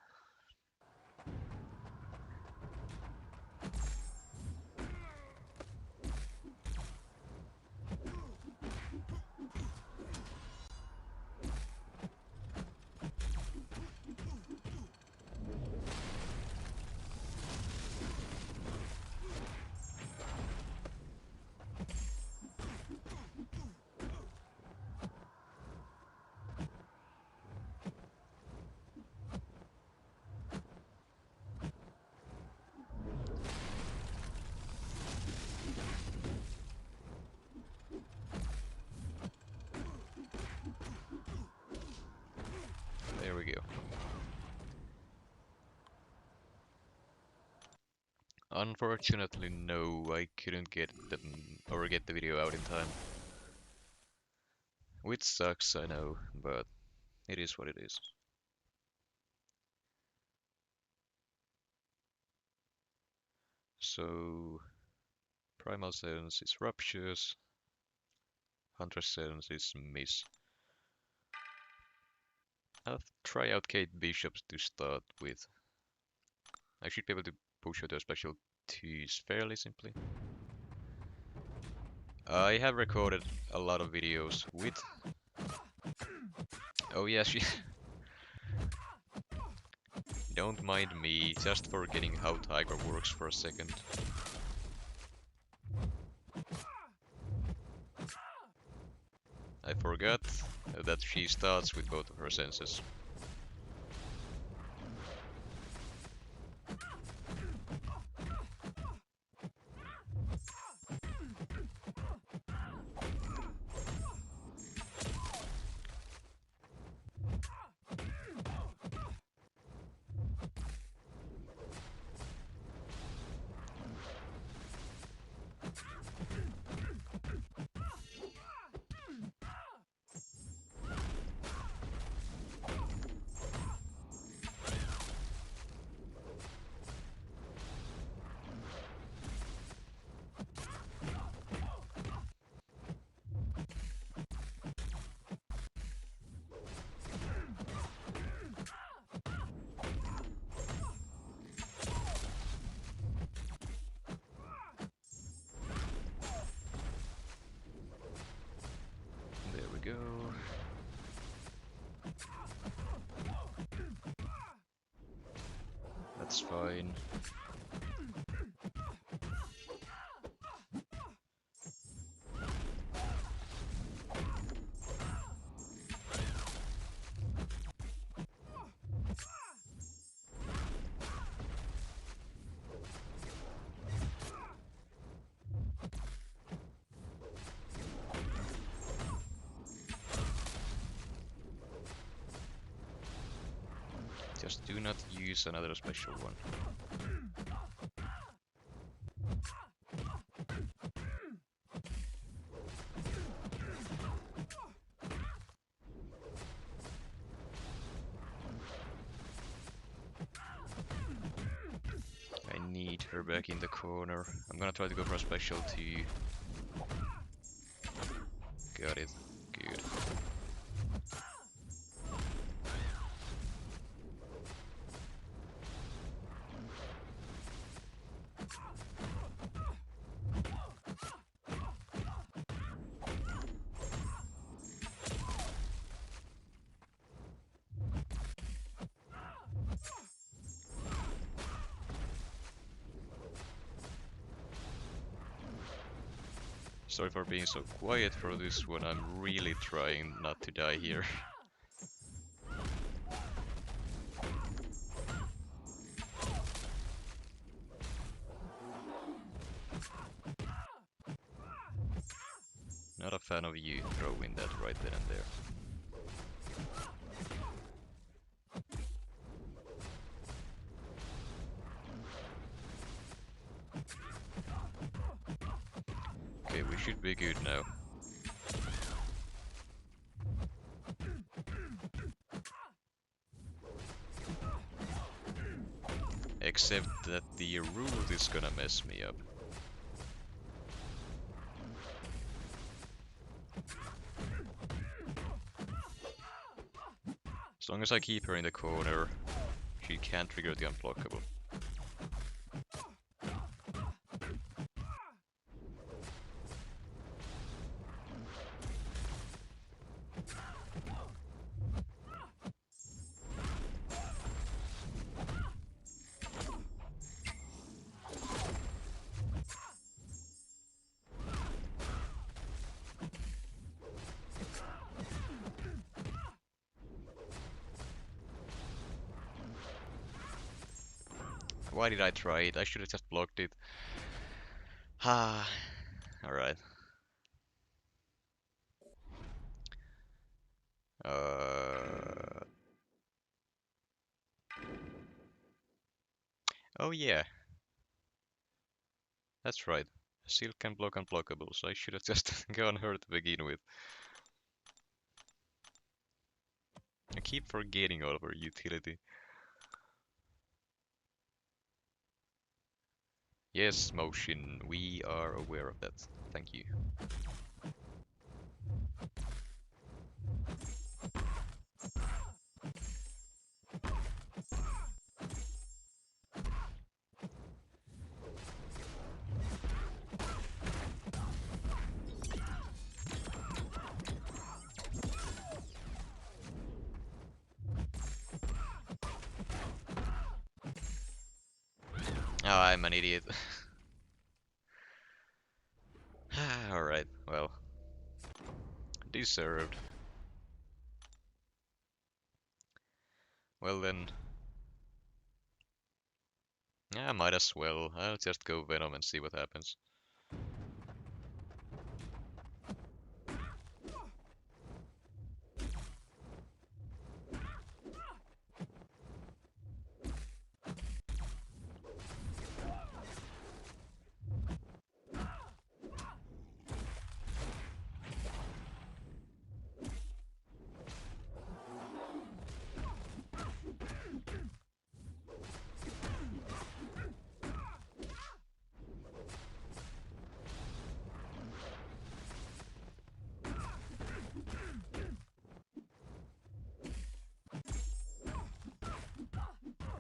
Unfortunately, no, I couldn't get them or get the video out in time. Which sucks, I know, but it is what it is. So, Primal Sense is Ruptures, Hunter Sense is Miss. I'll try out Kate Bishops to start with. I should be able to push her to a special 2s fairly simply. I have recorded a lot of videos with... Oh yeah, she... Don't mind me, just forgetting how Tiger works for a second. I forgot that she starts with both of her senses. There we go. That's fine. Just do not use another special one. I need her back in the corner. I'm gonna try to go for a special too. Got it. Good. Sorry for being so quiet for this one, I'm really trying not to die here. Not a fan of you throwing that right then and there. Okay, we should be good now. Except that the root is gonna mess me up. As long as I keep her in the corner, she can't trigger the unblockable. Why did I try it? I should have just blocked it. Ah, alright. Oh yeah. That's right. Silk can block unblockables. I should have just gone her to begin with. I keep forgetting all of her utility. Yes, motion. We are aware of that. Thank you. Oh, I'm an idiot. Alright, well. Deserved. Well then. Yeah, might as well. I'll just go Venom and see what happens.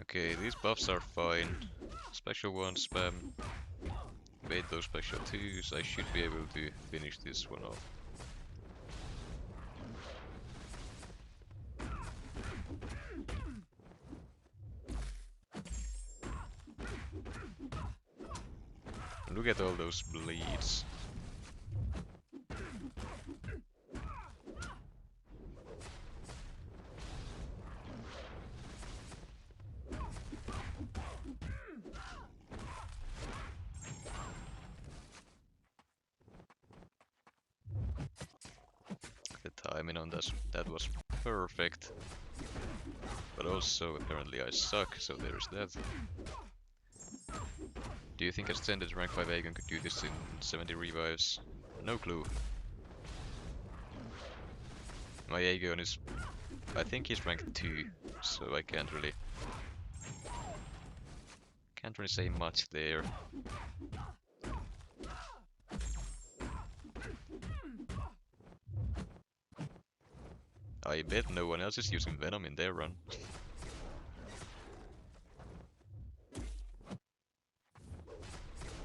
Okay, these buffs are fine. Special 1 spam. Wait those special 2s. I should be able to finish this one off. Look at all those bleeds. The timing on that was perfect. But also, apparently I suck, so there's that. Do you think extended rank 5 Aegon could do this in 70 revives? No clue. My Aegon is... I think he's rank 2, so I can't really say much there. I bet no one else is using Venom in their run.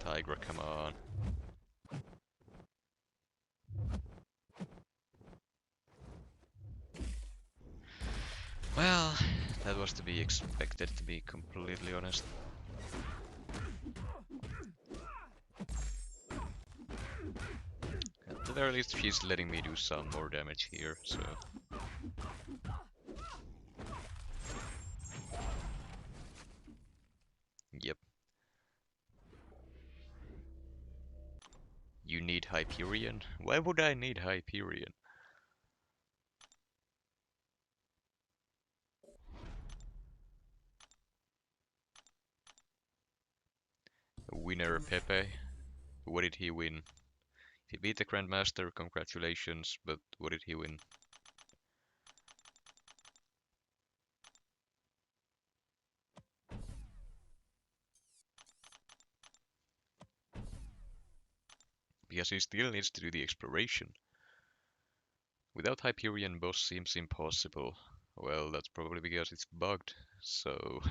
Tigra, come on. Well, that was to be expected, to be completely honest. At the very least, she's letting me do some more damage here, so... Yep. You need Hyperion? Why would I need Hyperion? Winner Pepe. What did he win? He beat the Grandmaster, congratulations, but what did he win? Because he still needs to do the exploration. Without Hyperion, boss seems impossible. Well, that's probably because it's bugged, so...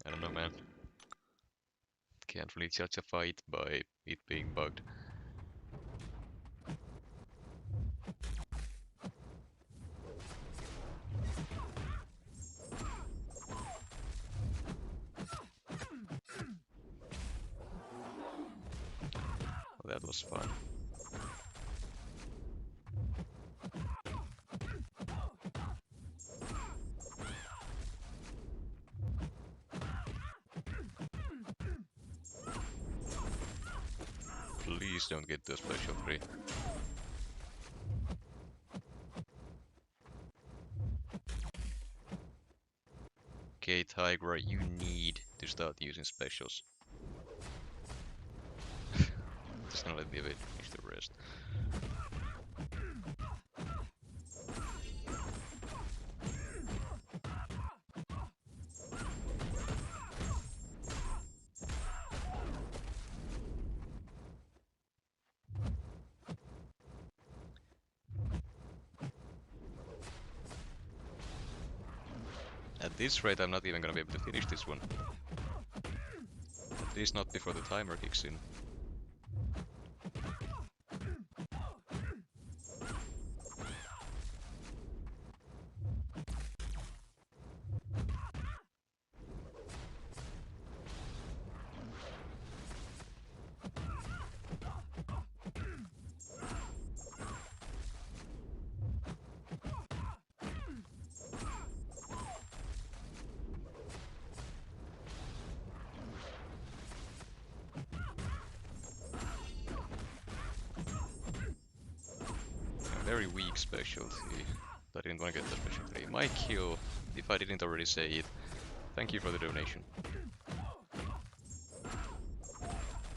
I don't know, man. Can't really judge a fight by it being bugged. Well, that was fun. Please don't get the special 3. Okay, Tigra, you need to start using specials. Just gonna let me finish the rest. At this rate, I'm not even gonna be able to finish this one. At least not before the timer kicks in. Very weak specialty. I didn't want to get the specialty. My kill, if I didn't already say it. Thank you for the donation.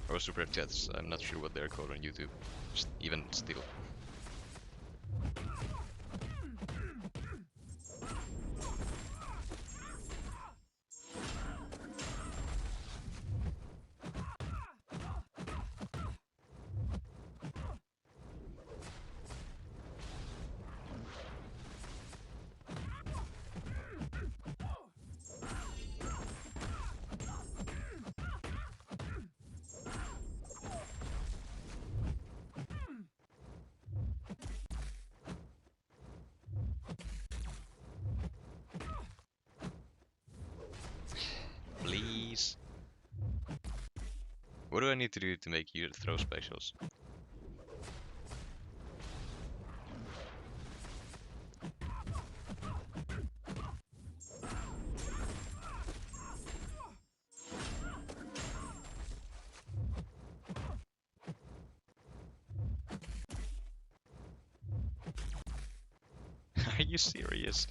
Or super chats, I'm not sure what they're called on YouTube. Just even still. Please. What do I need to do to make you throw specials? Are you serious?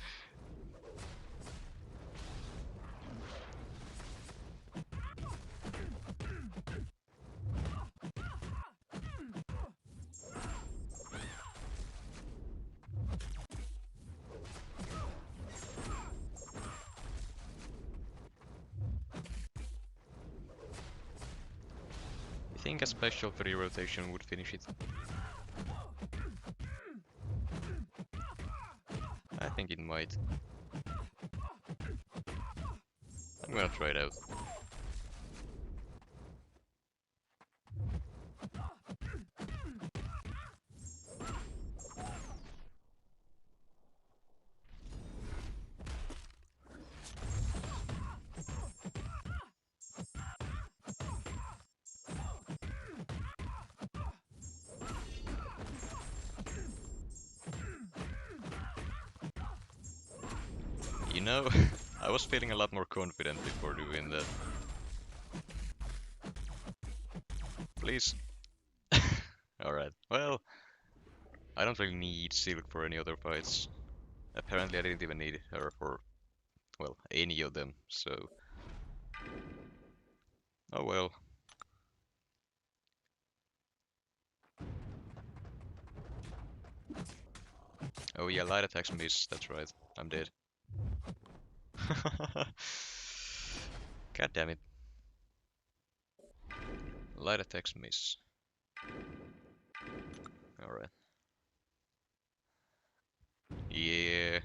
You think a special 3 rotation would finish it? I think it might. I'm gonna try it out. You know, I was feeling a lot more confident before doing that. Please. Alright, well, I don't really need Silk for any other fights. Apparently I didn't even need her for, well, any of them, so... Oh well. Oh yeah, light attacks miss, that's right. I'm dead. God damn it. Light attacks miss. Alright. Yeah.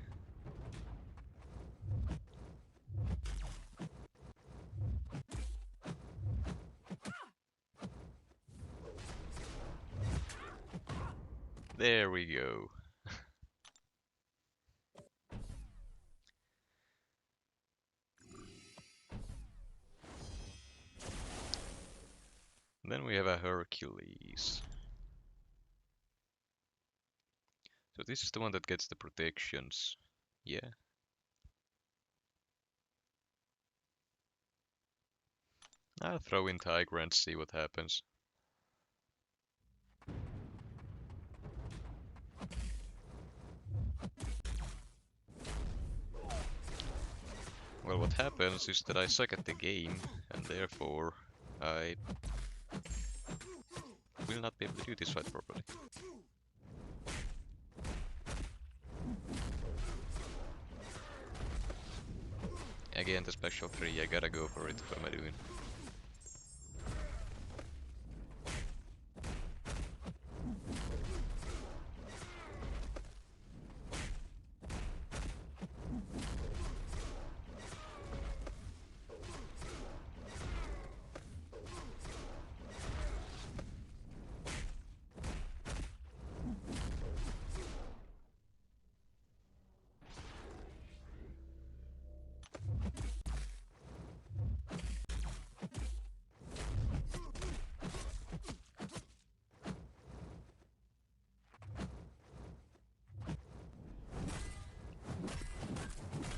There we go. Then we have a Hercules. So this is the one that gets the protections. Yeah. I'll throw in Tiger and see what happens. Well, what happens is that I suck at the game, and therefore I will not be able to do this fight properly. Again, the special 3, I gotta go for it. What am I doing?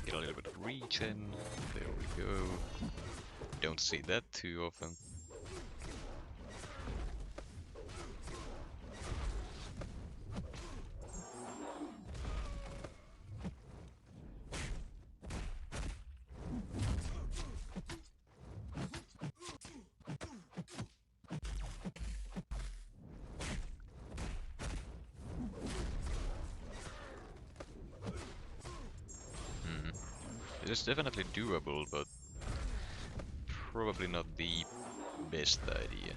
Get a little bit of regen. There we go. Don't see that too often. It is definitely doable, but probably not the best idea.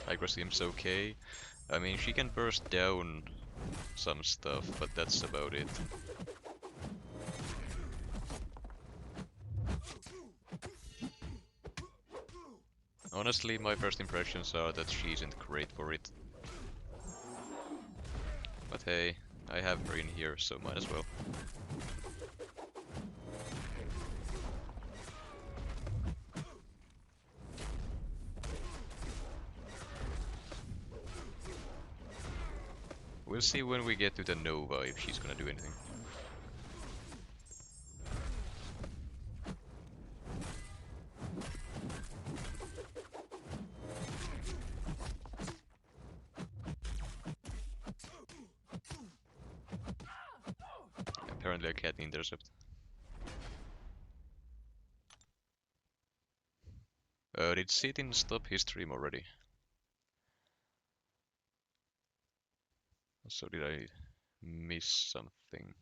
Tigra seems okay. I mean, she can burst down some stuff, but that's about it. Honestly, my first impressions are that she isn't great for it. But hey, I have her in here, so might as well. We'll see when we get to the Nova if she's gonna do anything. Apparently I can't intercept. Did Sitin stop his stream already? So did I miss something?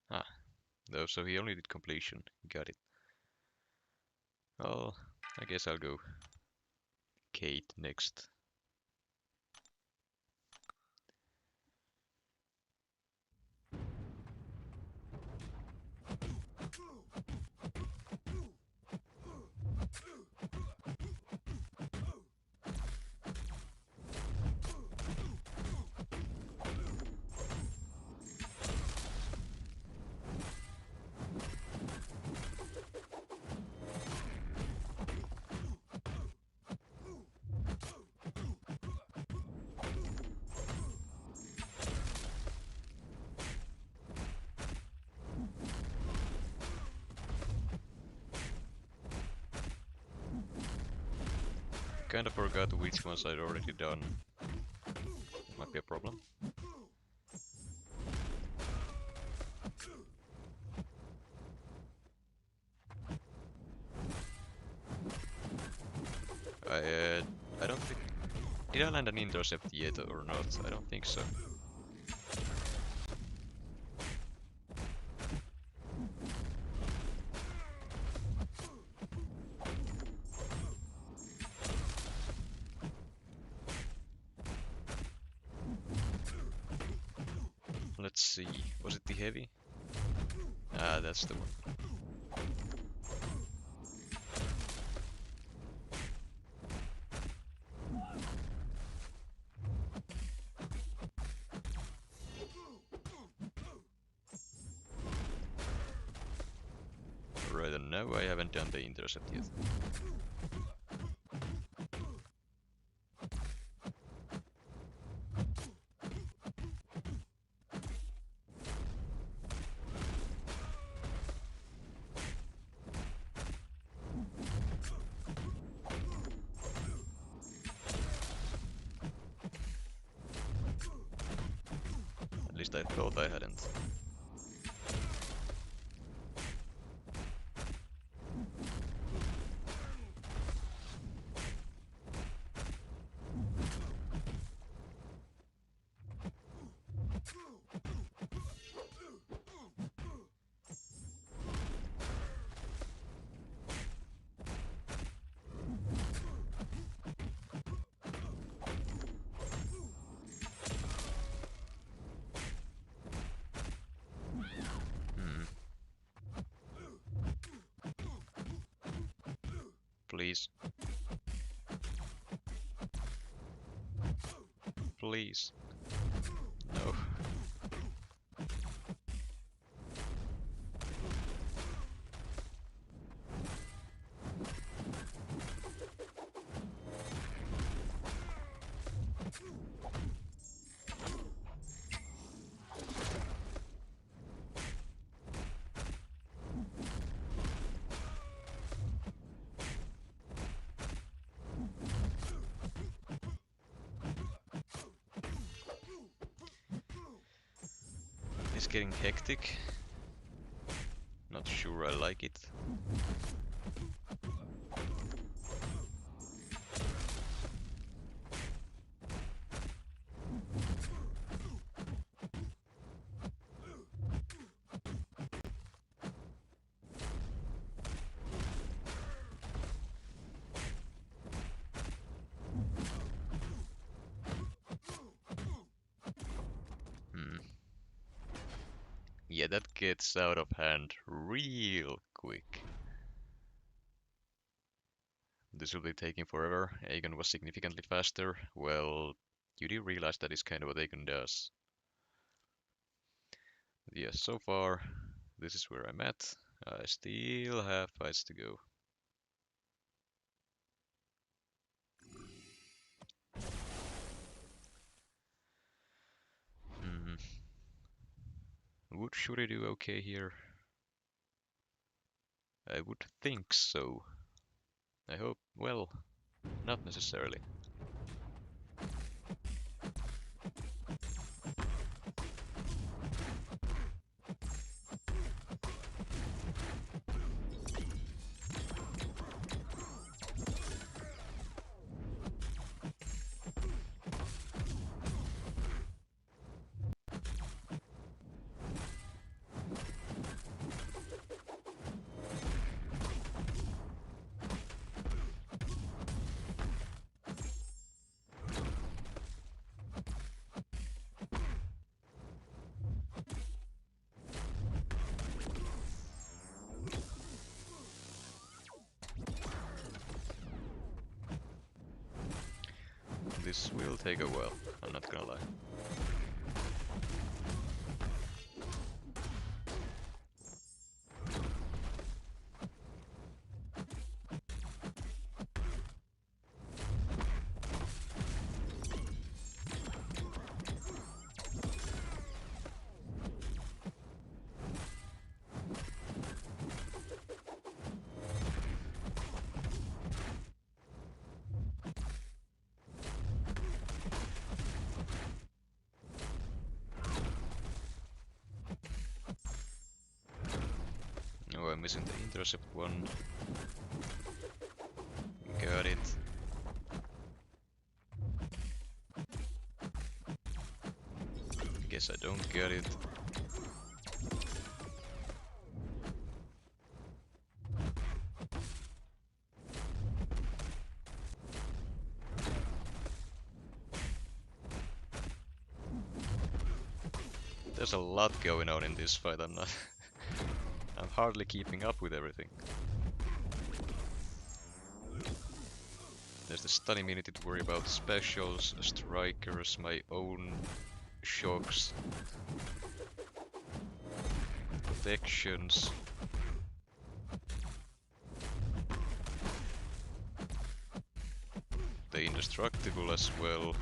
Ah, no, so he only did completion. Got it. Oh, I guess I'll go Kate next. Kinda forgot which ones I'd already done. Might be a problem. I don't think... Did I land an intercept yet or not? I don't think so. Let's see, was it the heavy? Ah, that's the one. Right, and now I haven't done the intercept yet. least I thought I hadn't. Please. Please. No. It's getting hectic. Not sure I like it. Yeah, that gets out of hand real quick. This will be taking forever. Aegon was significantly faster. Well, you do realize that is kind of what Aegon does. Yes, so far, this is where I'm at. I still have fights to go. Should I do okay here? I would think so. I hope, well, not necessarily. This will take a while, I'm not gonna lie. Oh, I'm missing the intercept one. Got it. Guess I don't get it. There's a lot going on in this fight, I'm not... I'm hardly keeping up with everything. There's the stun immunity to worry about, specials, strikers, my own shocks, protections. The indestructible as well.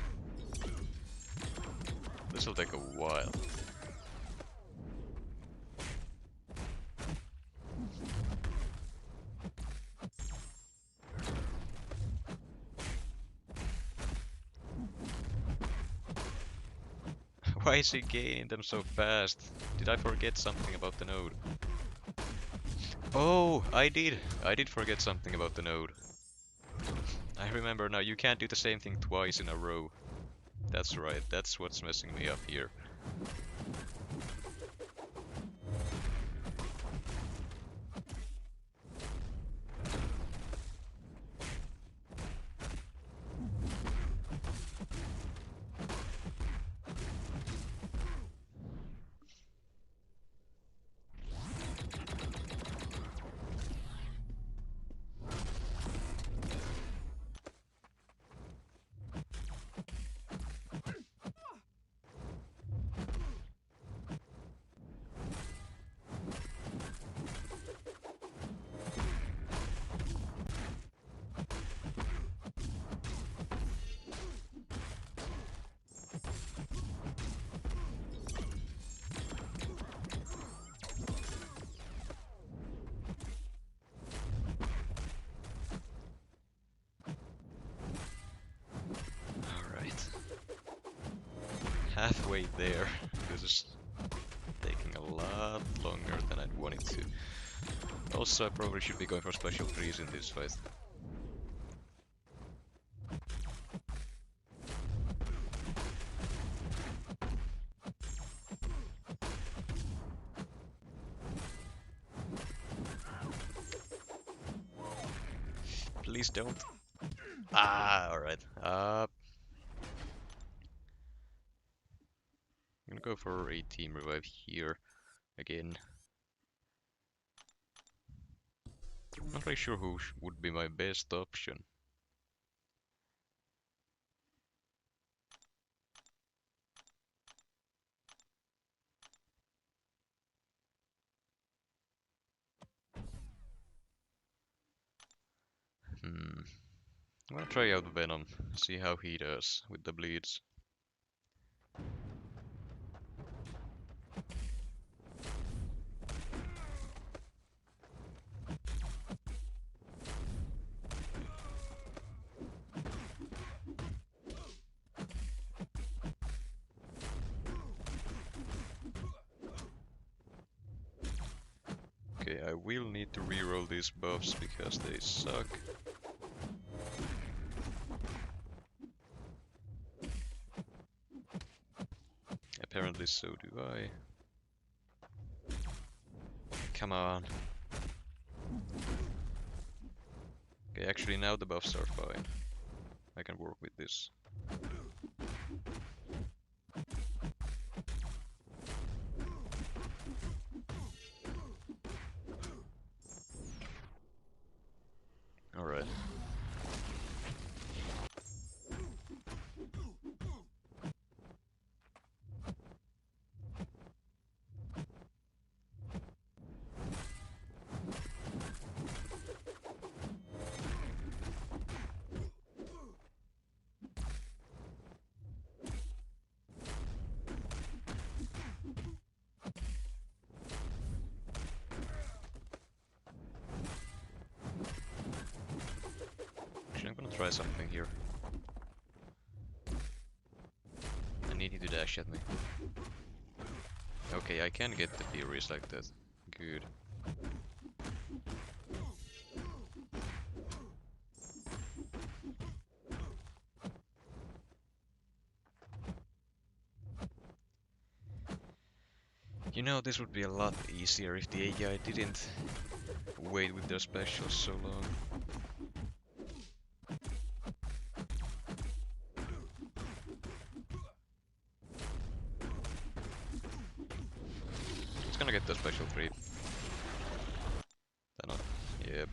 This'll take a while. Why is he gaining them so fast? Did I forget something about the node? Oh, I did. I did forget something about the node. I remember now, you can't do the same thing twice in a row. That's right, that's what's messing me up here. Halfway there. This is taking a lot longer than I'd want it to. Also, I probably should be going for special trees in this fight. Please don't. Ah, alright. I'm gonna go for a team revive here again. Not really sure who would be my best option. I'm gonna try out Venom, see how he does with the bleeds. Okay, I will need to reroll these buffs because they suck. Apparently so do I. Come on. Okay, actually now the buffs are fine. I can work with this. Alright. Actually, I'm gonna try something here. I need you to dash at me. Okay, I can get the Furies like that. Good. You know, this would be a lot easier if the AI didn't wait with their specials so long. It's gonna get the special 3. Then yep.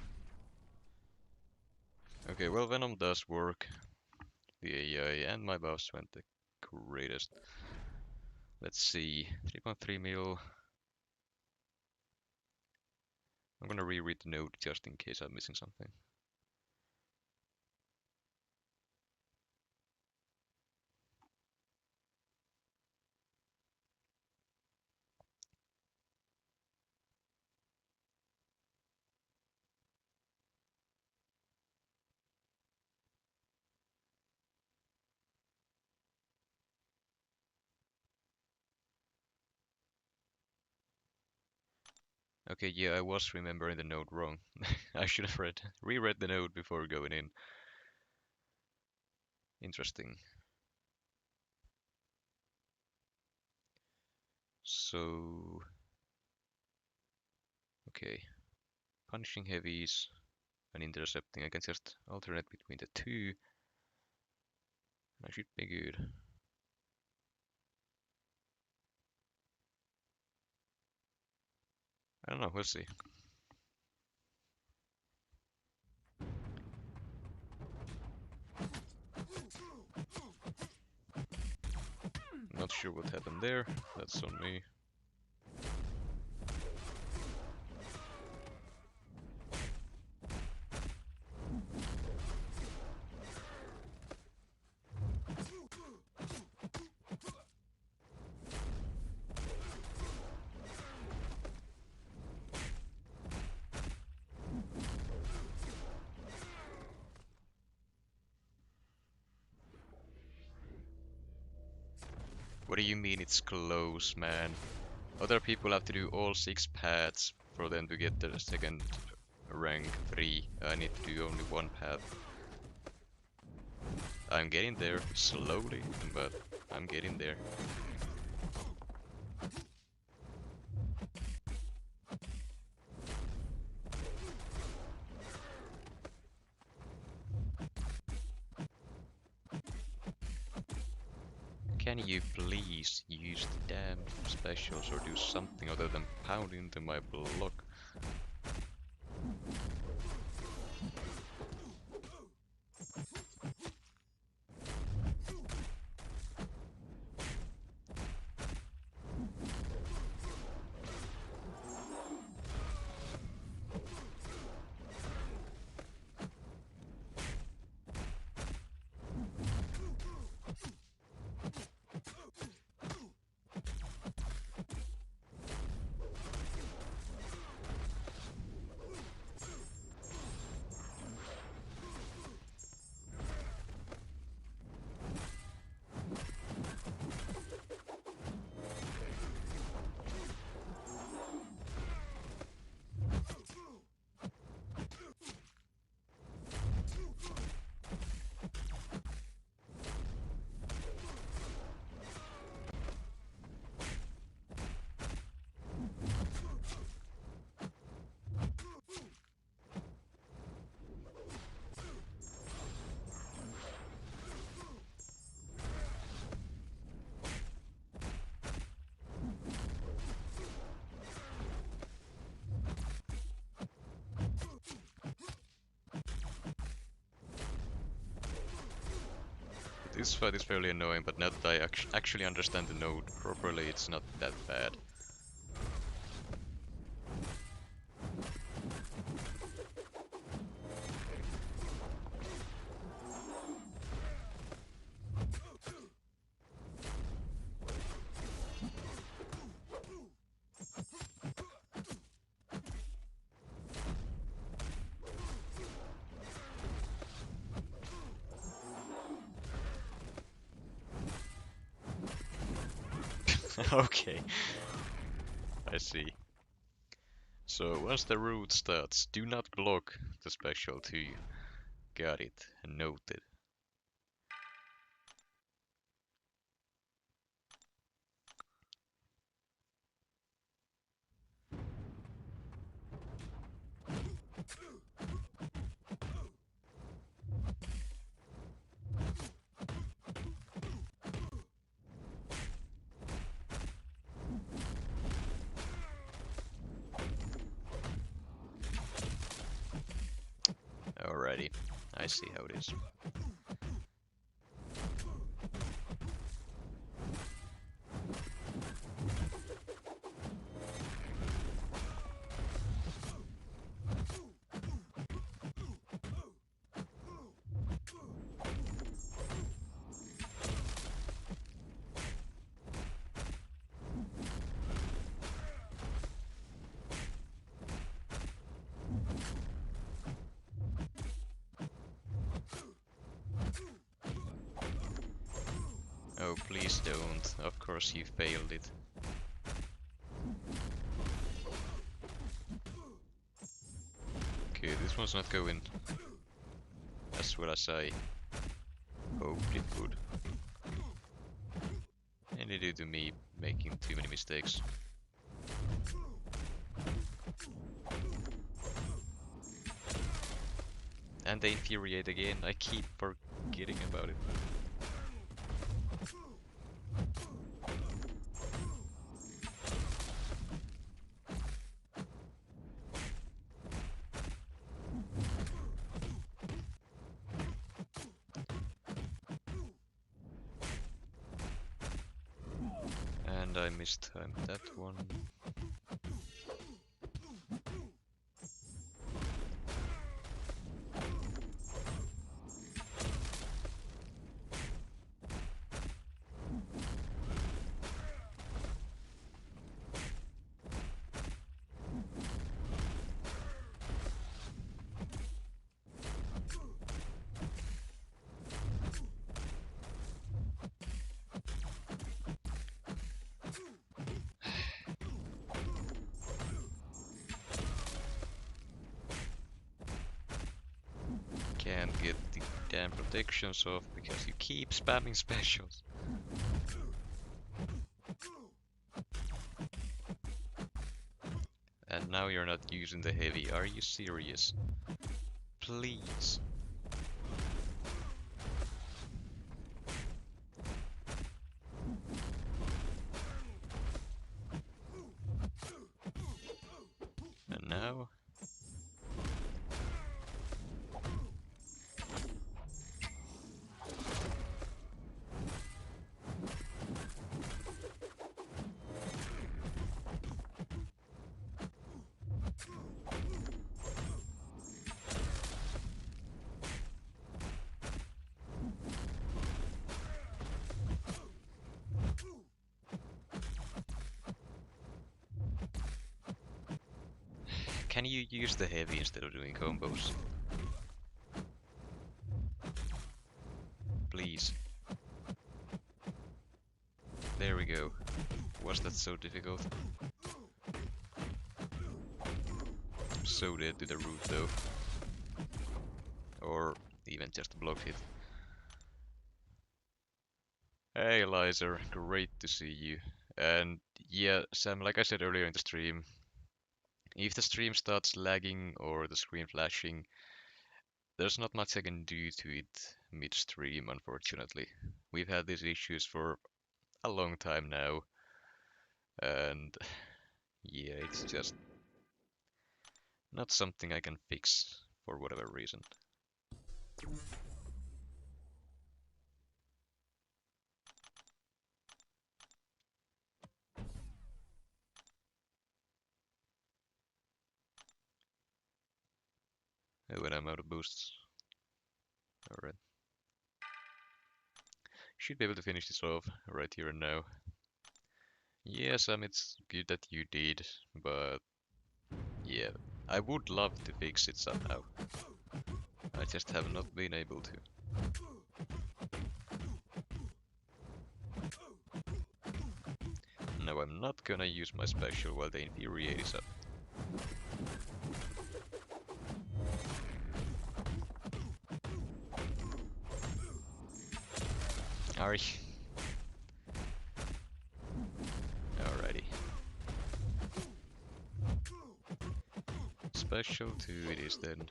Okay, well, Venom does work. The AI and my buffs went the greatest. Let's see, 3.3 mil. I'm gonna reread the note just in case I'm missing something. Okay, yeah, I was remembering the note wrong. I should have reread the note before going in. Interesting. So, okay, punching heavies and intercepting. I can just alternate between the two. I should be good. I don't know, we'll see. Not sure what happened there. That's on me. What do you mean it's close, man? Other people have to do all 6 paths for them to get the second rank 3. I need to do only one path. I'm getting there, slowly, but I'm getting there. Can you please use the damn specials or do something other than pound into my block? This fight is fairly annoying, but now that I actually understand the node properly, it's not that bad. Okay, I see. So once the route starts, do not block the special 2. Got it. Noted. Alrighty, I see how it is. Oh, please don't. Of course you failed it. this one's not going as well as I hoped it would. Mainly due to me making too many mistakes. And they infuriate again, I keep forgetting about it. And I mistimed that one. Can't get the damn protections off because you keep spamming specials. And now you're not using the heavy, are you serious? Please. And now? Can you use the heavy instead of doing combos? Please. There we go. Was that so difficult? I'm so dead to the root though. Or even just a block hit. Hey Lizer, great to see you. And yeah, Sam, like I said earlier in the stream, if the stream starts lagging or the screen flashing, there's not much I can do to it mid-stream, unfortunately. We've had these issues for a long time now, and yeah, it's just not something I can fix for whatever reason. When I'm out of boosts. Alright. Should be able to finish this off right here and now. Yeah, Sam, it's good that you did, but yeah, I would love to fix it somehow. I just have not been able to. No, I'm not gonna use my special while the Infuriate is up. Ari. Alrighty. Special 2 it is then.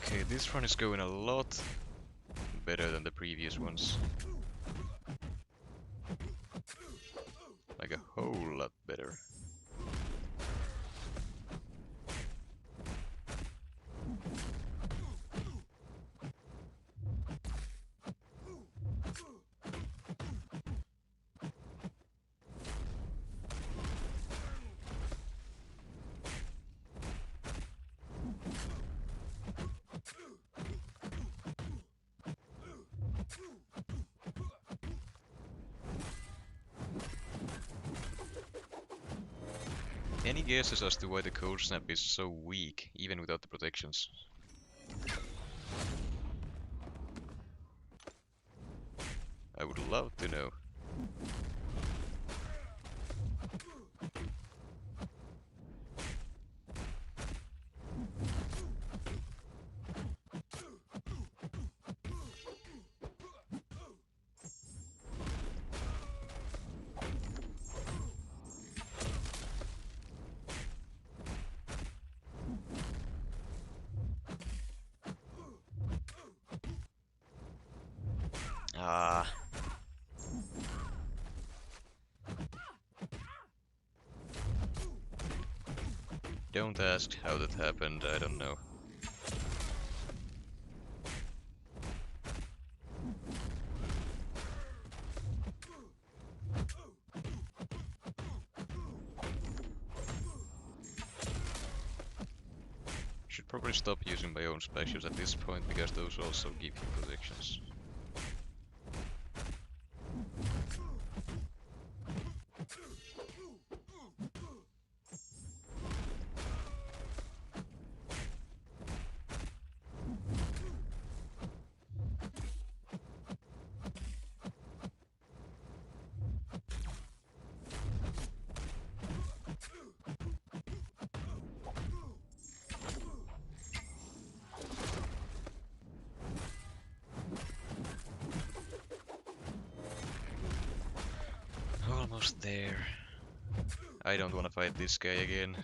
Okay, this run is going a lot better than the previous ones. Like a whole lot better. Any guesses as to why the cold snap is so weak, even without the protections? I would love to know. Ah. Don't ask how that happened, I don't know. Should probably stop using my own specials at this point, because those also give you protections. Almost there. I don't want to fight this guy again.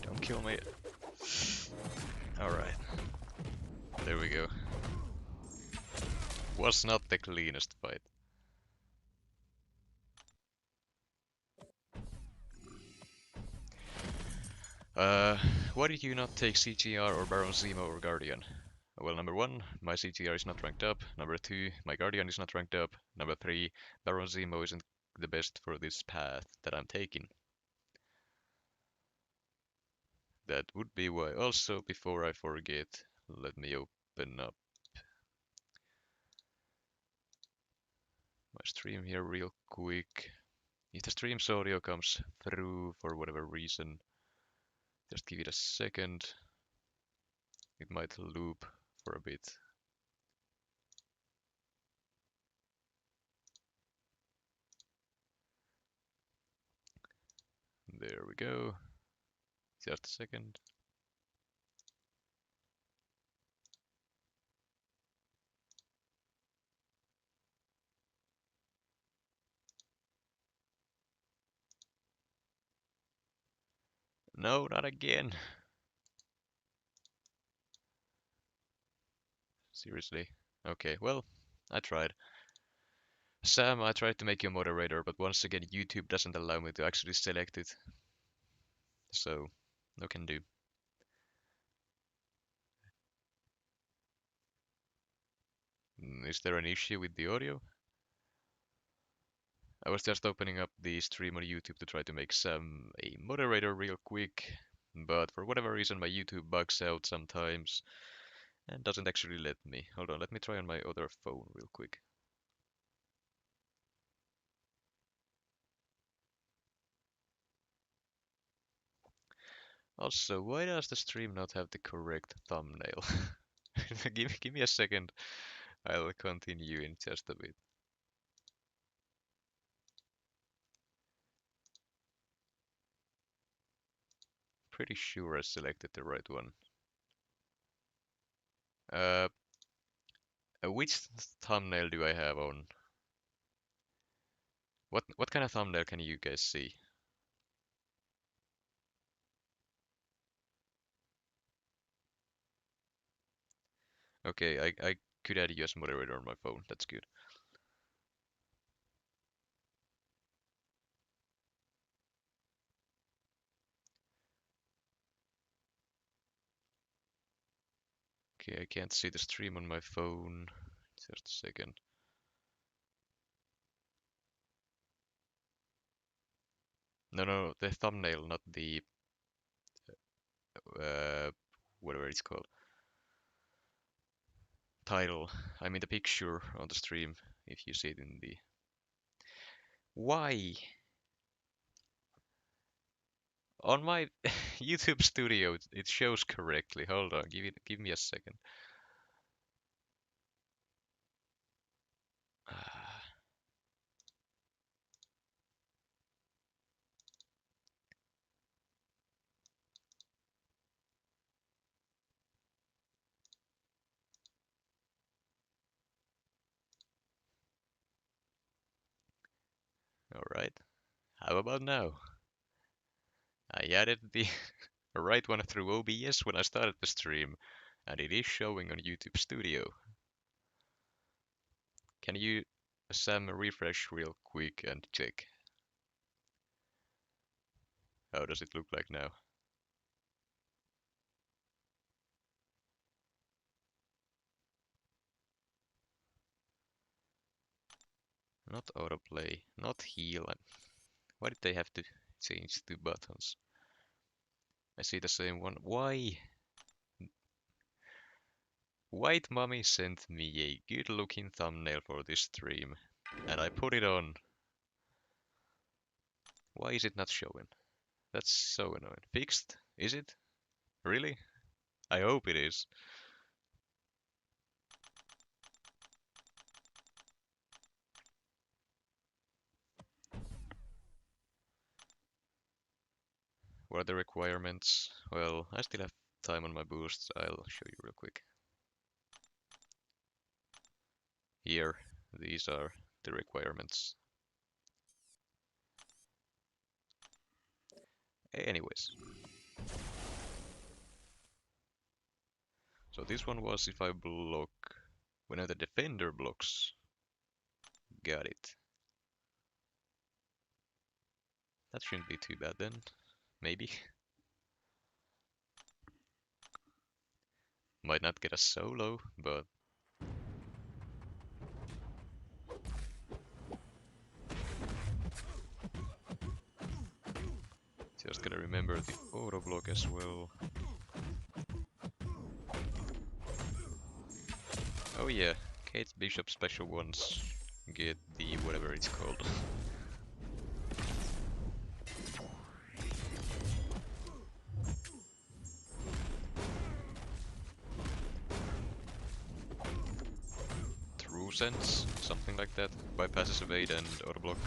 Don't kill me. Alright. There we go. Was not the cleanest fight. Why did you not take CTR or Baron Zemo or Guardian? Well, number one, my CTR is not ranked up. Number two, my Guardian is not ranked up. Number three, Baron Zemo isn't the best for this path that I'm taking. That would be why. Also, before I forget, let me open up my stream here real quick. If the stream's audio comes through for whatever reason, just give it a second. It might loop for a bit. There we go. Just a second. No, not again. Seriously. Okay, well, I tried. Sam, I tried to make you a moderator, but once again, YouTube doesn't allow me to actually select it. So, no can do. Is there an issue with the audio? I was just opening up the stream on YouTube to try to make Sam a moderator real quick, but for whatever reason my YouTube bugs out sometimes and doesn't actually let me. Hold on, let me try on my other phone real quick. Also, why does the stream not have the correct thumbnail? Give me a second, I'll continue in just a bit. Pretty sure I selected the right one. Uh, which thumbnail do I have on? What kind of thumbnail can you guys see? Okay, I could add you as moderator on my phone. That's good. Okay, I can't see the stream on my phone. Just a second. No, the thumbnail, not the whatever it's called. Title. I mean the picture on the stream, if you see it in the... Why? On my YouTube studio, it shows correctly. Hold on, give me a second. Alright, how about now? I added the right one through OBS when I started the stream, and it is showing on YouTube Studio. Can you, Sam, refresh real quick and check? How does it look like now? Not autoplay, not heal. Why did they have to change the buttons? I see the same one. Why? White Mummy sent me a good looking thumbnail for this stream, and I put it on. Why is it not showing? That's so annoying. Fixed? Is it? Really? I hope it is. What are the requirements? Well, I still have time on my boosts. I'll show you real quick. Here, these are the requirements. Anyways. So this one was if I block when the defender blocks. Got it. That shouldn't be too bad then. Maybe. Might not get a solo, but just gotta remember the auto block as well. Oh yeah, Kate Bishop special ones get the whatever it's called. True sense, something like that. Bypasses evade and auto block.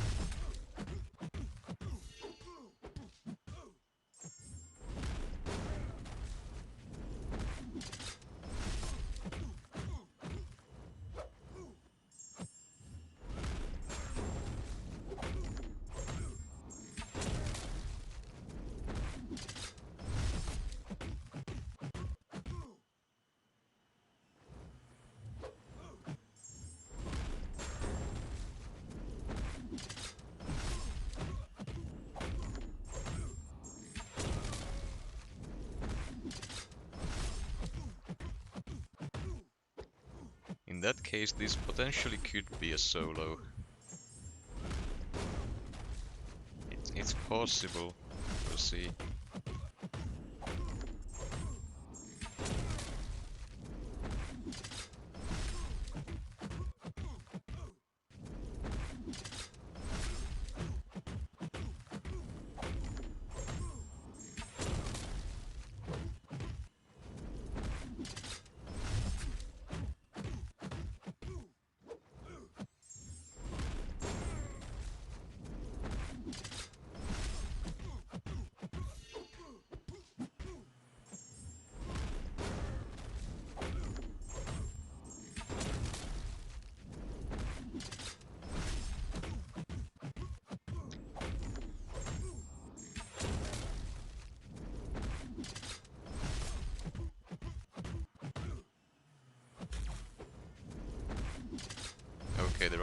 In that case, this potentially could be a solo. It's possible. We'll see.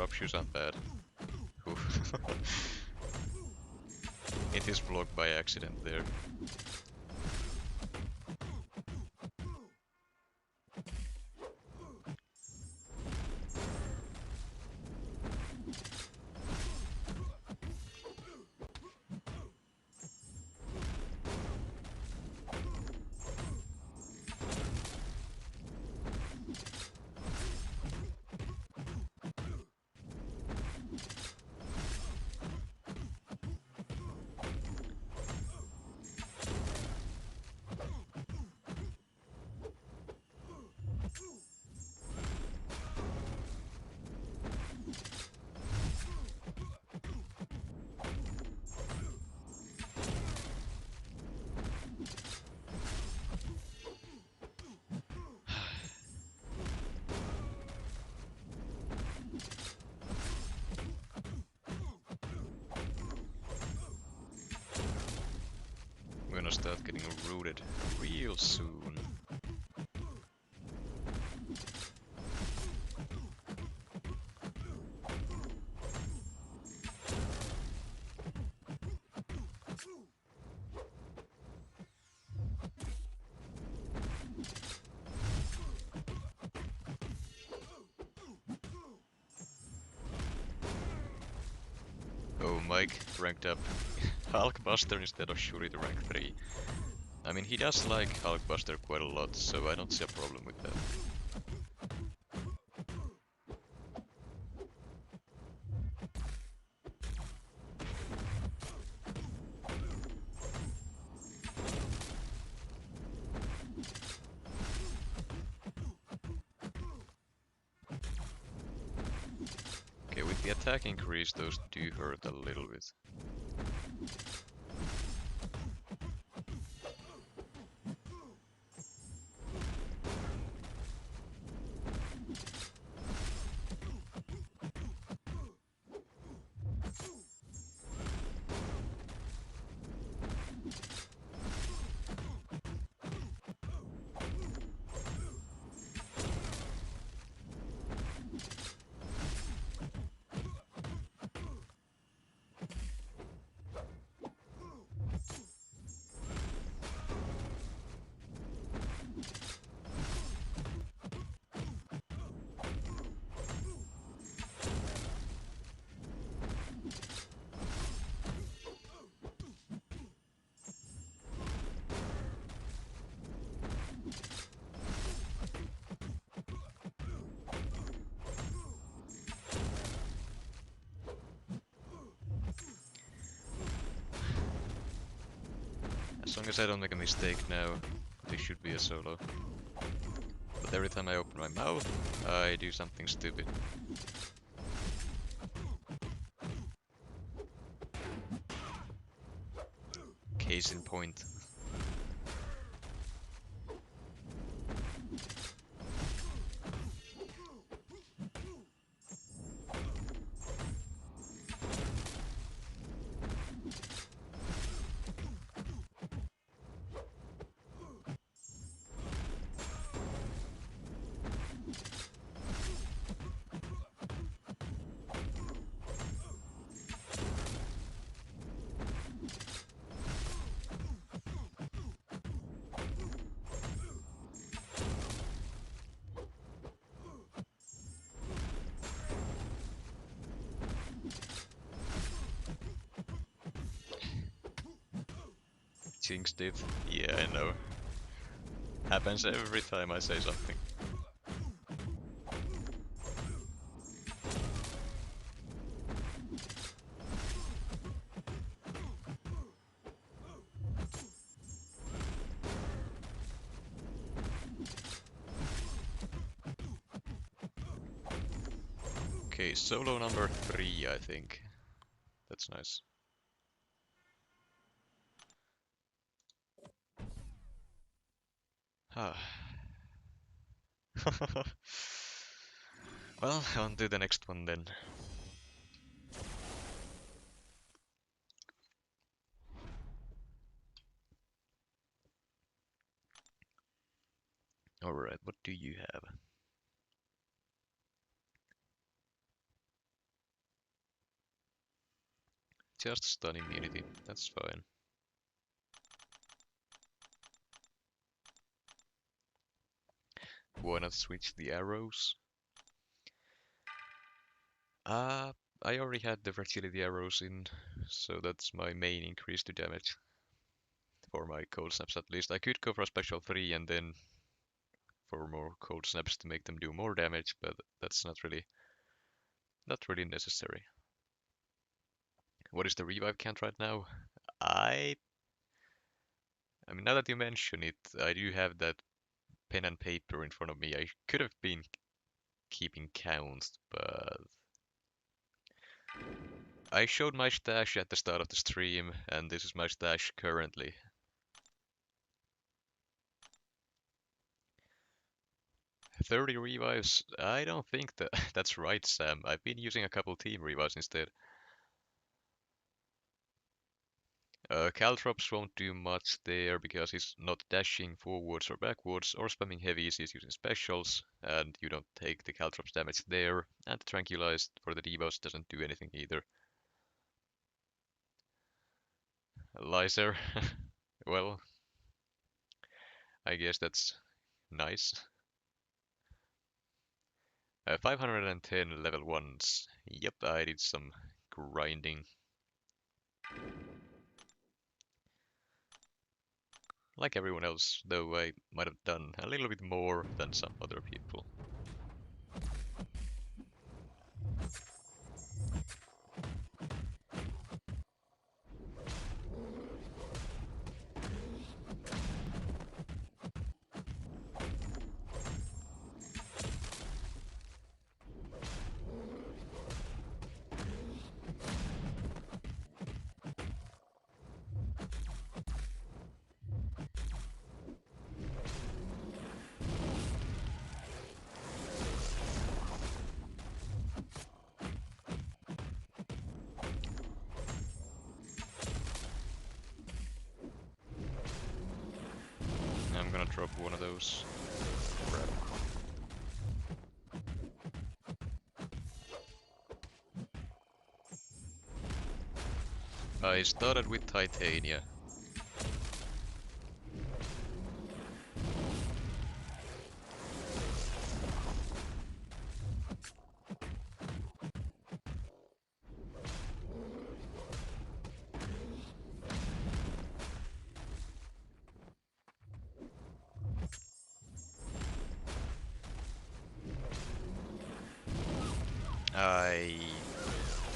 drop shoes aren't bad. Oof. It is blocked by accident there. I'm gonna start getting rooted real soon. Oh, Mike ranked up Hulkbuster instead of Shuri to rank 3. I mean, he does like Hulkbuster quite a lot, so I don't see a problem with that. Okay, with the attack increase, those do hurt a little bit. As long as I don't make a mistake now, this should be a solo. But every time I open my mouth, I do something stupid. Case in point. Jinxed it. Yeah, I know. Happens every time I say something. Okay, solo number 3, I think. That's nice. Ah. Well, on to the next one then. Alright, what do you have? Just stun immunity, that's fine. Why not switch the arrows? I already had the fragility arrows in, so that's my main increase to damage for my cold snaps at least. I could go for a special 3 and then for more cold snaps to make them do more damage, but that's not really necessary. What is the revive count right now? I I mean, now that you mention it, I do have that pen and paper in front of me. I could have been keeping count, but I showed my stash at the start of the stream, and this is my stash currently. "30 revives? I don't think that that's right, Sam. I've been using a couple team revives instead. Caltrops won't do much there because he's not dashing forwards or backwards or spamming heavies, he's using specials, and you don't take the Caltrops damage there, and Tranquilized for the debuffs doesn't do anything either. Lyser, well, I guess that's nice. 510 level 1s. Yep, I did some grinding. Like everyone else, though I might have done a little bit more than some other people. I'm gonna drop one of those. Crap. I started with Titania.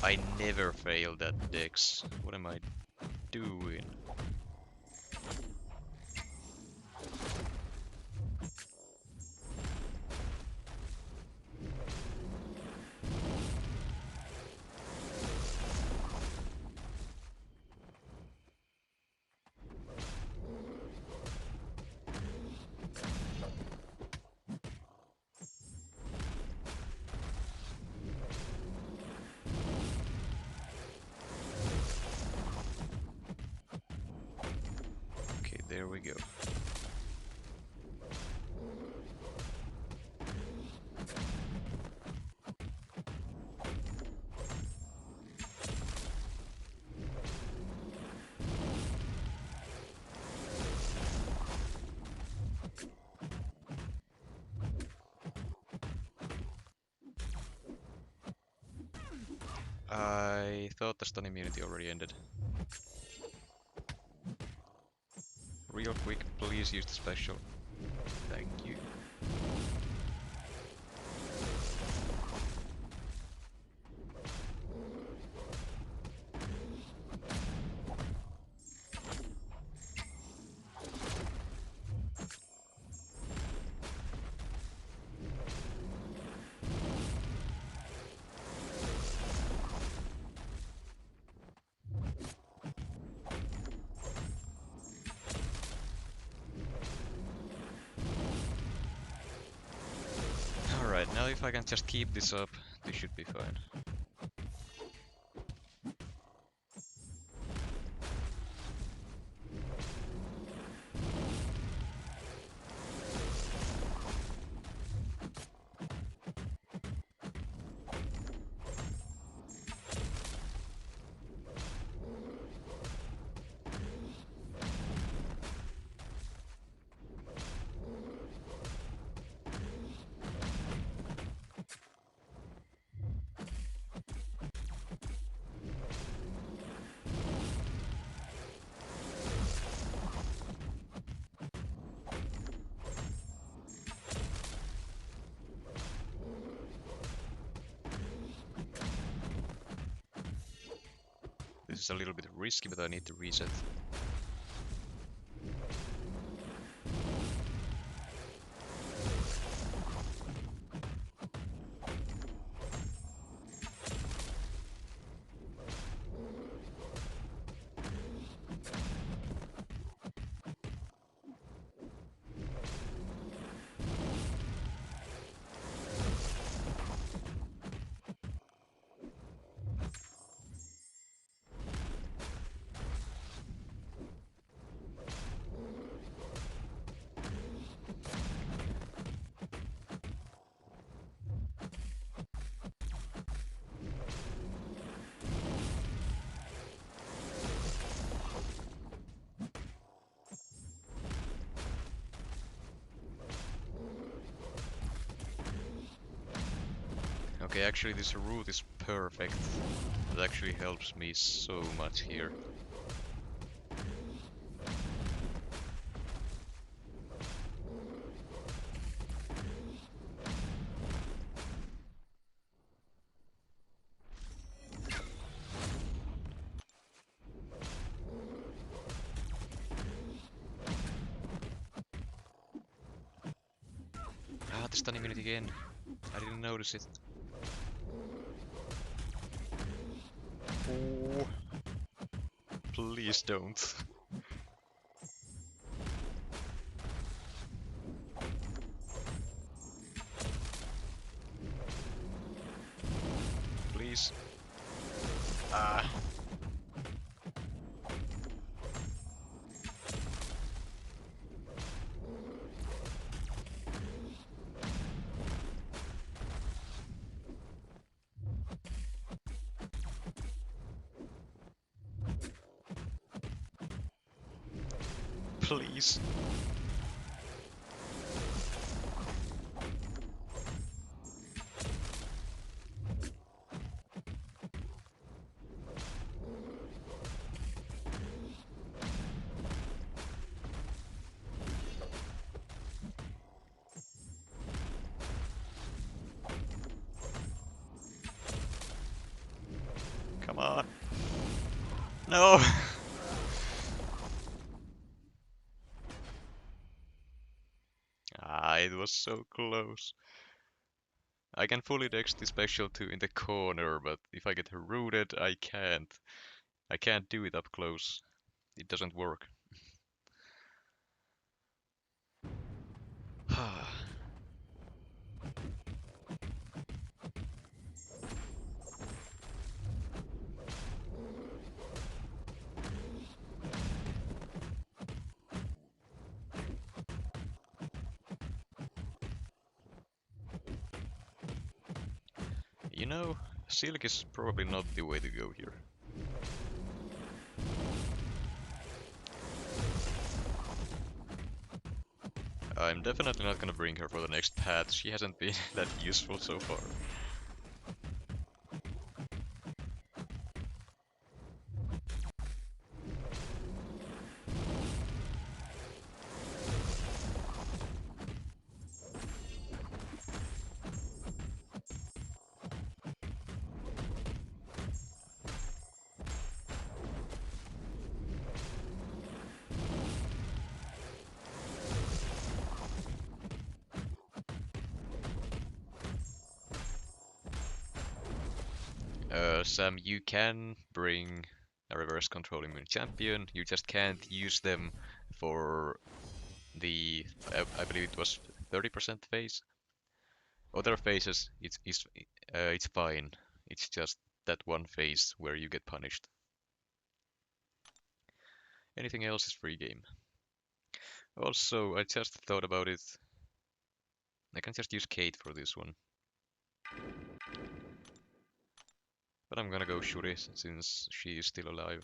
I never failed at Dex. What am I doing? Okay, there we go. I thought the stun immunity already ended. Real quick, please use the special. Thank you. Alright, now if I can just keep this up, this should be fine. is a little bit risky, but I need to reset. Okay, actually this route is perfect. It actually helps me so much here. Ah, the stunning unit again. I didn't notice it. Oh, please don't. Please. Ah. Please. Come on. No. Ah, it was so close. I can fully dex the special 2 in the corner, but if I get rooted, I can't. I can't do it up close. It doesn't work. You know, Silk is probably not the way to go here. I'm definitely not gonna bring her for the next path. She hasn't been that useful so far. Sam, you can bring a reverse control immune champion. You just can't use them for the, I believe it was 30% phase. Other phases, it's fine. It's just that one phase where you get punished. Anything else is free game. Also, I just thought about it. I can just use Kate for this one. But I'm gonna go Shuri since she is still alive.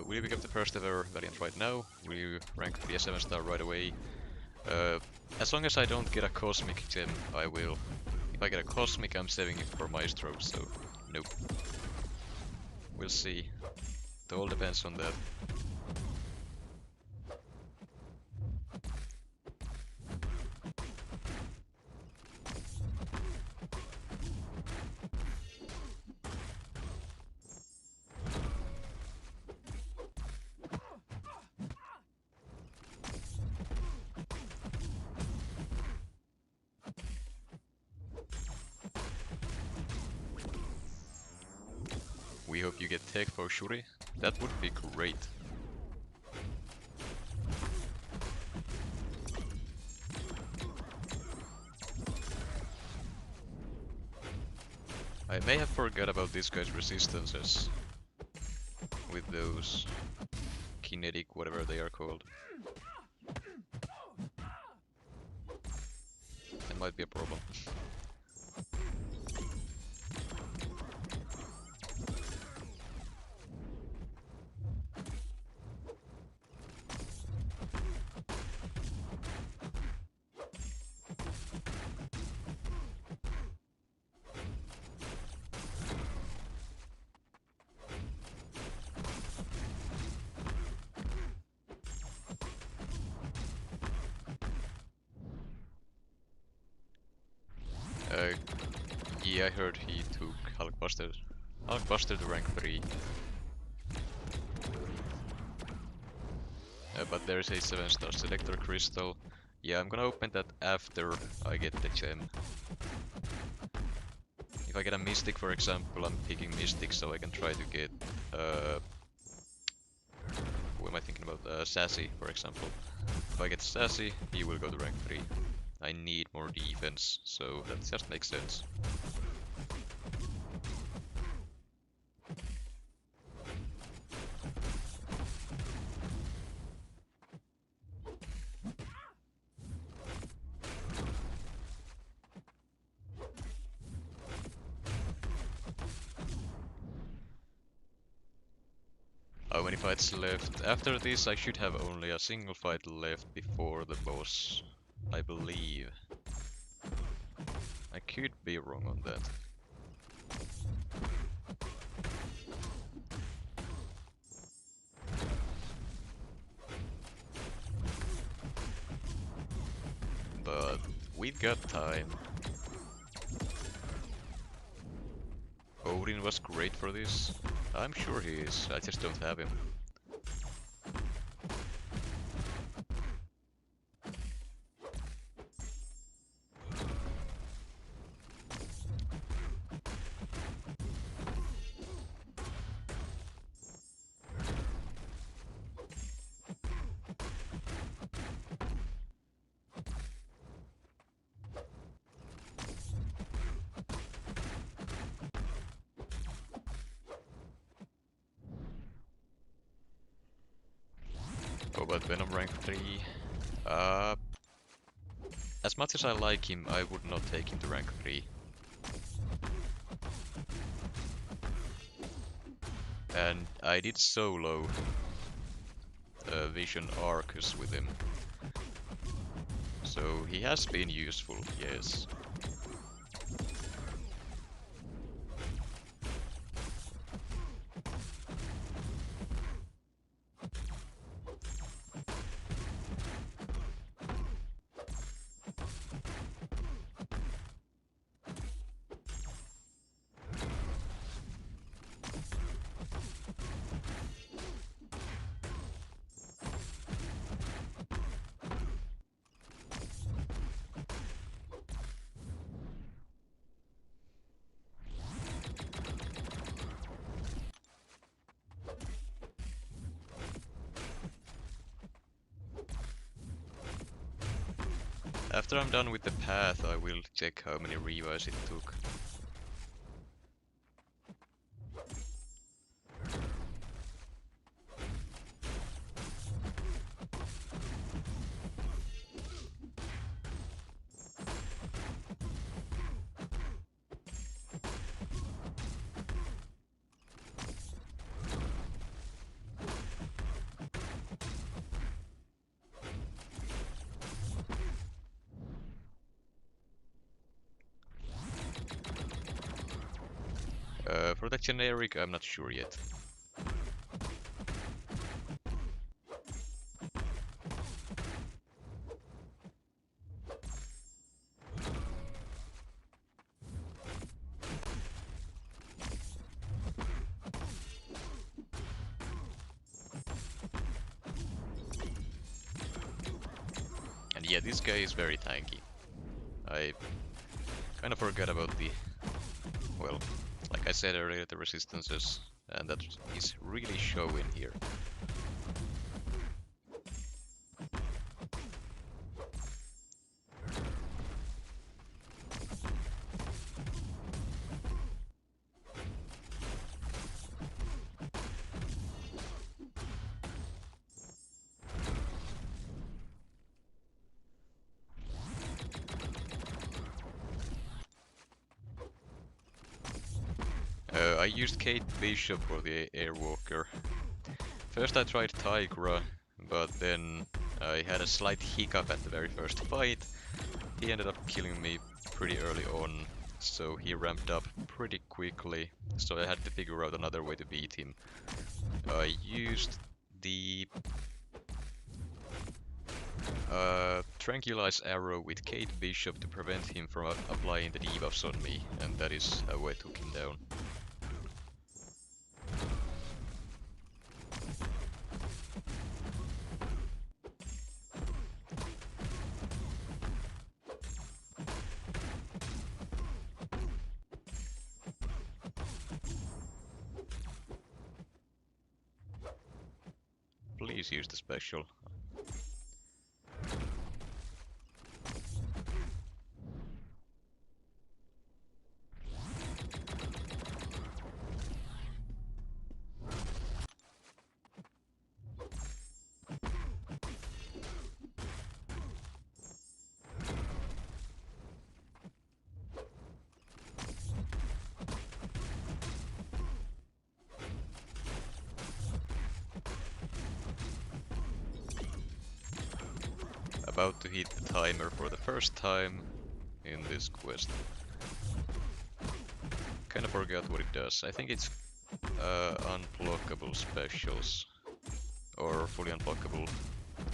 will you become the first ever Valiant right now? Will you rank the 7-star right away? As long as I don't get a Cosmic gem, I will. If I get a Cosmic, I'm saving it for Maestro, so nope. We'll see. It all depends on that. We hope you get tech for Shuri. That would be great. I may have forgot about this guy's resistances with those kinetic whatever they are called. That might be a problem. Yeah, I heard he took Hulkbuster to rank 3. But there's a 7-star selector crystal. Yeah, I'm gonna open that after I get the gem. If I get a Mystic, for example, I'm picking Mystic so I can try to get... who am I thinking about? Sassy, for example. If I get Sassy, he will go to rank 3. I need more defense, so that just makes sense. How many fights left? After this I should have only a single fight left before the boss, I believe. I could be wrong on that. But we've got time. Odin was great for this. I'm sure he is, I just don't have him. Oh, but Venom rank 3. As much as I like him, I would not take him to rank 3. And I did solo Vision Aarkus with him. So he has been useful, yes. After I'm done with the path, I will check how many revives it took. For the generic, I'm not sure yet. And yeah, this guy is very tanky. I kind of forgot about the, well, like I said earlier, the resistances, and that is really showing here. I used Kate Bishop for the Airwalker. First I tried Tigra, but then I had a slight hiccup at the very first fight. He ended up killing me pretty early on, so he ramped up pretty quickly, so I had to figure out another way to beat him. I used the Tranquilize Arrow with Kate Bishop to prevent him from applying the debuffs on me, and that is how I took him down. Please use the special. About to hit the timer for the first time in this quest. Kinda forgot what it does. I think it's unblockable specials. Or fully unblockable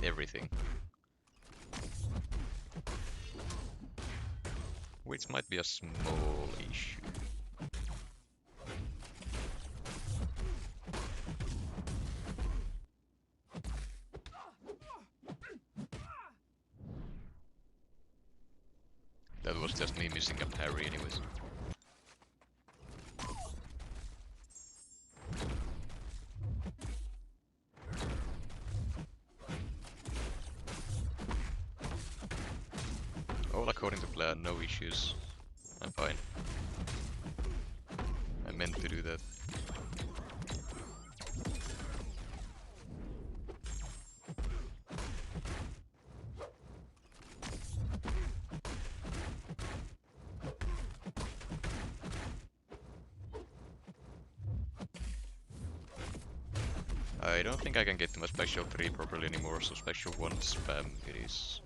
everything. Which might be a small issue. That was just me missing a parry anyways. All according to plan, no issues. I'm fine. I meant to do that. I don't think I can get to my special 3 properly anymore, so special 1 spam it is.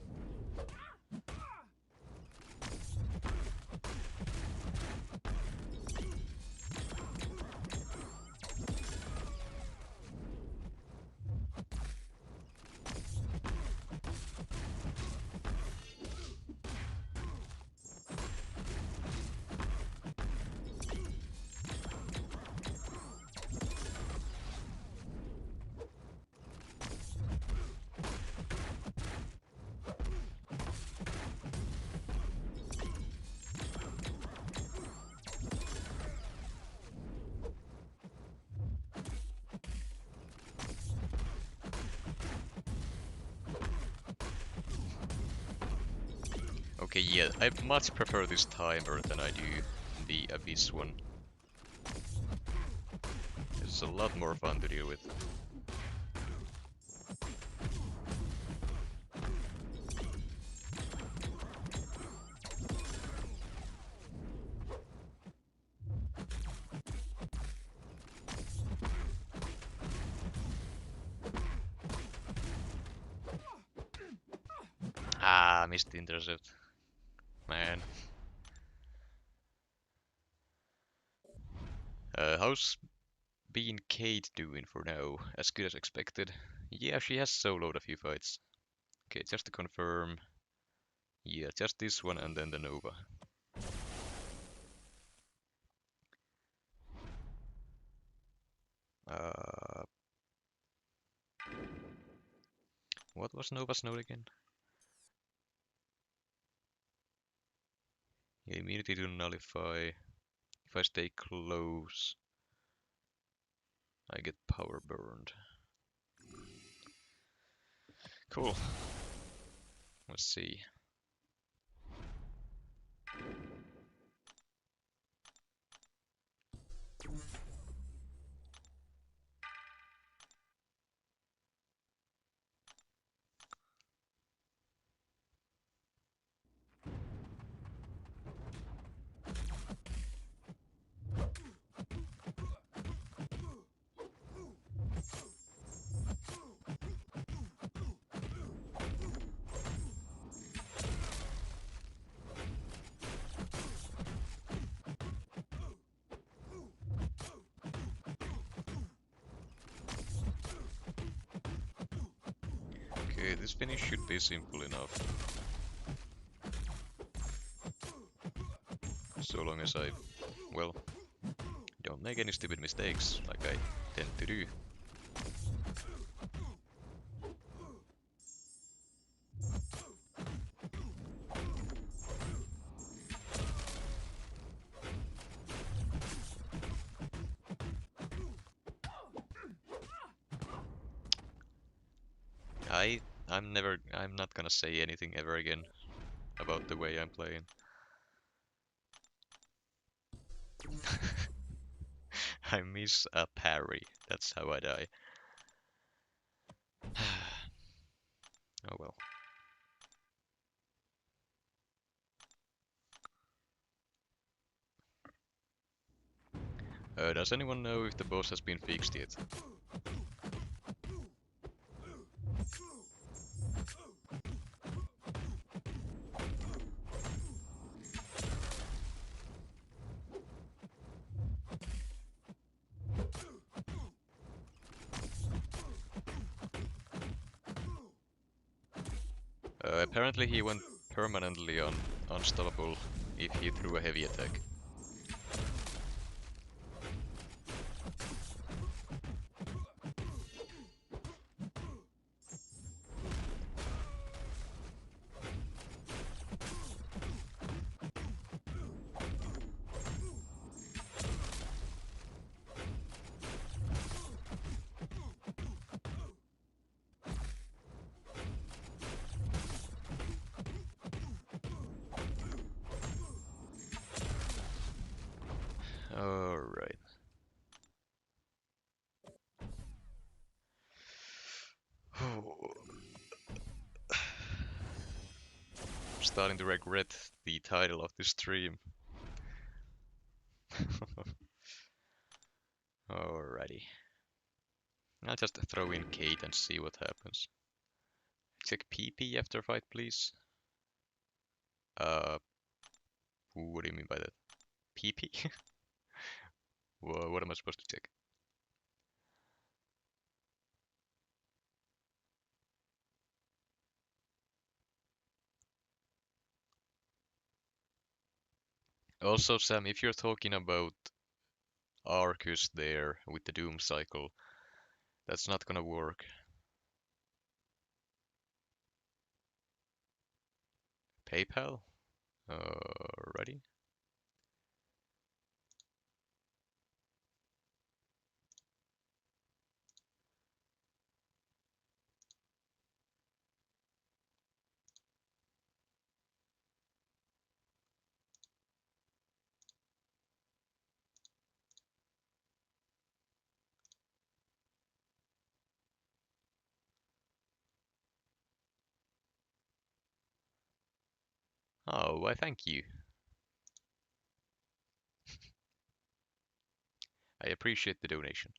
Okay, yeah, I much prefer this timer than I do the Abyss one. It's a lot more fun to deal with. Ah, missed the intercept. Man. How's being Kate doing for now? As good as expected. Yeah, she has soloed a few fights. Okay, just to confirm. Yeah, just this one and then the Nova. Uh, what was Nova's node again? Yeah, immunity to nullify. If I stay close, I get power burned. Cool. Let's see. Okay, this finish should be simple enough. So long as I, well, don't make any stupid mistakes like I tend to do. I'm not gonna say anything ever again about the way I'm playing. I miss a parry. That's how I die. Oh well. Does anyone know if the boss has been fixed yet? Apparently he went permanently unstoppable if he threw a heavy attack. Alright. Starting to regret the title of this stream. Alrighty. I'll just throw in Kate and see what happens. Check PP after fight, please. Uh, what do you mean by that? PP? What am I supposed to check? Also, Sam, if you're talking about Aarkus there with the Doom cycle, that's not gonna work. PayPal? Ready? Oh, why thank you. I appreciate the donation.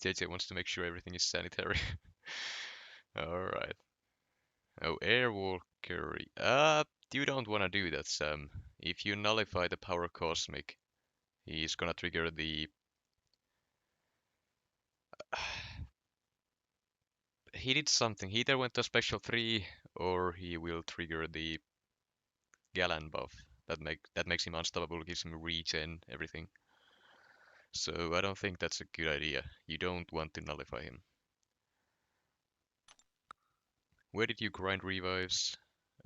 JJ wants to make sure everything is sanitary. Alright. Oh, Airwalker. You don't want to do that, Sam. If you nullify the power cosmic, He's gonna trigger the... He did something. He either went to special 3 or he will trigger the Galan buff. That makes him unstoppable, gives him regen, everything. So I don't think that's a good idea. You don't want to nullify him. Where did you grind revives?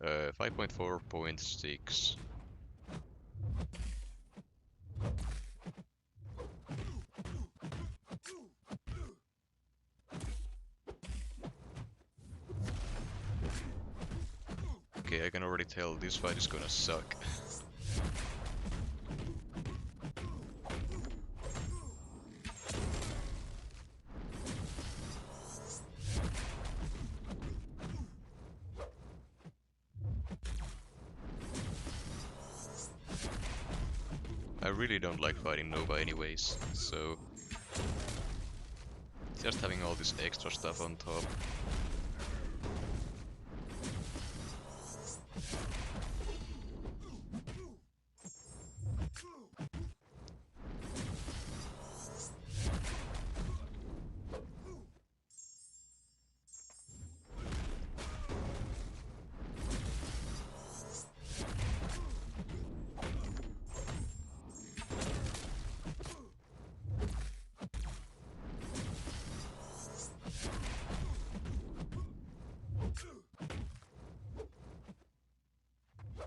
5.4.6. Okay, I can already tell this fight is gonna suck. I really don't like fighting Nova anyways, so just having all this extra stuff on top.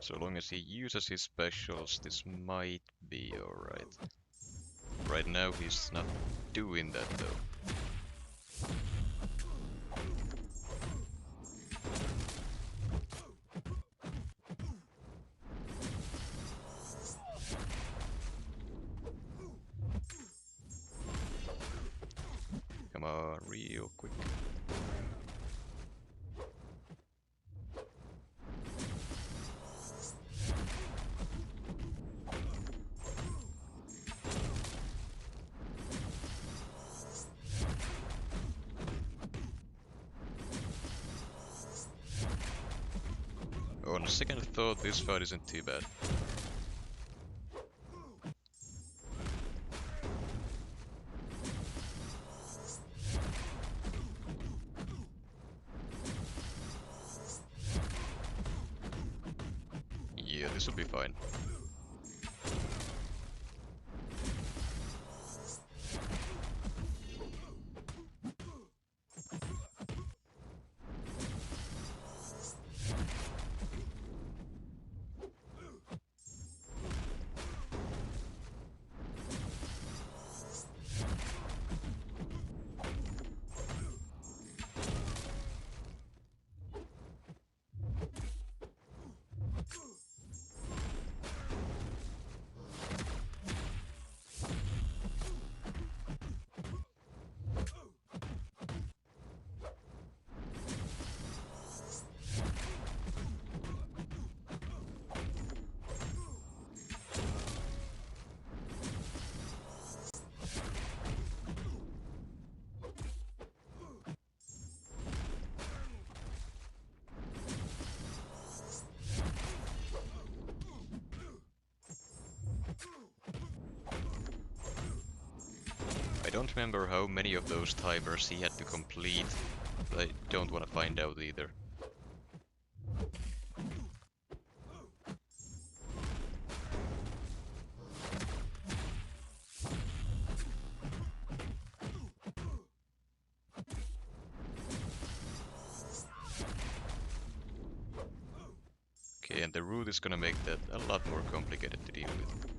So long as he uses his specials, this might be alright. Right now he's not doing that though. Come on, real quick. On a second thought, this fight isn't too bad. Yeah, this will be fine. I don't remember how many of those timers he had to complete, but I don't want to find out either. Okay, and the root is gonna make that a lot more complicated to deal with.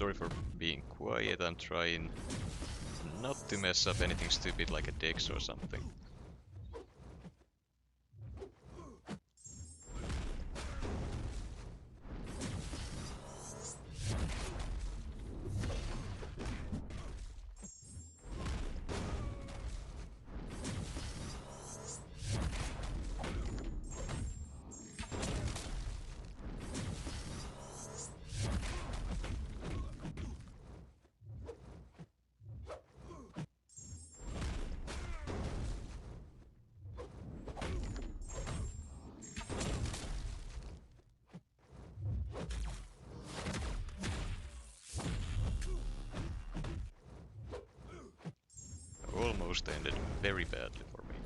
sorry for being quiet. I'm trying not to mess up anything stupid like a dex or something. Almost ended very badly for me.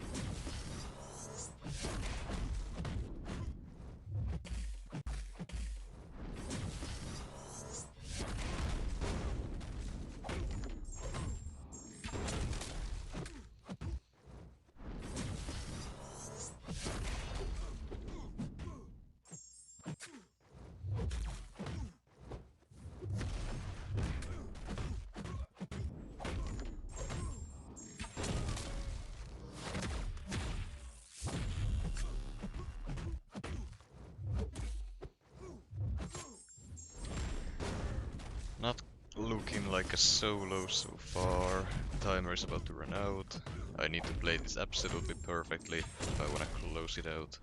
Not looking like a solo so far. Timer is about to run out. I need to play this absolutely perfectly if I want to close it out.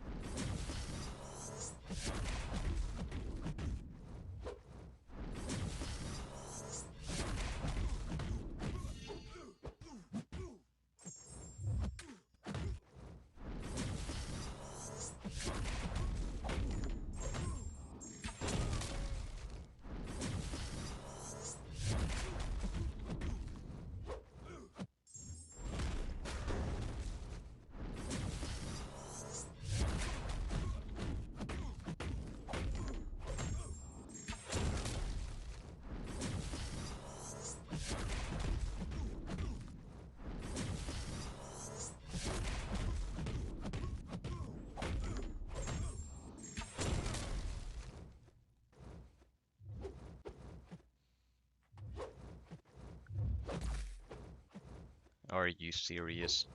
Are you serious?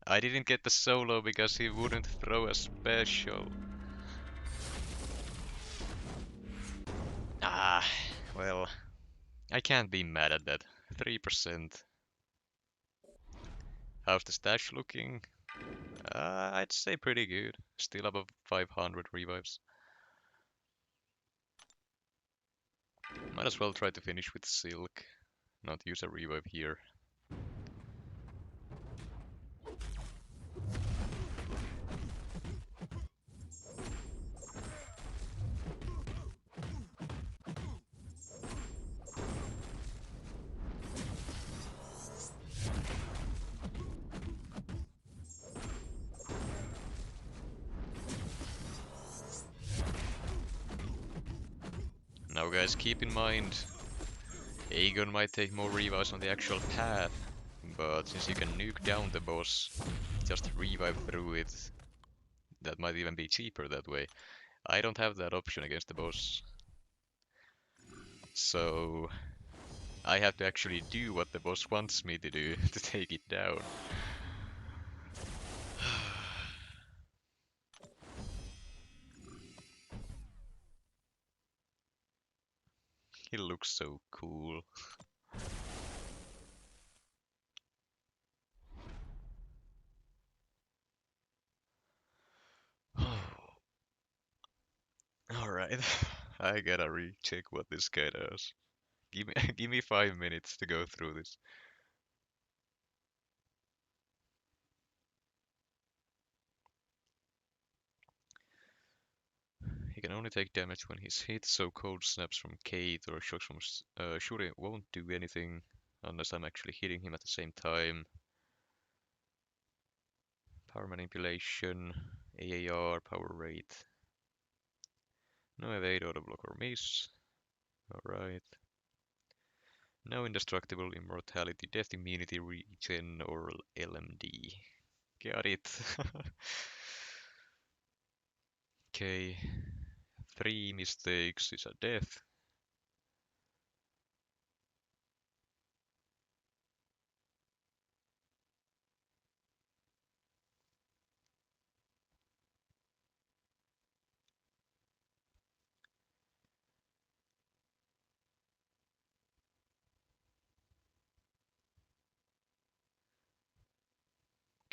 I didn't get the solo because he wouldn't throw a special. Ah, well, I can't be mad at that. 3%. How's the stash looking? I'd say pretty good. Still above 500 revives. Might as well try to finish with Silk. Not use a revive here. Now guys, keep in mind, Aegon might take more revives on the actual path, but since you can nuke down the boss, just revive through it, that might even be cheaper that way. I don't have that option against the boss. So I have to actually do what the boss wants me to do to take it down. He looks so cool. Alright, I gotta recheck what this guy does. Give me, give me 5 minutes to go through this. He can only take damage when he's hit, so cold snaps from Kate or shocks from Shuri won't do anything unless I'm actually hitting him at the same time. Power manipulation, AAR, power rate. No evade, auto block or miss. Alright. No indestructible, immortality, death immunity, regen, or LMD. Got it. Okay, 3 mistakes is a death.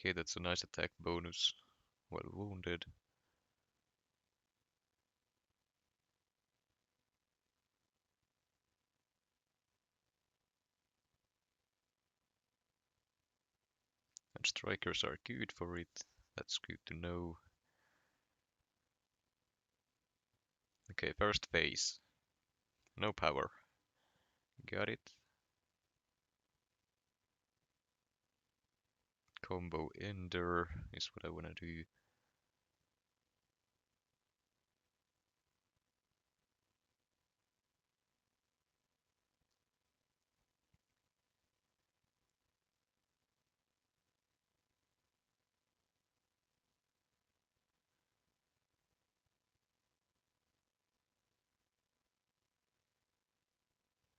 Okay, that's a nice attack bonus. Well wounded. And strikers are good for it. That's good to know. Okay, first phase. No power. Got it. Combo ender is what I wanna do.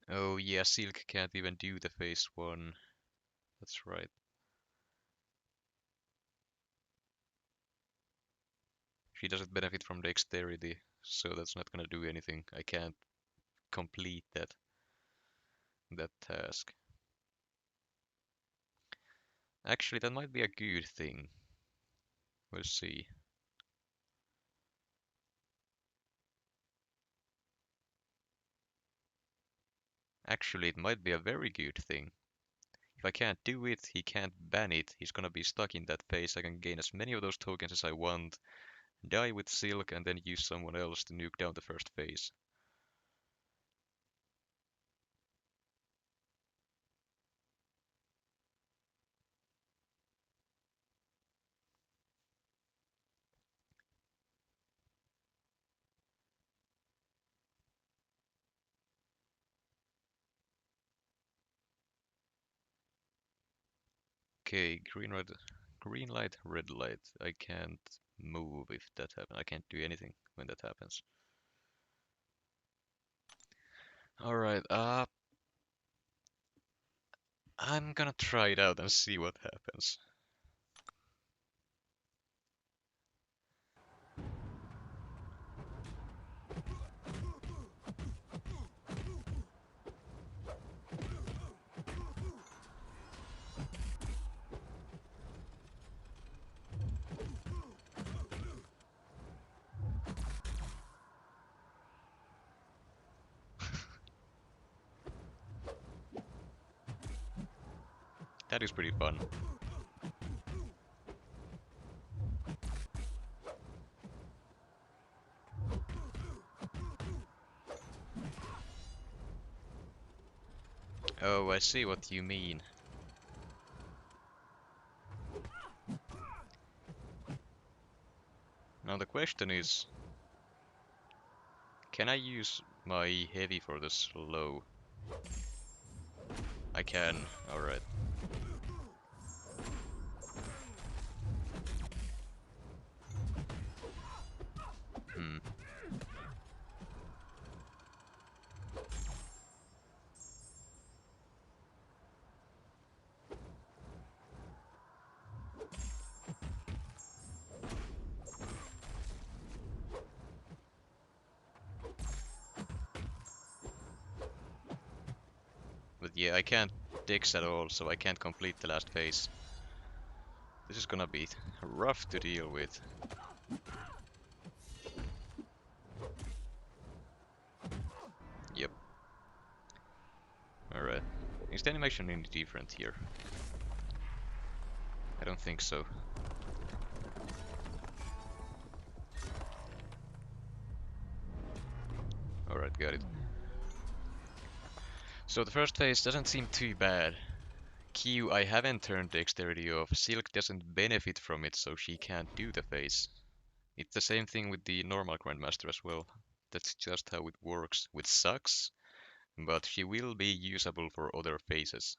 Oh yeah, Silk can't even do the phase 1. That's right. She doesn't benefit from dexterity, so that's not gonna do anything. I can't complete that task. Actually, that might be a good thing. We'll see. Actually, it might be a very good thing. If I can't do it, he can't ban it. He's gonna be stuck in that phase. I can gain as many of those tokens as I want, die with Silk, and then use someone else to nuke down the first phase. Okay, green light, red light. I can't move if that happens. I can't do anything when that happens. Alright, I'm gonna try it out and see what happens. That is pretty fun. Oh, I see what you mean. Now the question is, can I use my heavy for the slow? I can, alright. Hmm. But yeah, I can't dex at all, so I can't complete the last phase. This is gonna be rough to deal with. Yep. Alright. Is the animation any different here? I don't think so. Alright, got it. So the first phase doesn't seem too bad. Q, I haven't turned dexterity off. Silk doesn't benefit from it, so she can't do the phase. It's the same thing with the normal Grandmaster as well. That's just how it works, which sucks, but she will be usable for other phases.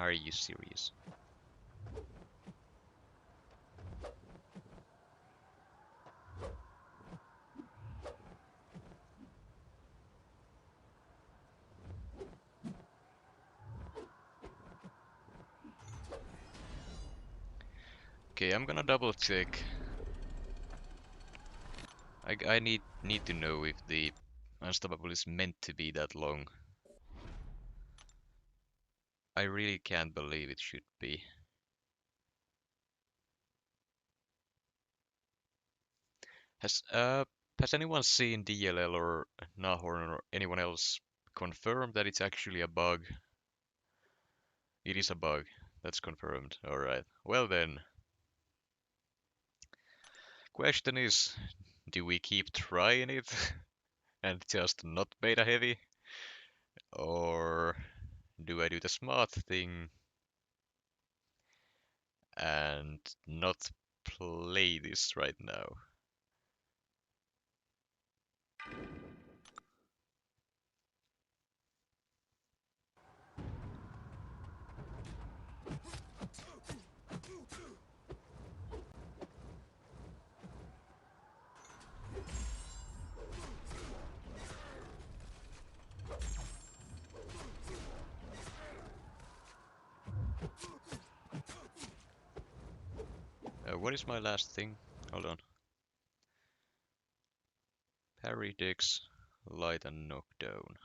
Are you serious? Okay, I'm gonna double check. I need to know if the Unstoppable is meant to be that long. I really can't believe it should be. Has has anyone seen DLL or Nahorn or anyone else confirm that it's actually a bug? It is a bug. That's confirmed. Alright. Well then, question is, do we keep trying it and just not beta heavy? Or do I do the smart thing and not play this right now? What is my last thing? Hold on. Parry, Dex, Light and Knockdown.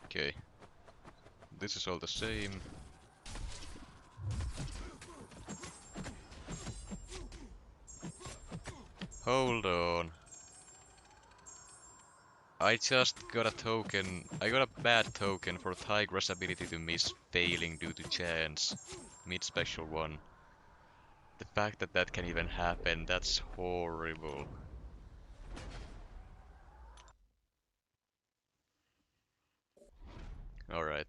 Okay. This is all the same. Hold on. I just got a token. I got a bad token for Tigra's ability to miss failing due to chance. Mid special one. The fact that that can even happen, that's horrible. Alright.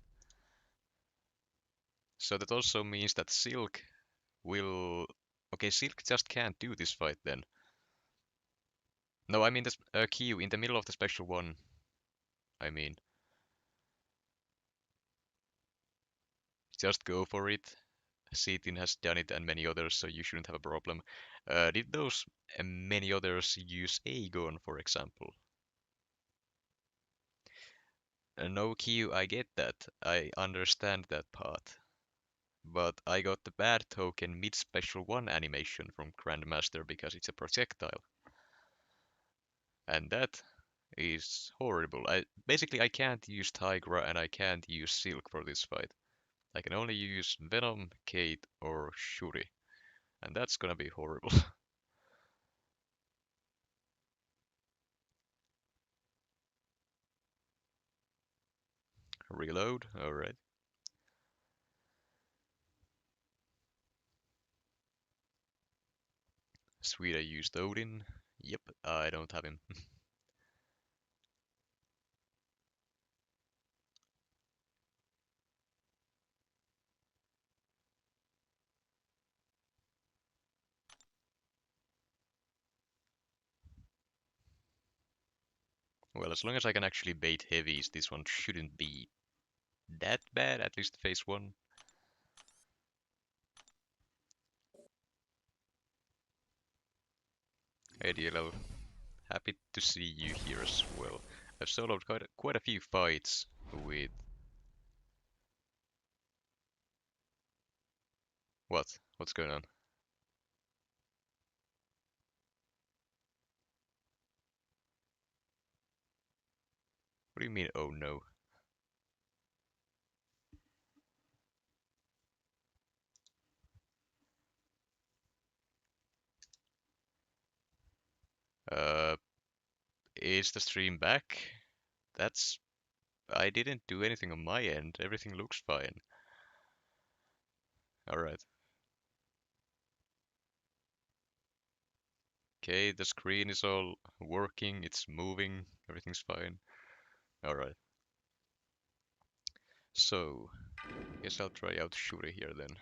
So that also means that Silk will... Okay, Silk just can't do this fight then. No, I mean the Q in the middle of the special one. I mean, just go for it. Seatin has done it and many others, so you shouldn't have a problem. Did those many others use Aegon, for example? No Q, I get that. I understand that part. But I got the bad token mid special 1 animation from Grandmaster because it's a projectile. And that is horrible. Basically I can't use Tigra and I can't use Silk for this fight. I can only use Venom, Kate, or Shuri. And that's gonna be horrible. Reload, alright. Sweet, I used Odin. Yep, I don't have him. Well, as long as I can actually bait heavies, this one shouldn't be that bad, at least phase 1. Hey DLL, happy to see you here as well. I've soloed quite a few fights with... What? What's going on? What do you mean, oh no? Uh, is the stream back? That's... I didn't do anything on my end, everything looks fine. Alright. Okay, the screen is all working, it's moving, everything's fine. Alright. So, guess I'll try out Shuri here then.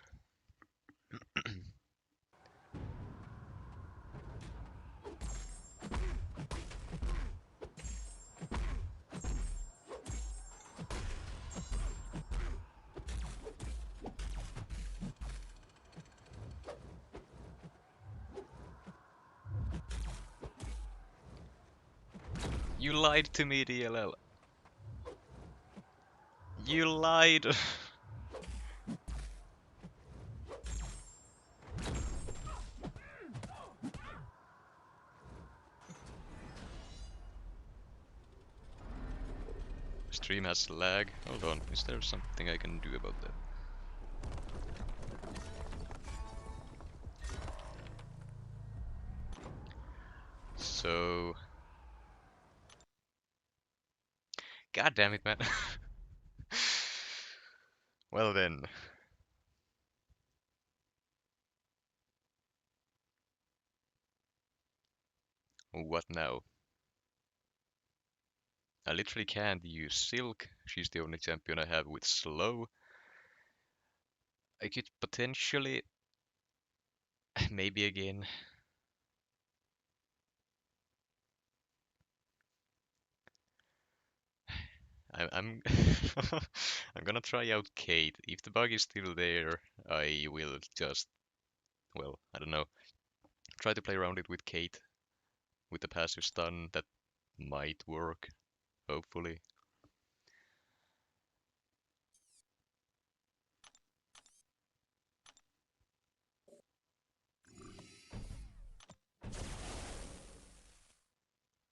You lied to me, DLL. You lied! Stream has lag. Hold on, is there something I can do about that? So... God damn it, man. Well then. What now? I literally can't use Silk. She's the only champion I have with slow. I could potentially... maybe again. I'm I'm gonna try out Kate. If the bug is still there, I will just, well, I don't know, try to play around it with Kate with the passive stun. That might work, hopefully.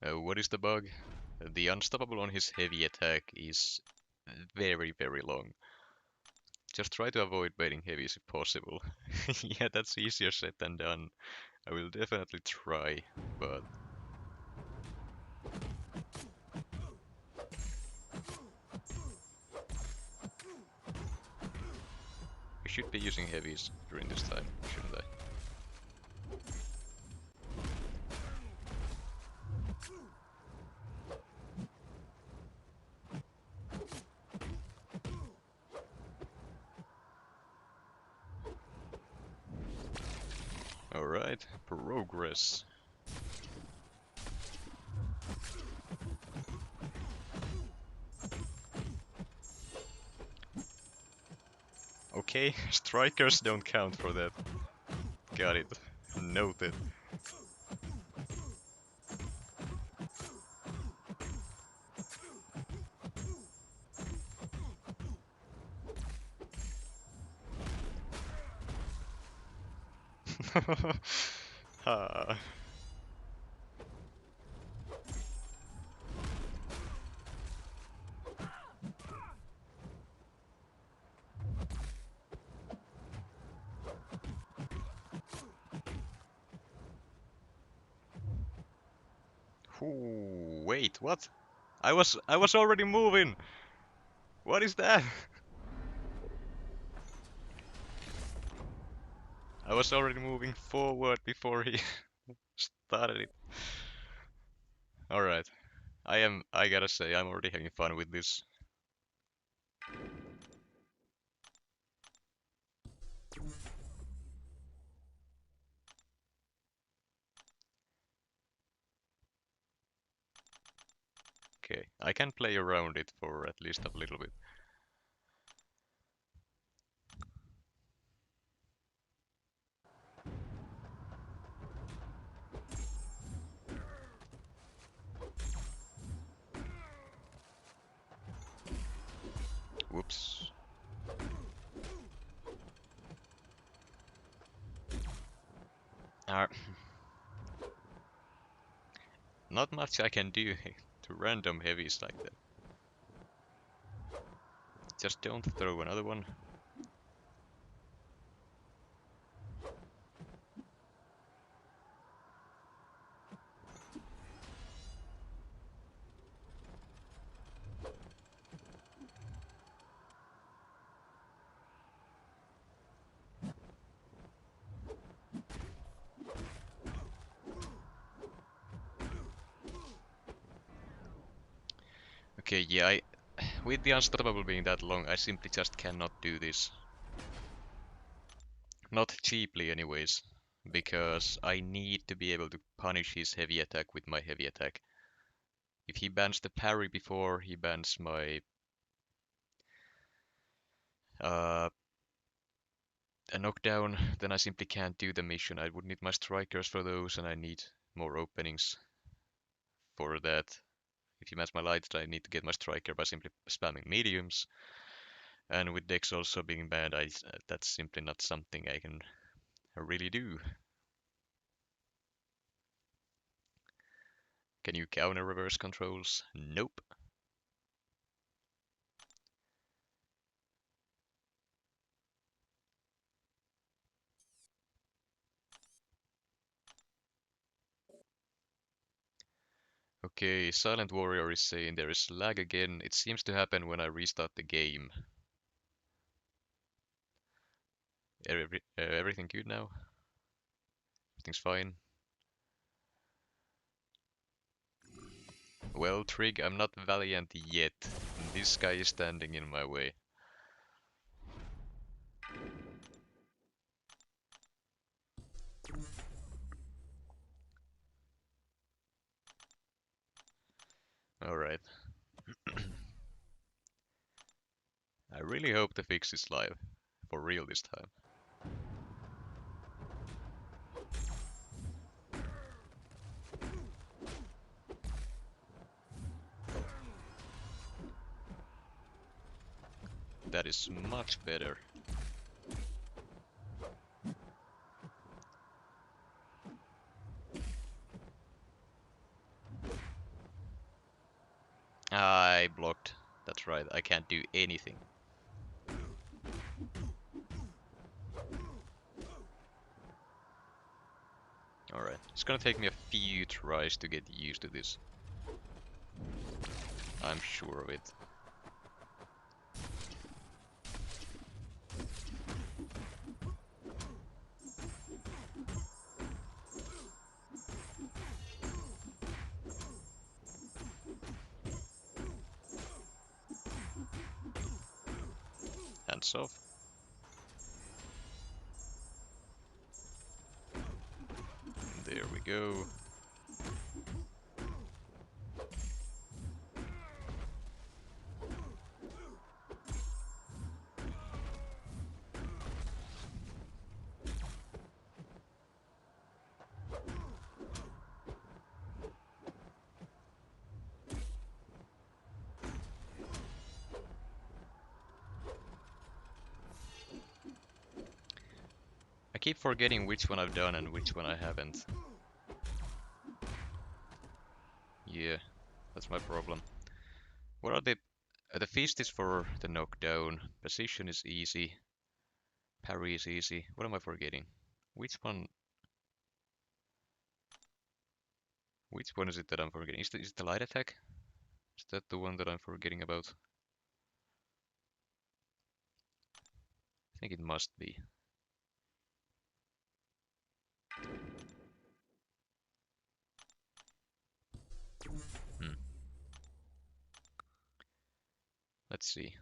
What is the bug? The unstoppable on his heavy attack is very, very long. Just try to avoid baiting heavies if possible. Yeah, that's easier said than done. I will definitely try, but I should be using heavies during this time, shouldn't I? Alright, progress. Okay, strikers don't count for that. Got it. Noted. Ha. Ooh, wait, what? I was already moving. What is that? I was already moving forward before he started it. Alright. I gotta say, I'm already having fun with this. Okay, I can play around it for at least a little bit. Whoops. Uh, Not much I can do to random heavies like that. Just don't throw another one. Okay, yeah, with the unstoppable being that long, I simply just cannot do this. Not cheaply anyways, because I need to be able to punish his heavy attack with my heavy attack. If he bans the parry before he bans my a knockdown, then I simply can't do the mission. I would need my strikers for those, and I need more openings for that. if you match my lights, I need to get my striker by simply spamming mediums. And with decks also being bad, that's simply not something I can really do. Can you counter reverse controls? Nope. Okay, Silent Warrior is saying there is lag again. It seems to happen when I restart the game. Everything good now? Everything's fine? Well, Trig, I'm not Valiant yet. This guy is standing in my way. Alright. I really hope the fix is live. For real this time. That is much better. I blocked. That's right, I can't do anything. Alright, it's gonna take me a few tries to get used to this. I'm sure of it. Hands off. There we go. I keep forgetting which one I've done and which one I haven't. Yeah, that's my problem. What are the feast is for the knockdown, precision is easy, parry is easy. What am I forgetting? Which one? Which one is it that I'm forgetting? Is it the light attack? Is that the one that I'm forgetting about? I think it must be. Hmm. Let's see.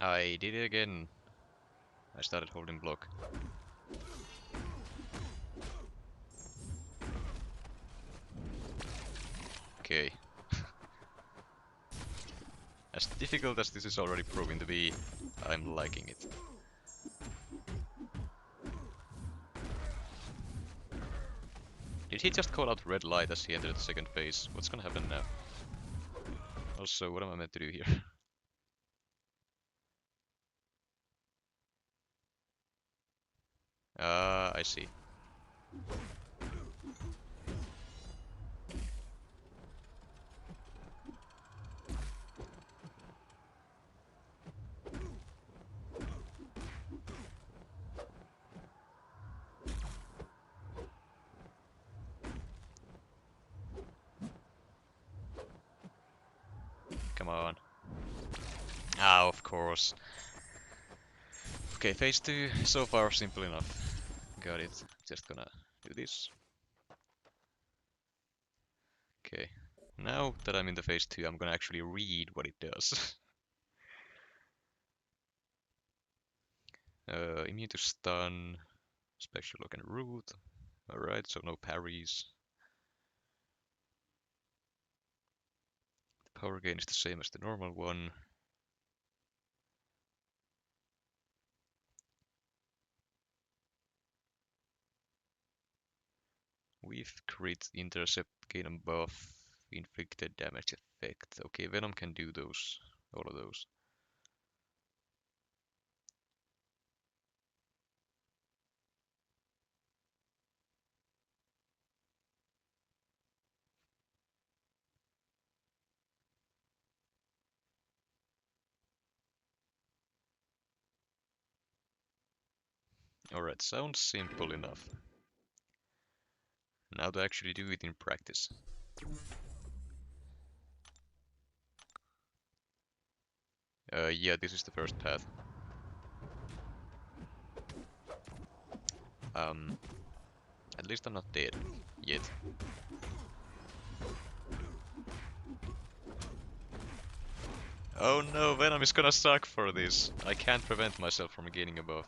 I did it again. I started holding block. Okay. As difficult as this is already proving to be, I'm liking it. Did he just call out red light as he entered the second phase? What's gonna happen now? Also, what am I meant to do here? I see. Come on. Ah, of course. Okay, phase 2, so far simple enough. Got it. Just gonna do this. Okay. Now that I'm in the phase 2, I'm gonna actually read what it does. Immune to stun, special lock and root. Alright, so no parries. The power gain is the same as the normal one. With crit, intercept, gain and buff, inflicted damage effect. Okay, Venom can do those, all of those. Alright, sounds simple enough. Now to actually do it in practice. Yeah, this is the first path. At least I'm not dead yet. Oh no, Venom is gonna suck for this. I can't prevent myself from gaining a buff.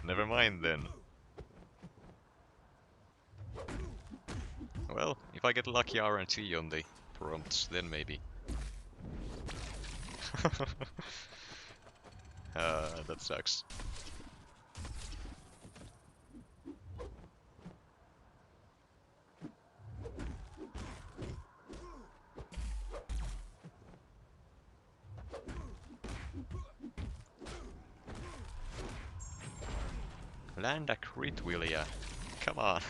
Never mind then. Well, if I get lucky RNT on the prompts, then maybe. That sucks. Land a crit, will ya? Come on.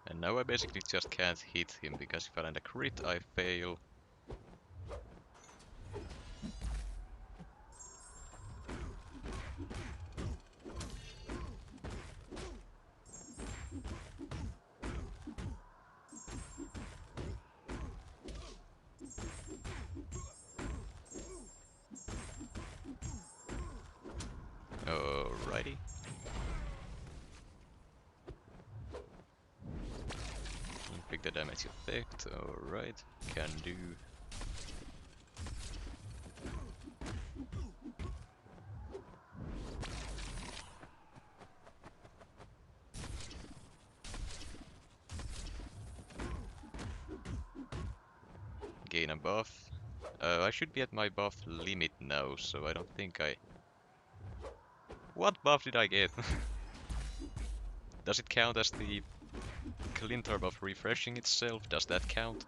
And now I basically just can't hit him, because if I land a crit, I fail. Alrighty. Inflict the damage effect, alright. Can do. Gain a buff. I should be at my buff limit now, so I don't think I... What buff did I get? Does it count as the Clintar buff refreshing itself? Does that count?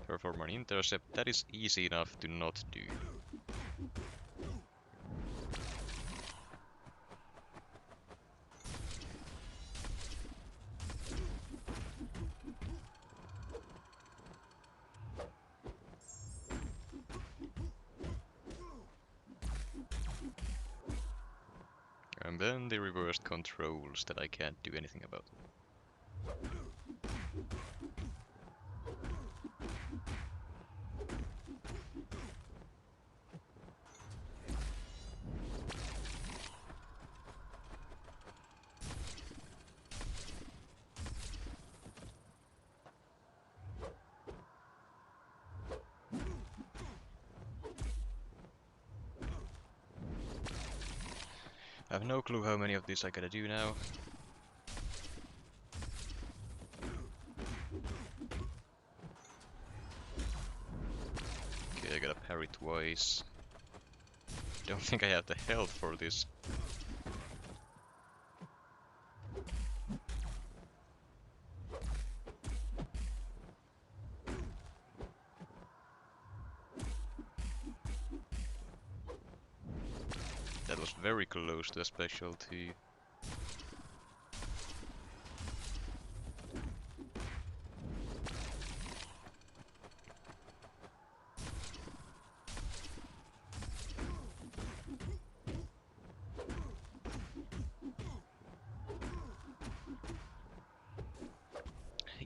Perform an intercept. That is easy enough to not do. And then the reversed controls that I can't do anything about. I have no clue how many of these I gotta do now. Okay, I gotta parry twice. Don't think I have the health for this. That was very close to a specialty.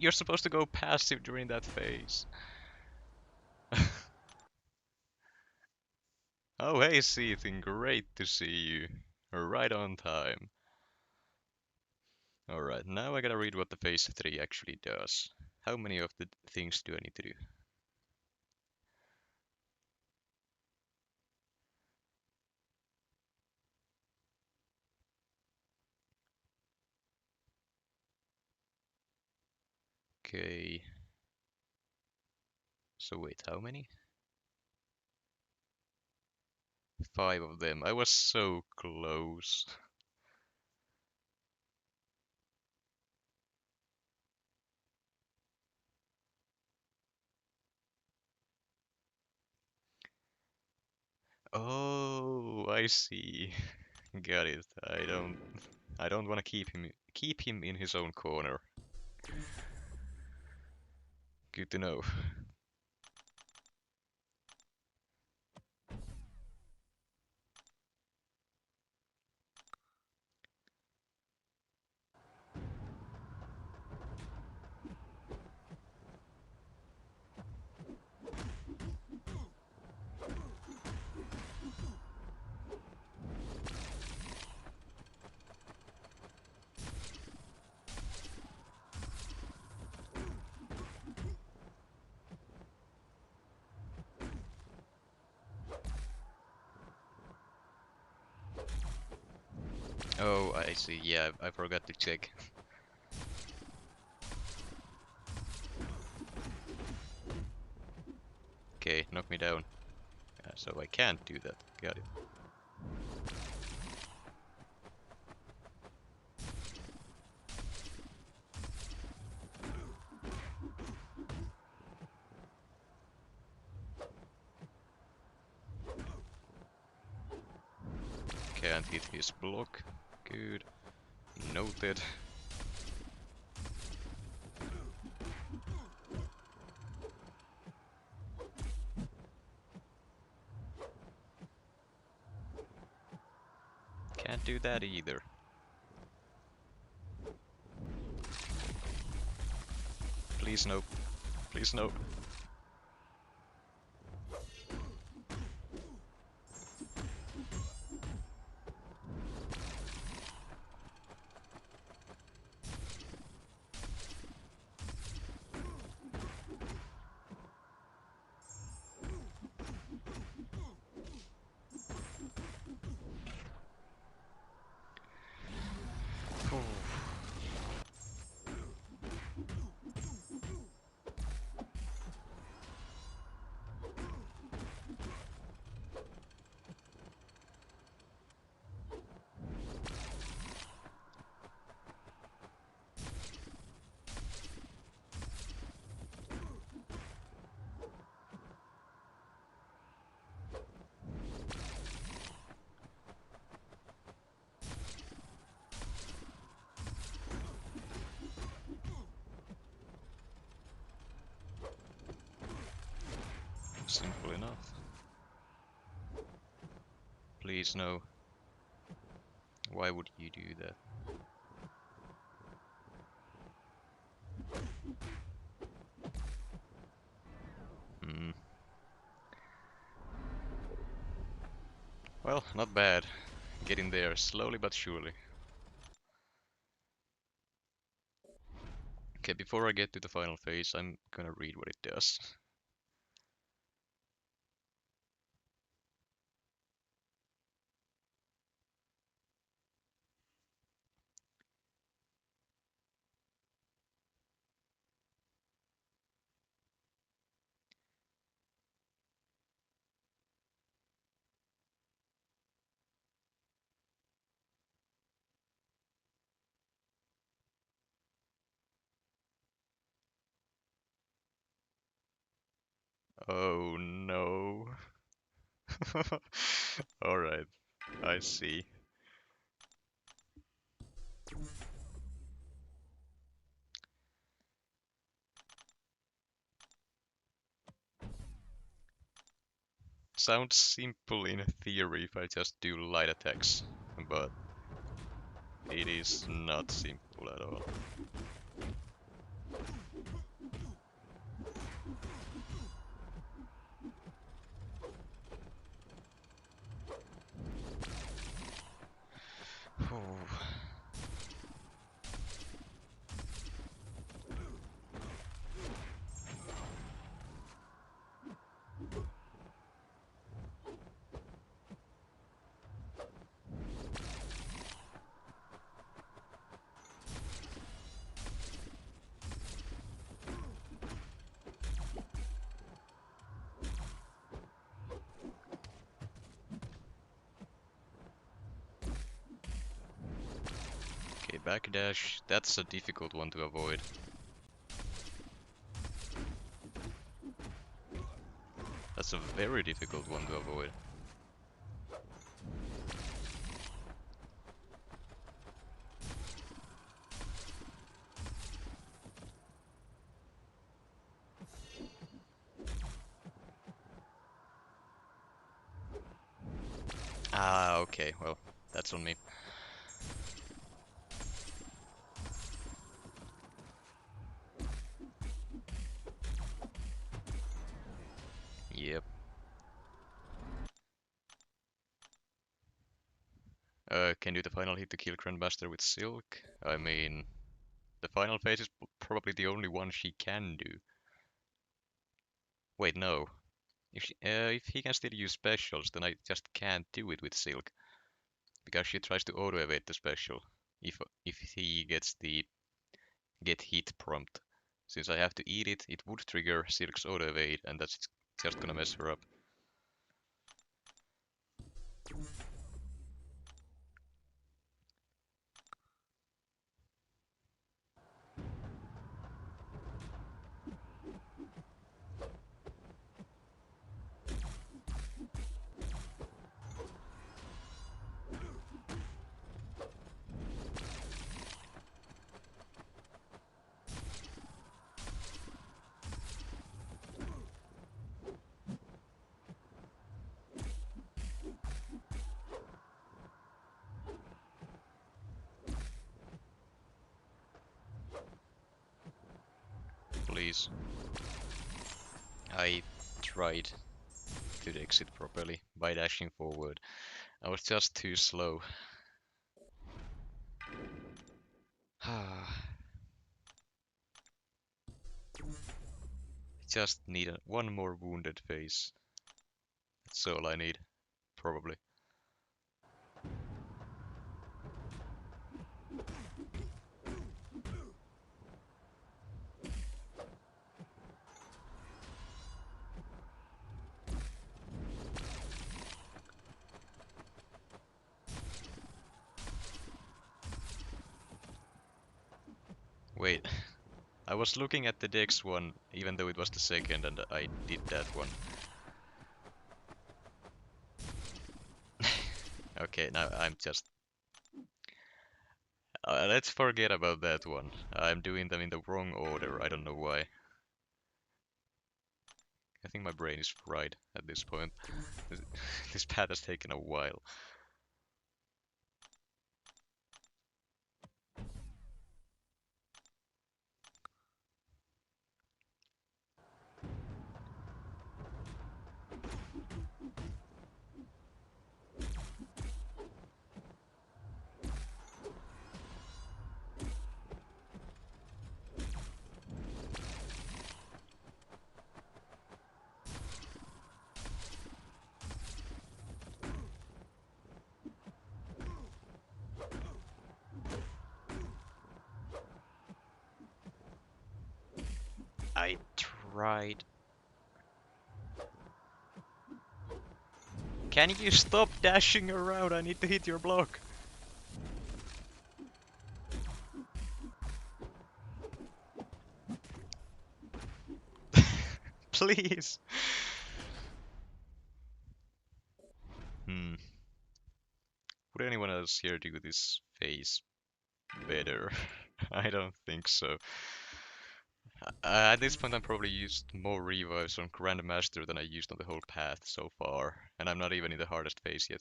You're supposed to go passive during that phase. Oh, hey, Seethin, great to see you. Right on time. Alright, now I gotta read what the phase 3 actually does. How many of the things do I need to do? Okay. So wait, how many? 5 of them. I was so close. Oh, I see. Got it. I don't want to keep him in his own corner. Good to know. Oh, I see. Yeah, I forgot to check. Okay, knock me down. So I can't do that. Got it. Can't hit his block. Good. Noted. Can't do that either. Please no. Please no. Simple enough. Please no. Why would you do that? Hmm. Well, not bad. Getting there slowly but surely. Okay, before I get to the final phase, I'm gonna read what it does. Oh no. Alright, I see. Sounds simple in theory if I just do light attacks, but it is not simple at all. Backdash, that's a difficult one to avoid. That's a very difficult one to avoid. Ah, okay, well, that's on me. Yep. Can do the final hit to kill Grandmaster with Silk. I mean, the final phase is probably the only one she can do. Wait, no. If he can still use specials, then I just can't do it with Silk. Because she tries to auto-evade the special. If he gets the get hit prompt. Since I have to eat it, it would trigger Silk's auto-evade, and that's just gonna mess her up. Please. I tried to exit properly by dashing forward. I was just too slow. Just need one more wounded phase. That's all I need, probably. Wait, I was looking at the Dex one, even though it was the second, and I did that one. Okay, now I'm just... let's forget about that one. I'm doing them in the wrong order, I don't know why. I think my brain is fried at this point. This path has taken a while. I tried. Can you stop dashing around? I need to hit your block. Please. Would anyone else here do this phase better? I don't think so. At this point I'm probably used more revives on Grandmaster than I used on the whole path so far. And I'm not even in the hardest phase yet.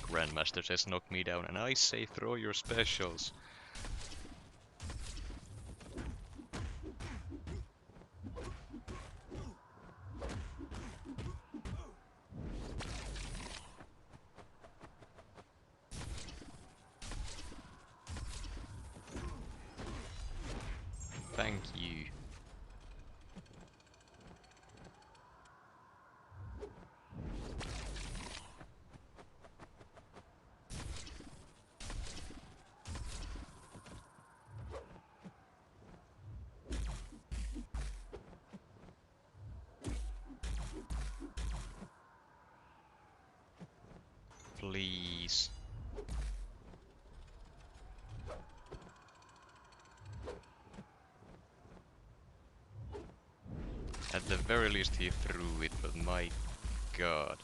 Grandmaster says knock me down, and I say throw your specials. Thank you. Please. At the very least he threw it, but my god.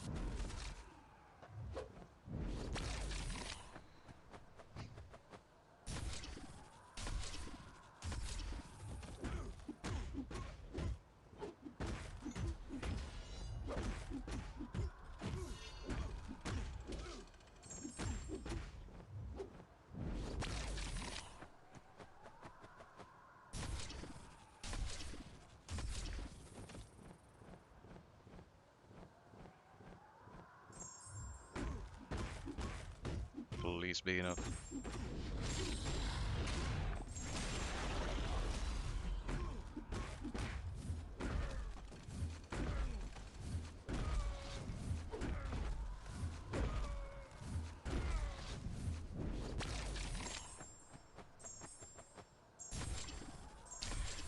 Please be enough.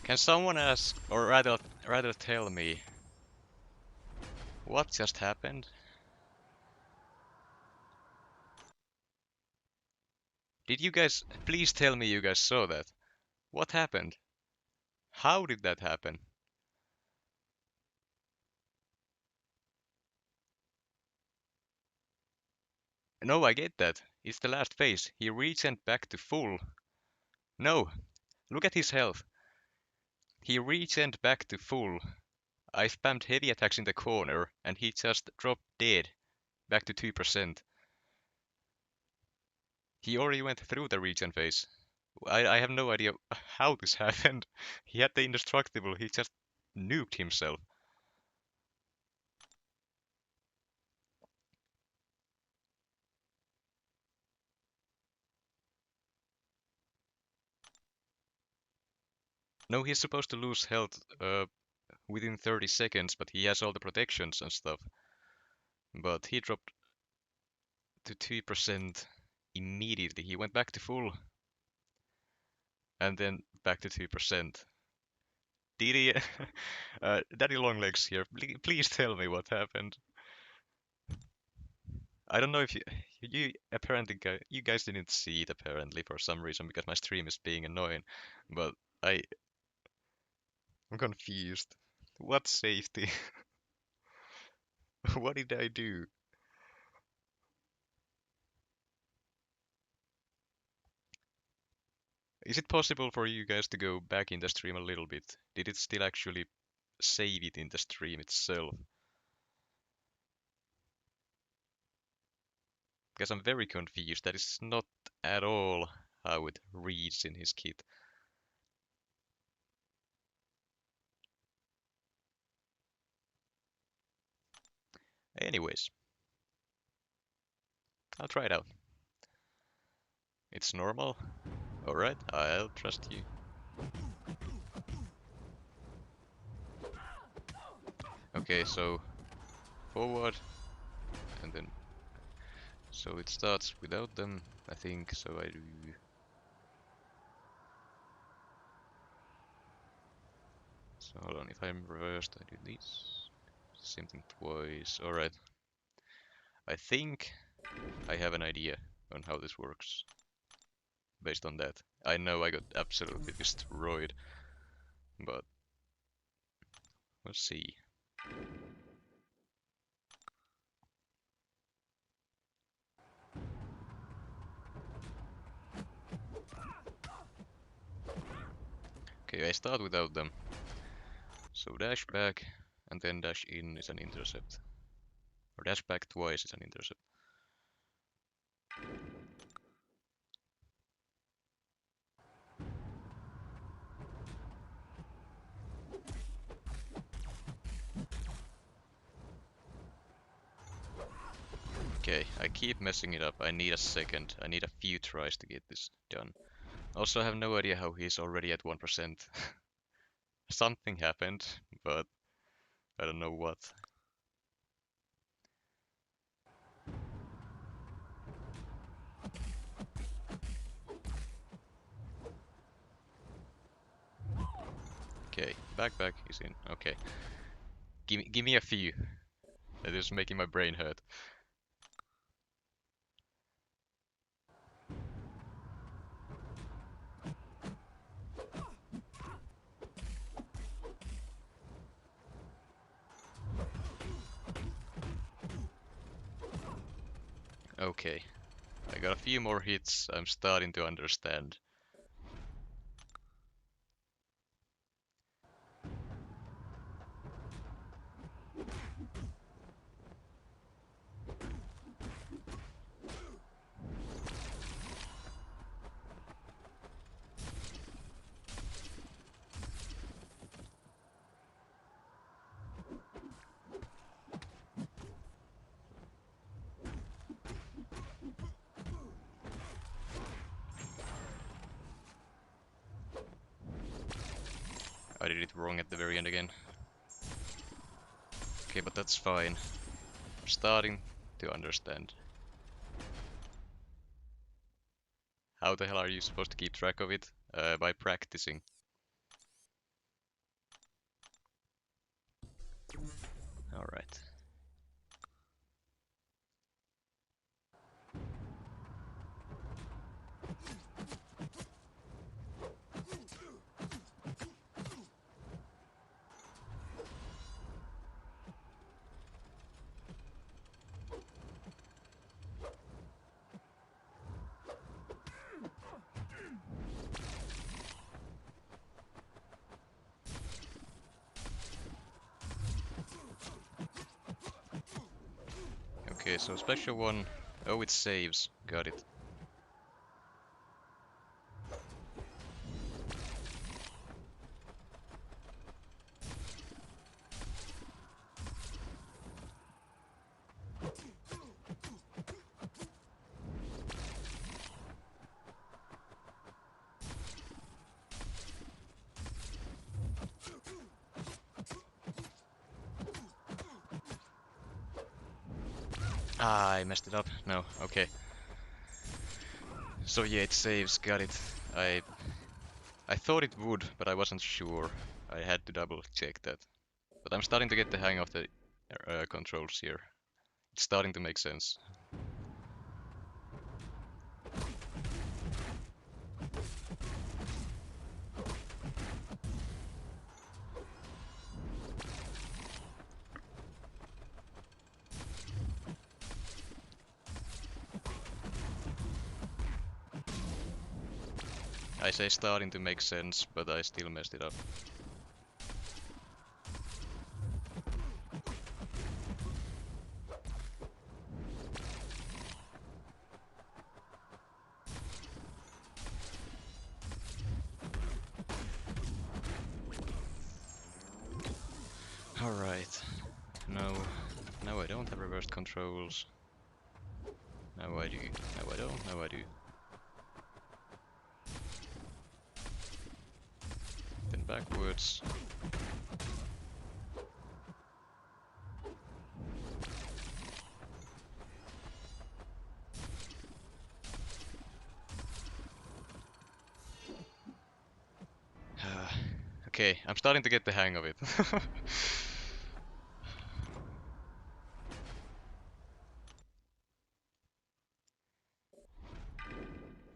Can someone ask, or rather tell me, what just happened? Did you guys, please tell me you guys saw that. What happened? How did that happen? No, I get that. It's the last phase. He resent back to full. No, look at his health. He resent back to full. I spammed heavy attacks in the corner, and he just dropped dead. Back to 2%. He already went through the regen phase. I have no idea how this happened. He had the indestructible, he just nuked himself. No, he's supposed to lose health within 30 seconds, but he has all the protections and stuff. But he dropped to 2% immediately. He went back to full. And then back to 2%. Did he? Daddy Longlegs here. Please tell me what happened. I don't know if you apparently you guys didn't see it apparently for some reason because my stream is being annoying, but I'm confused. What safety? What did I do? Is it possible for you guys to go back in the stream a little bit? Did it still actually save it in the stream itself? Because I'm very confused. That is not at all how it reads in his kit. Anyways, I'll try it out. It's normal. Alright, I'll trust you. Okay, so forward, and then so it starts without them, I think. So I do. So hold on, if I'm reversed, I do this. Same thing twice. Alright. I think I have an idea on how this works. Based on that. I know I got absolutely destroyed, but we'll see. Okay, I start without them. So dash back, and then dash in is an intercept. Or dash back twice is an intercept. Okay, I keep messing it up. I need a second. I need a few tries to get this done. Also, I have no idea how he's already at 1%. Something happened, but I don't know what. Okay, backpack is in. Okay. Give me a few. That is making my brain hurt. Okay. I got a few more hits. I'm starting to understand. I did it wrong at the very end again. Okay, but that's fine. I'm starting to understand. How the hell are you supposed to keep track of it? By practicing. Alright. Okay, so special one. Oh, it saves. Got it. Ah, I messed it up. No, okay. So yeah, it saves. Got it. I thought it would, but I wasn't sure. I had to double check that. But I'm starting to get the hang of the controls here. It's starting to make sense. I say starting to make sense, but I still messed it up. Alright. No. Now I don't have reversed controls. Now I do. Now I don't. Now I do. Then backwards. Okay, I'm starting to get the hang of it.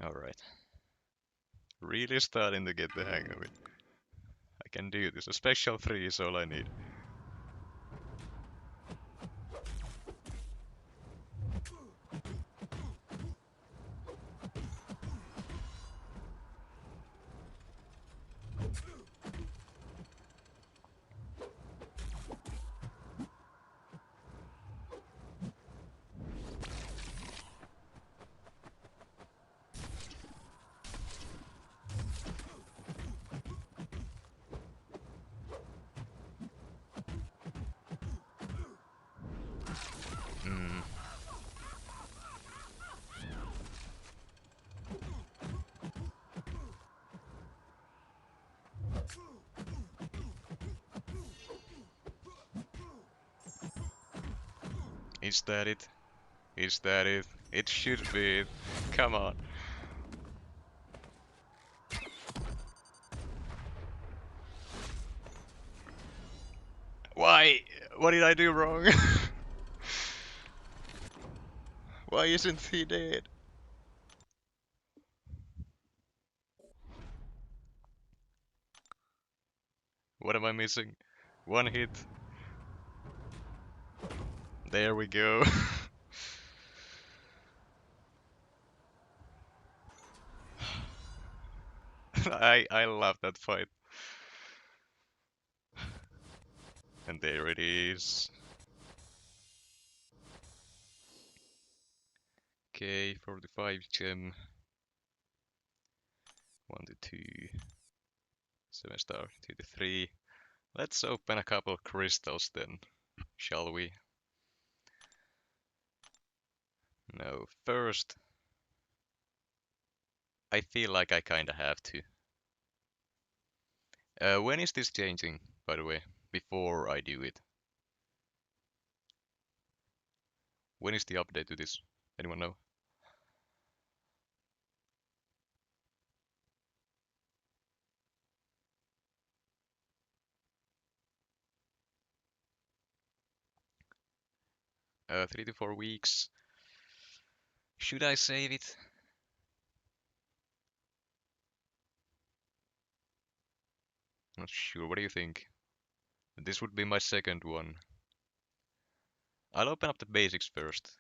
Alright. Really starting to get the hang of it. I can do this. A special 3 is all I need. Hmm. Is that it? Is that it? It should be it. Come on. Why? What did I do wrong? Why isn't he dead? What am I missing? One hit. There we go. I love that fight. And there it is. Okay, 45 gem. 1 to 2. 7 star, 2 to 3. Let's open a couple of crystals then, shall we? No, first, I feel like I kinda have to. When is this changing, by the way, before I do it? When is the update to this? Anyone know? 3 to 4 weeks. Should I save it? Not sure. What do you think? This would be my second one. I'll open up the basics first.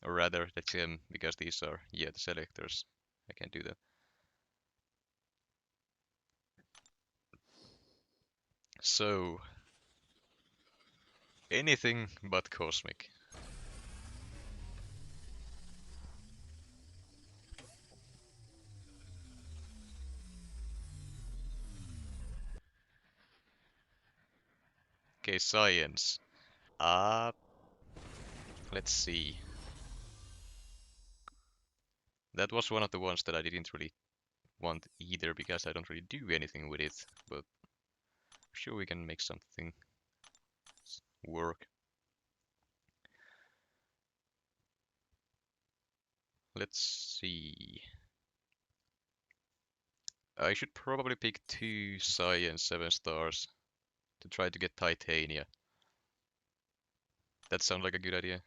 Or rather, the gem, because these are, yeah, the selectors. I can do that. So, anything but cosmic. Okay, science. Uh, let's see. That was one of the ones that I didn't really want either because I don't really do anything with it, but I'm sure we can make something work. Let's see. I should probably pick 2 science 7 stars to try to get Titania. That sounds like a good idea.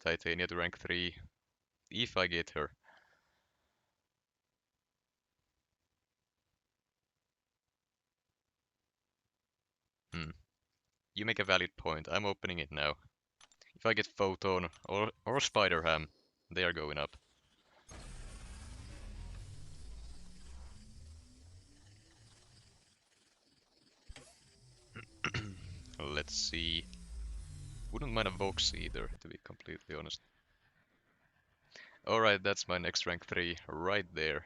Titania to rank 3, if I get her. Hmm. You make a valid point. I'm opening it now. If I get Photon or Spider-Ham, they are going up. Let's see. Wouldn't mind a Vox either, to be completely honest. Alright, that's my next rank 3 right there.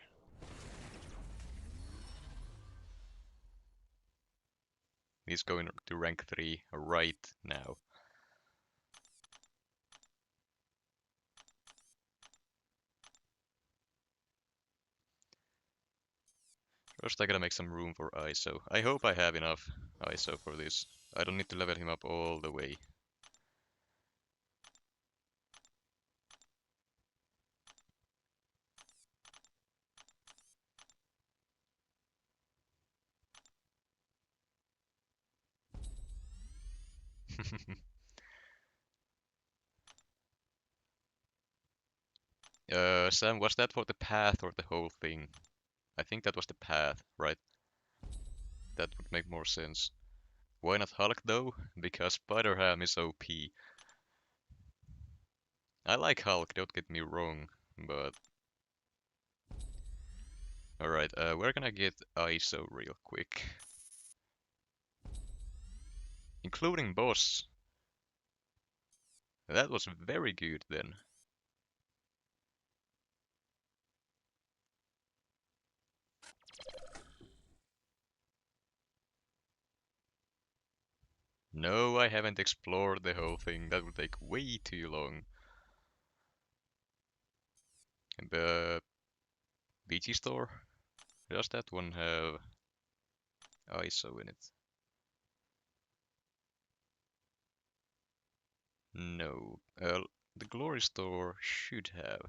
He's going to rank 3 right now. First I gotta make some room for ISO. I hope I have enough ISO for this. I don't need to level him up all the way. Sam, was that for the path or the whole thing? I think that was the path, right? That would make more sense. Why not Hulk though? Because Spider-Ham is OP. I like Hulk, don't get me wrong, but... Alright, we're gonna get ISO real quick. Including boss. That was very good then. No, I haven't explored the whole thing. That would take way too long. The BG store? Does that one have ISO in it? No. The Glory store should have.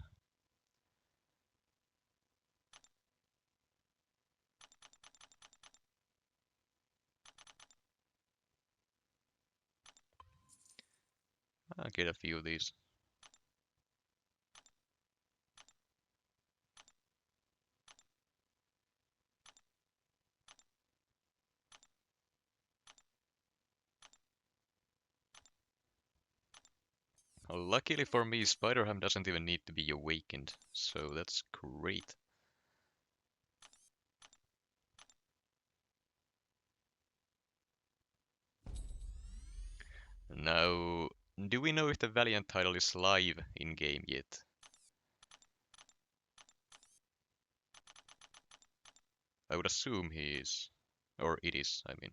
I'll get a few of these. Luckily for me, Spider-Ham doesn't even need to be awakened, so that's great. Now, do we know if the Valiant title is live in-game yet? I would assume he is. Or it is, I mean.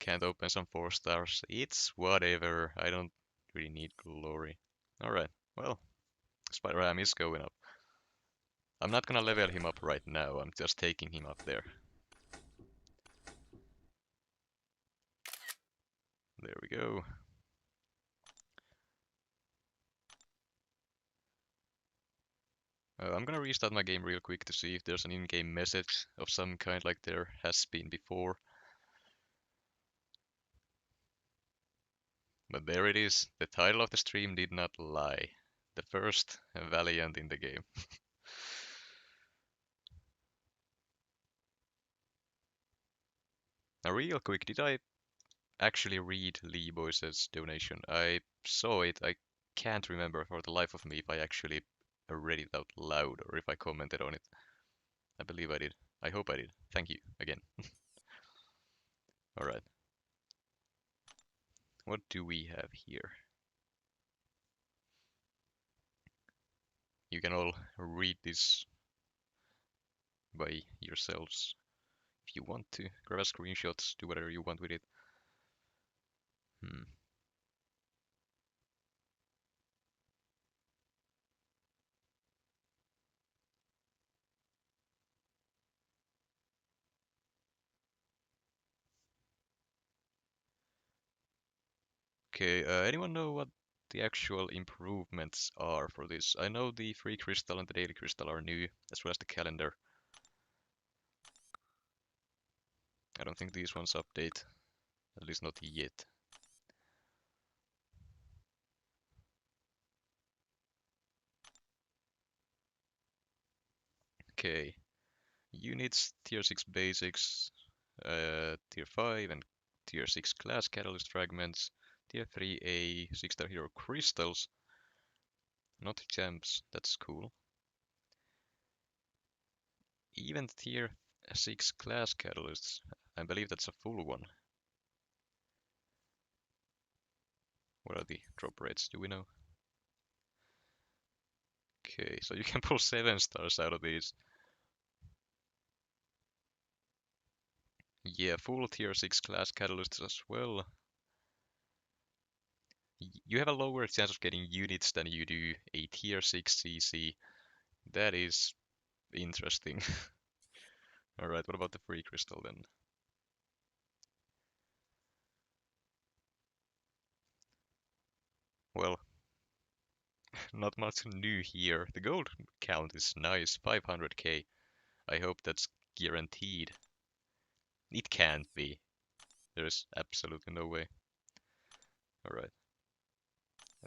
Can't open some 4 stars. It's whatever. I don't really need glory. Alright, well, Spider-Ham is going up. I'm not gonna level him up right now, I'm just taking him up there. There we go. I'm gonna restart my game real quick to see if there's an in-game message of some kind like there has been before. But there it is. The title of the stream did not lie. The first Valiant in the game. Now real quick, did I actually read Lee Boyce's donation? I saw it. I can't remember for the life of me if I actually read it out loud or if I commented on it. I believe I did. I hope I did. Thank you again. Alright. What do we have here? You can all read this by yourselves if you want to. Grab screenshots, do whatever you want with it. Okay, anyone know what the actual improvements are for this? I know the free crystal and the daily crystal are new, as well as the calendar. I don't think these ones update, at least not yet. Okay, units, tier 6 basics, tier 5 and tier 6 class catalyst fragments, tier 3A 6-star hero crystals, not gems, that's cool. Even tier 6 class catalysts, I believe that's a full one. What are the drop rates, do we know? Okay, so you can pull 7 stars out of these. Yeah, full tier 6 class catalysts as well. You have a lower chance of getting units than you do a tier 6 CC. That is interesting. Alright, what about the free crystal then? Well, not much new here. The gold count is nice, 500k. I hope that's guaranteed. It can't be. There's absolutely no way. Alright.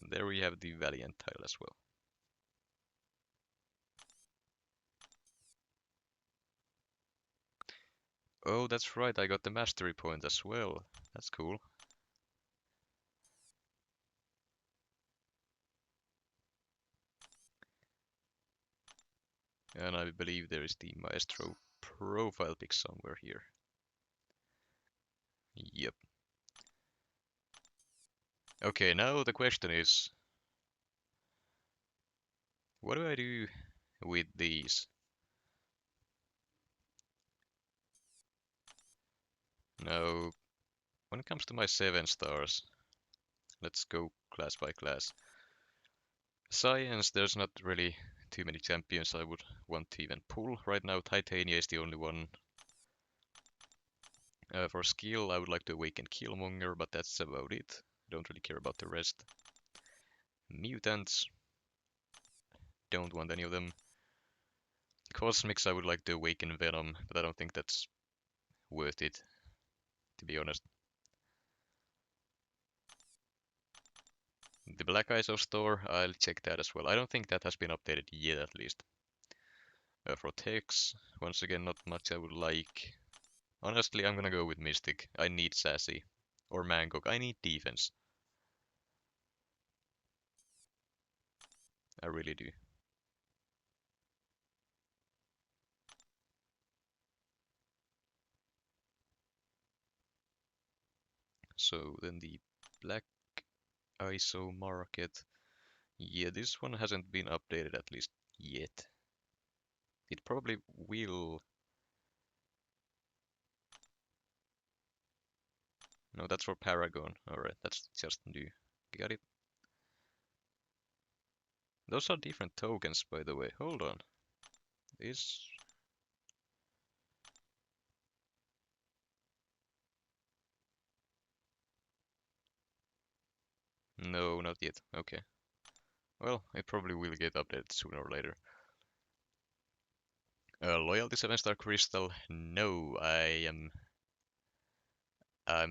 And there we have the Valiant tile as well. Oh, that's right, I got the mastery point as well. That's cool. And I believe there is the Maestro profile pic somewhere here. Yep. Okay, now the question is, what do I do with these? Now, when it comes to my 7 stars, let's go class by class. Science, there's not really too many champions I would want to even pull. Right now, Titania is the only one. For skill, I would like to awaken Killmonger, but that's about it. Don't really care about the rest. Mutants, don't want any of them. Cosmics, I would like to awaken Venom, but I don't think that's worth it, to be honest. The Black ISO store, I'll check that as well. I don't think that has been updated yet, at least. For text, once again, not much I would like. Honestly, I'm gonna go with Mystic. I need Sassy. Or Mangok. I need defense. I really do. So then the black ISO market. Yeah, this one hasn't been updated at least yet. It probably will. No, that's for Paragon. Alright, that's just new. Got it. Those are different tokens, by the way. Hold on. This... No, not yet. Okay. Well, it probably will get updated sooner or later. Loyalty 7-star crystal? No, I'm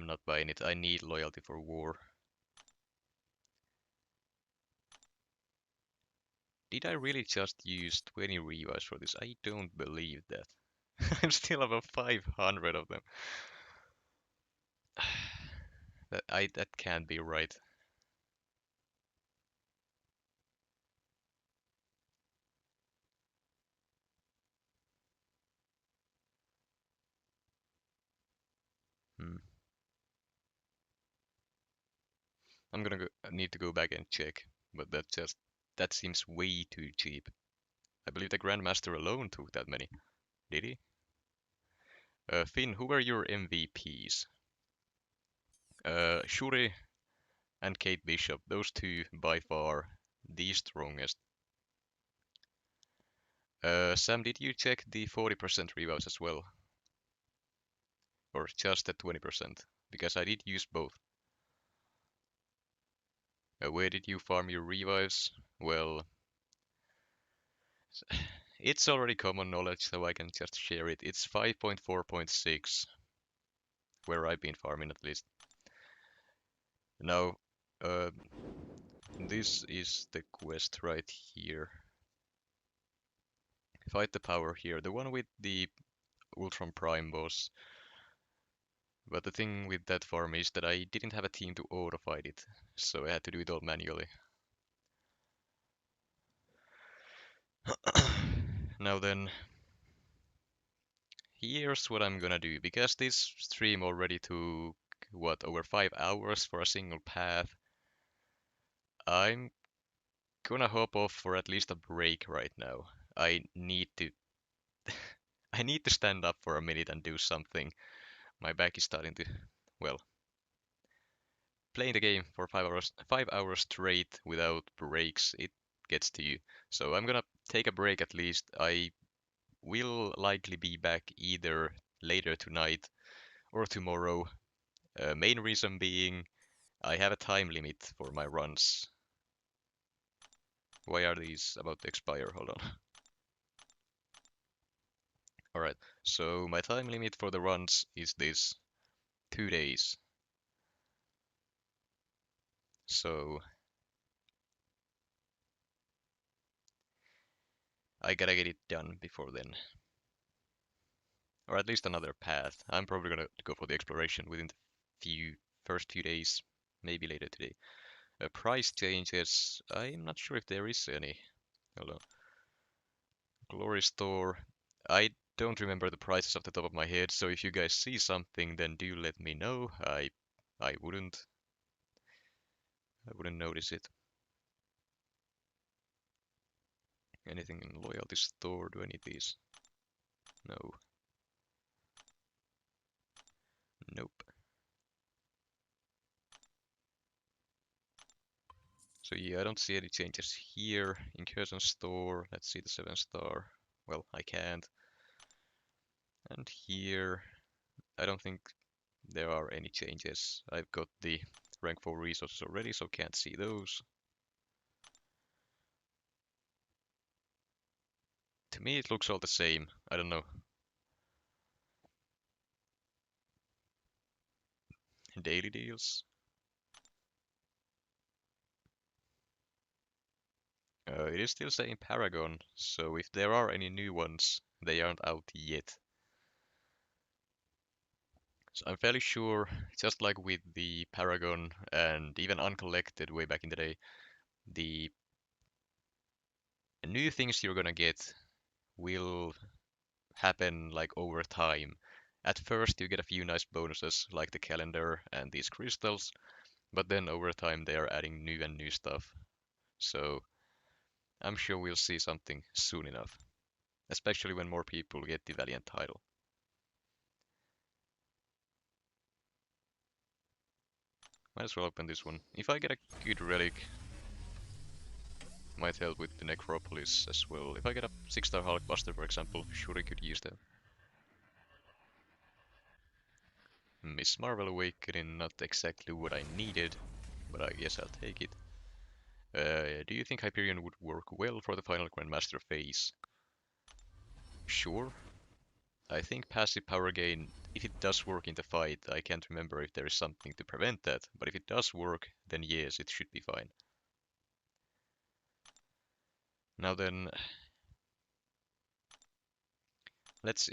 not buying it. I need loyalty for war. Did I really just use 20 revives for this? I don't believe that. I'm still above 500 of them. That can't be right. Hmm. I'm gonna need to go back and check, but that seems way too cheap. I believe the Grandmaster alone took that many. Did he? Finn, who were your MVPs? Shuri and Kate Bishop. Those two by far the strongest. Sam, did you check the 40% revives as well? Or just the 20%? Because I did use both. Where did you farm your revives? Well, it's already common knowledge, so I can just share it. It's 5.4.6, where I've been farming at least. Now, uh, this is the quest right here. Fight the power here, the one with the Ultron Prime boss. But the thing with that farm is that I didn't have a team to auto-fight it, so I had to do it all manually. Now then, here's what I'm gonna do. Because this stream already took, what, over 5 hours for a single path, I'm gonna hop off for at least a break right now. I need to I need to stand up for a minute and do something. My back is starting to, well, playing the game for 5 hours straight without breaks, it gets to you. So I'm gonna take a break at least. I will likely be back either later tonight or tomorrow. Main reason being I have a time limit for my runs. Why are these about to expire? Hold on. Alright, so my time limit for the runs is this 2 days. So I gotta get it done before then. Or at least another path. I'm probably gonna go for the exploration within the first few days, maybe later today. Price changes, I'm not sure if there is any. Hold on. Glory store. I don't remember the prices off the top of my head, so if you guys see something, then do let me know. I wouldn't notice it. Anything in loyalty store? Do I need these? No. Nope. So yeah, I don't see any changes here. Incursion store, let's see the 7-star. Well, I can't. And here, I don't think there are any changes. I've got the rank 4 resources already, so can't see those. To me, it looks all the same. I don't know. Daily deals. It is still saying Paragon, so if there are any new ones, they aren't out yet. So I'm fairly sure, just like with the Paragon and even Uncollected way back in the day, the new things you're gonna get will happen like over time. At first, you get a few nice bonuses like the calendar and these crystals, but then over time they are adding new and new stuff. So I'm sure we'll see something soon enough, especially when more people get the Valiant title. Might as well open this one. If I get a good relic, might help with the Necropolis as well. If I get a 6-star Hulkbuster, for example, sure I could use that. Miss Marvel Awakening, not exactly what I needed, but I guess I'll take it. Do you think Hyperion would work well for the final Grandmaster phase? Sure. I think passive power gain, if it does work in the fight, I can't remember if there is something to prevent that, but if it does work, then yes, it should be fine. Now then, let's see.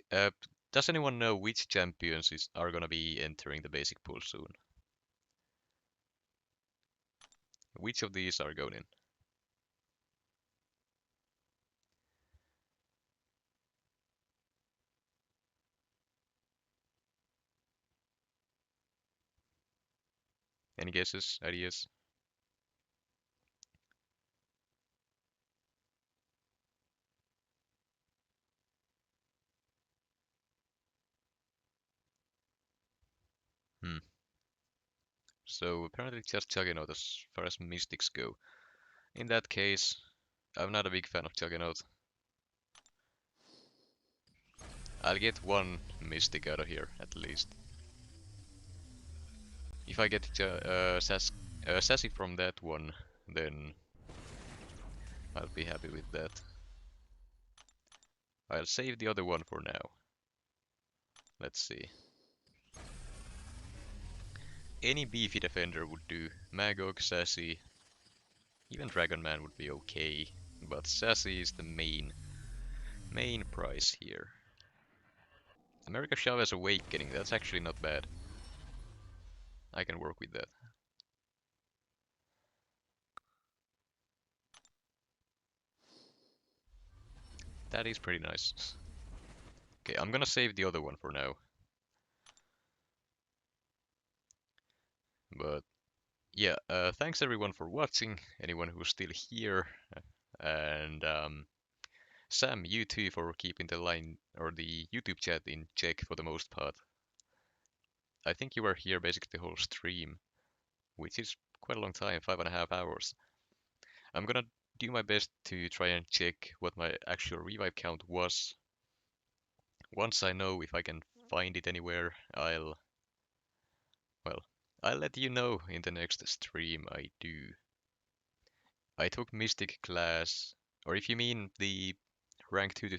Does anyone know which champions are gonna be entering the basic pool soon? Which of these are going in? Any guesses? Ideas? Hmm. So apparently it's just Juggernaut as far as mystics go. In that case, I'm not a big fan of Juggernaut. I'll get one mystic out of here at least. If I get Sassy from that one, then I'll be happy with that. I'll save the other one for now. Let's see. Any beefy defender would do. Magog, Sassy, even Dragon Man would be okay. But Sassy is the main prize here. America Chavez Awakening, that's actually not bad. I can work with that. That is pretty nice. Okay, I'm gonna save the other one for now. But yeah, thanks everyone for watching, anyone who's still here. And Sam, you too for keeping the line or the YouTube chat in check for the most part. I think you were here basically the whole stream, which is quite a long time, 5.5 hours. I'm gonna do my best to try and check what my actual revive count was. Once I know if I can find it anywhere, well, I'll let you know in the next stream I do. I took Mystic class, or if you mean the rank 2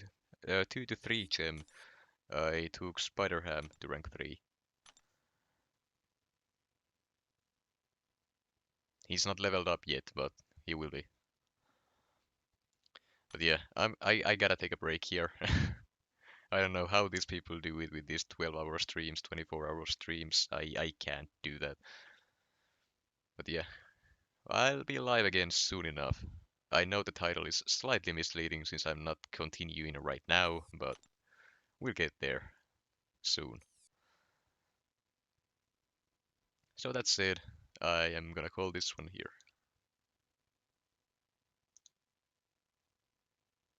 to 3 gem, I took Spider-Ham to rank 3. He's not leveled up yet, but he will be. But yeah, I gotta take a break here. I don't know how these people do it with these 12-hour streams, 24-hour streams. I can't do that. But yeah, I'll be live again soon enough. I know the title is slightly misleading since I'm not continuing right now, but we'll get there soon. So that said, I am gonna call this one here.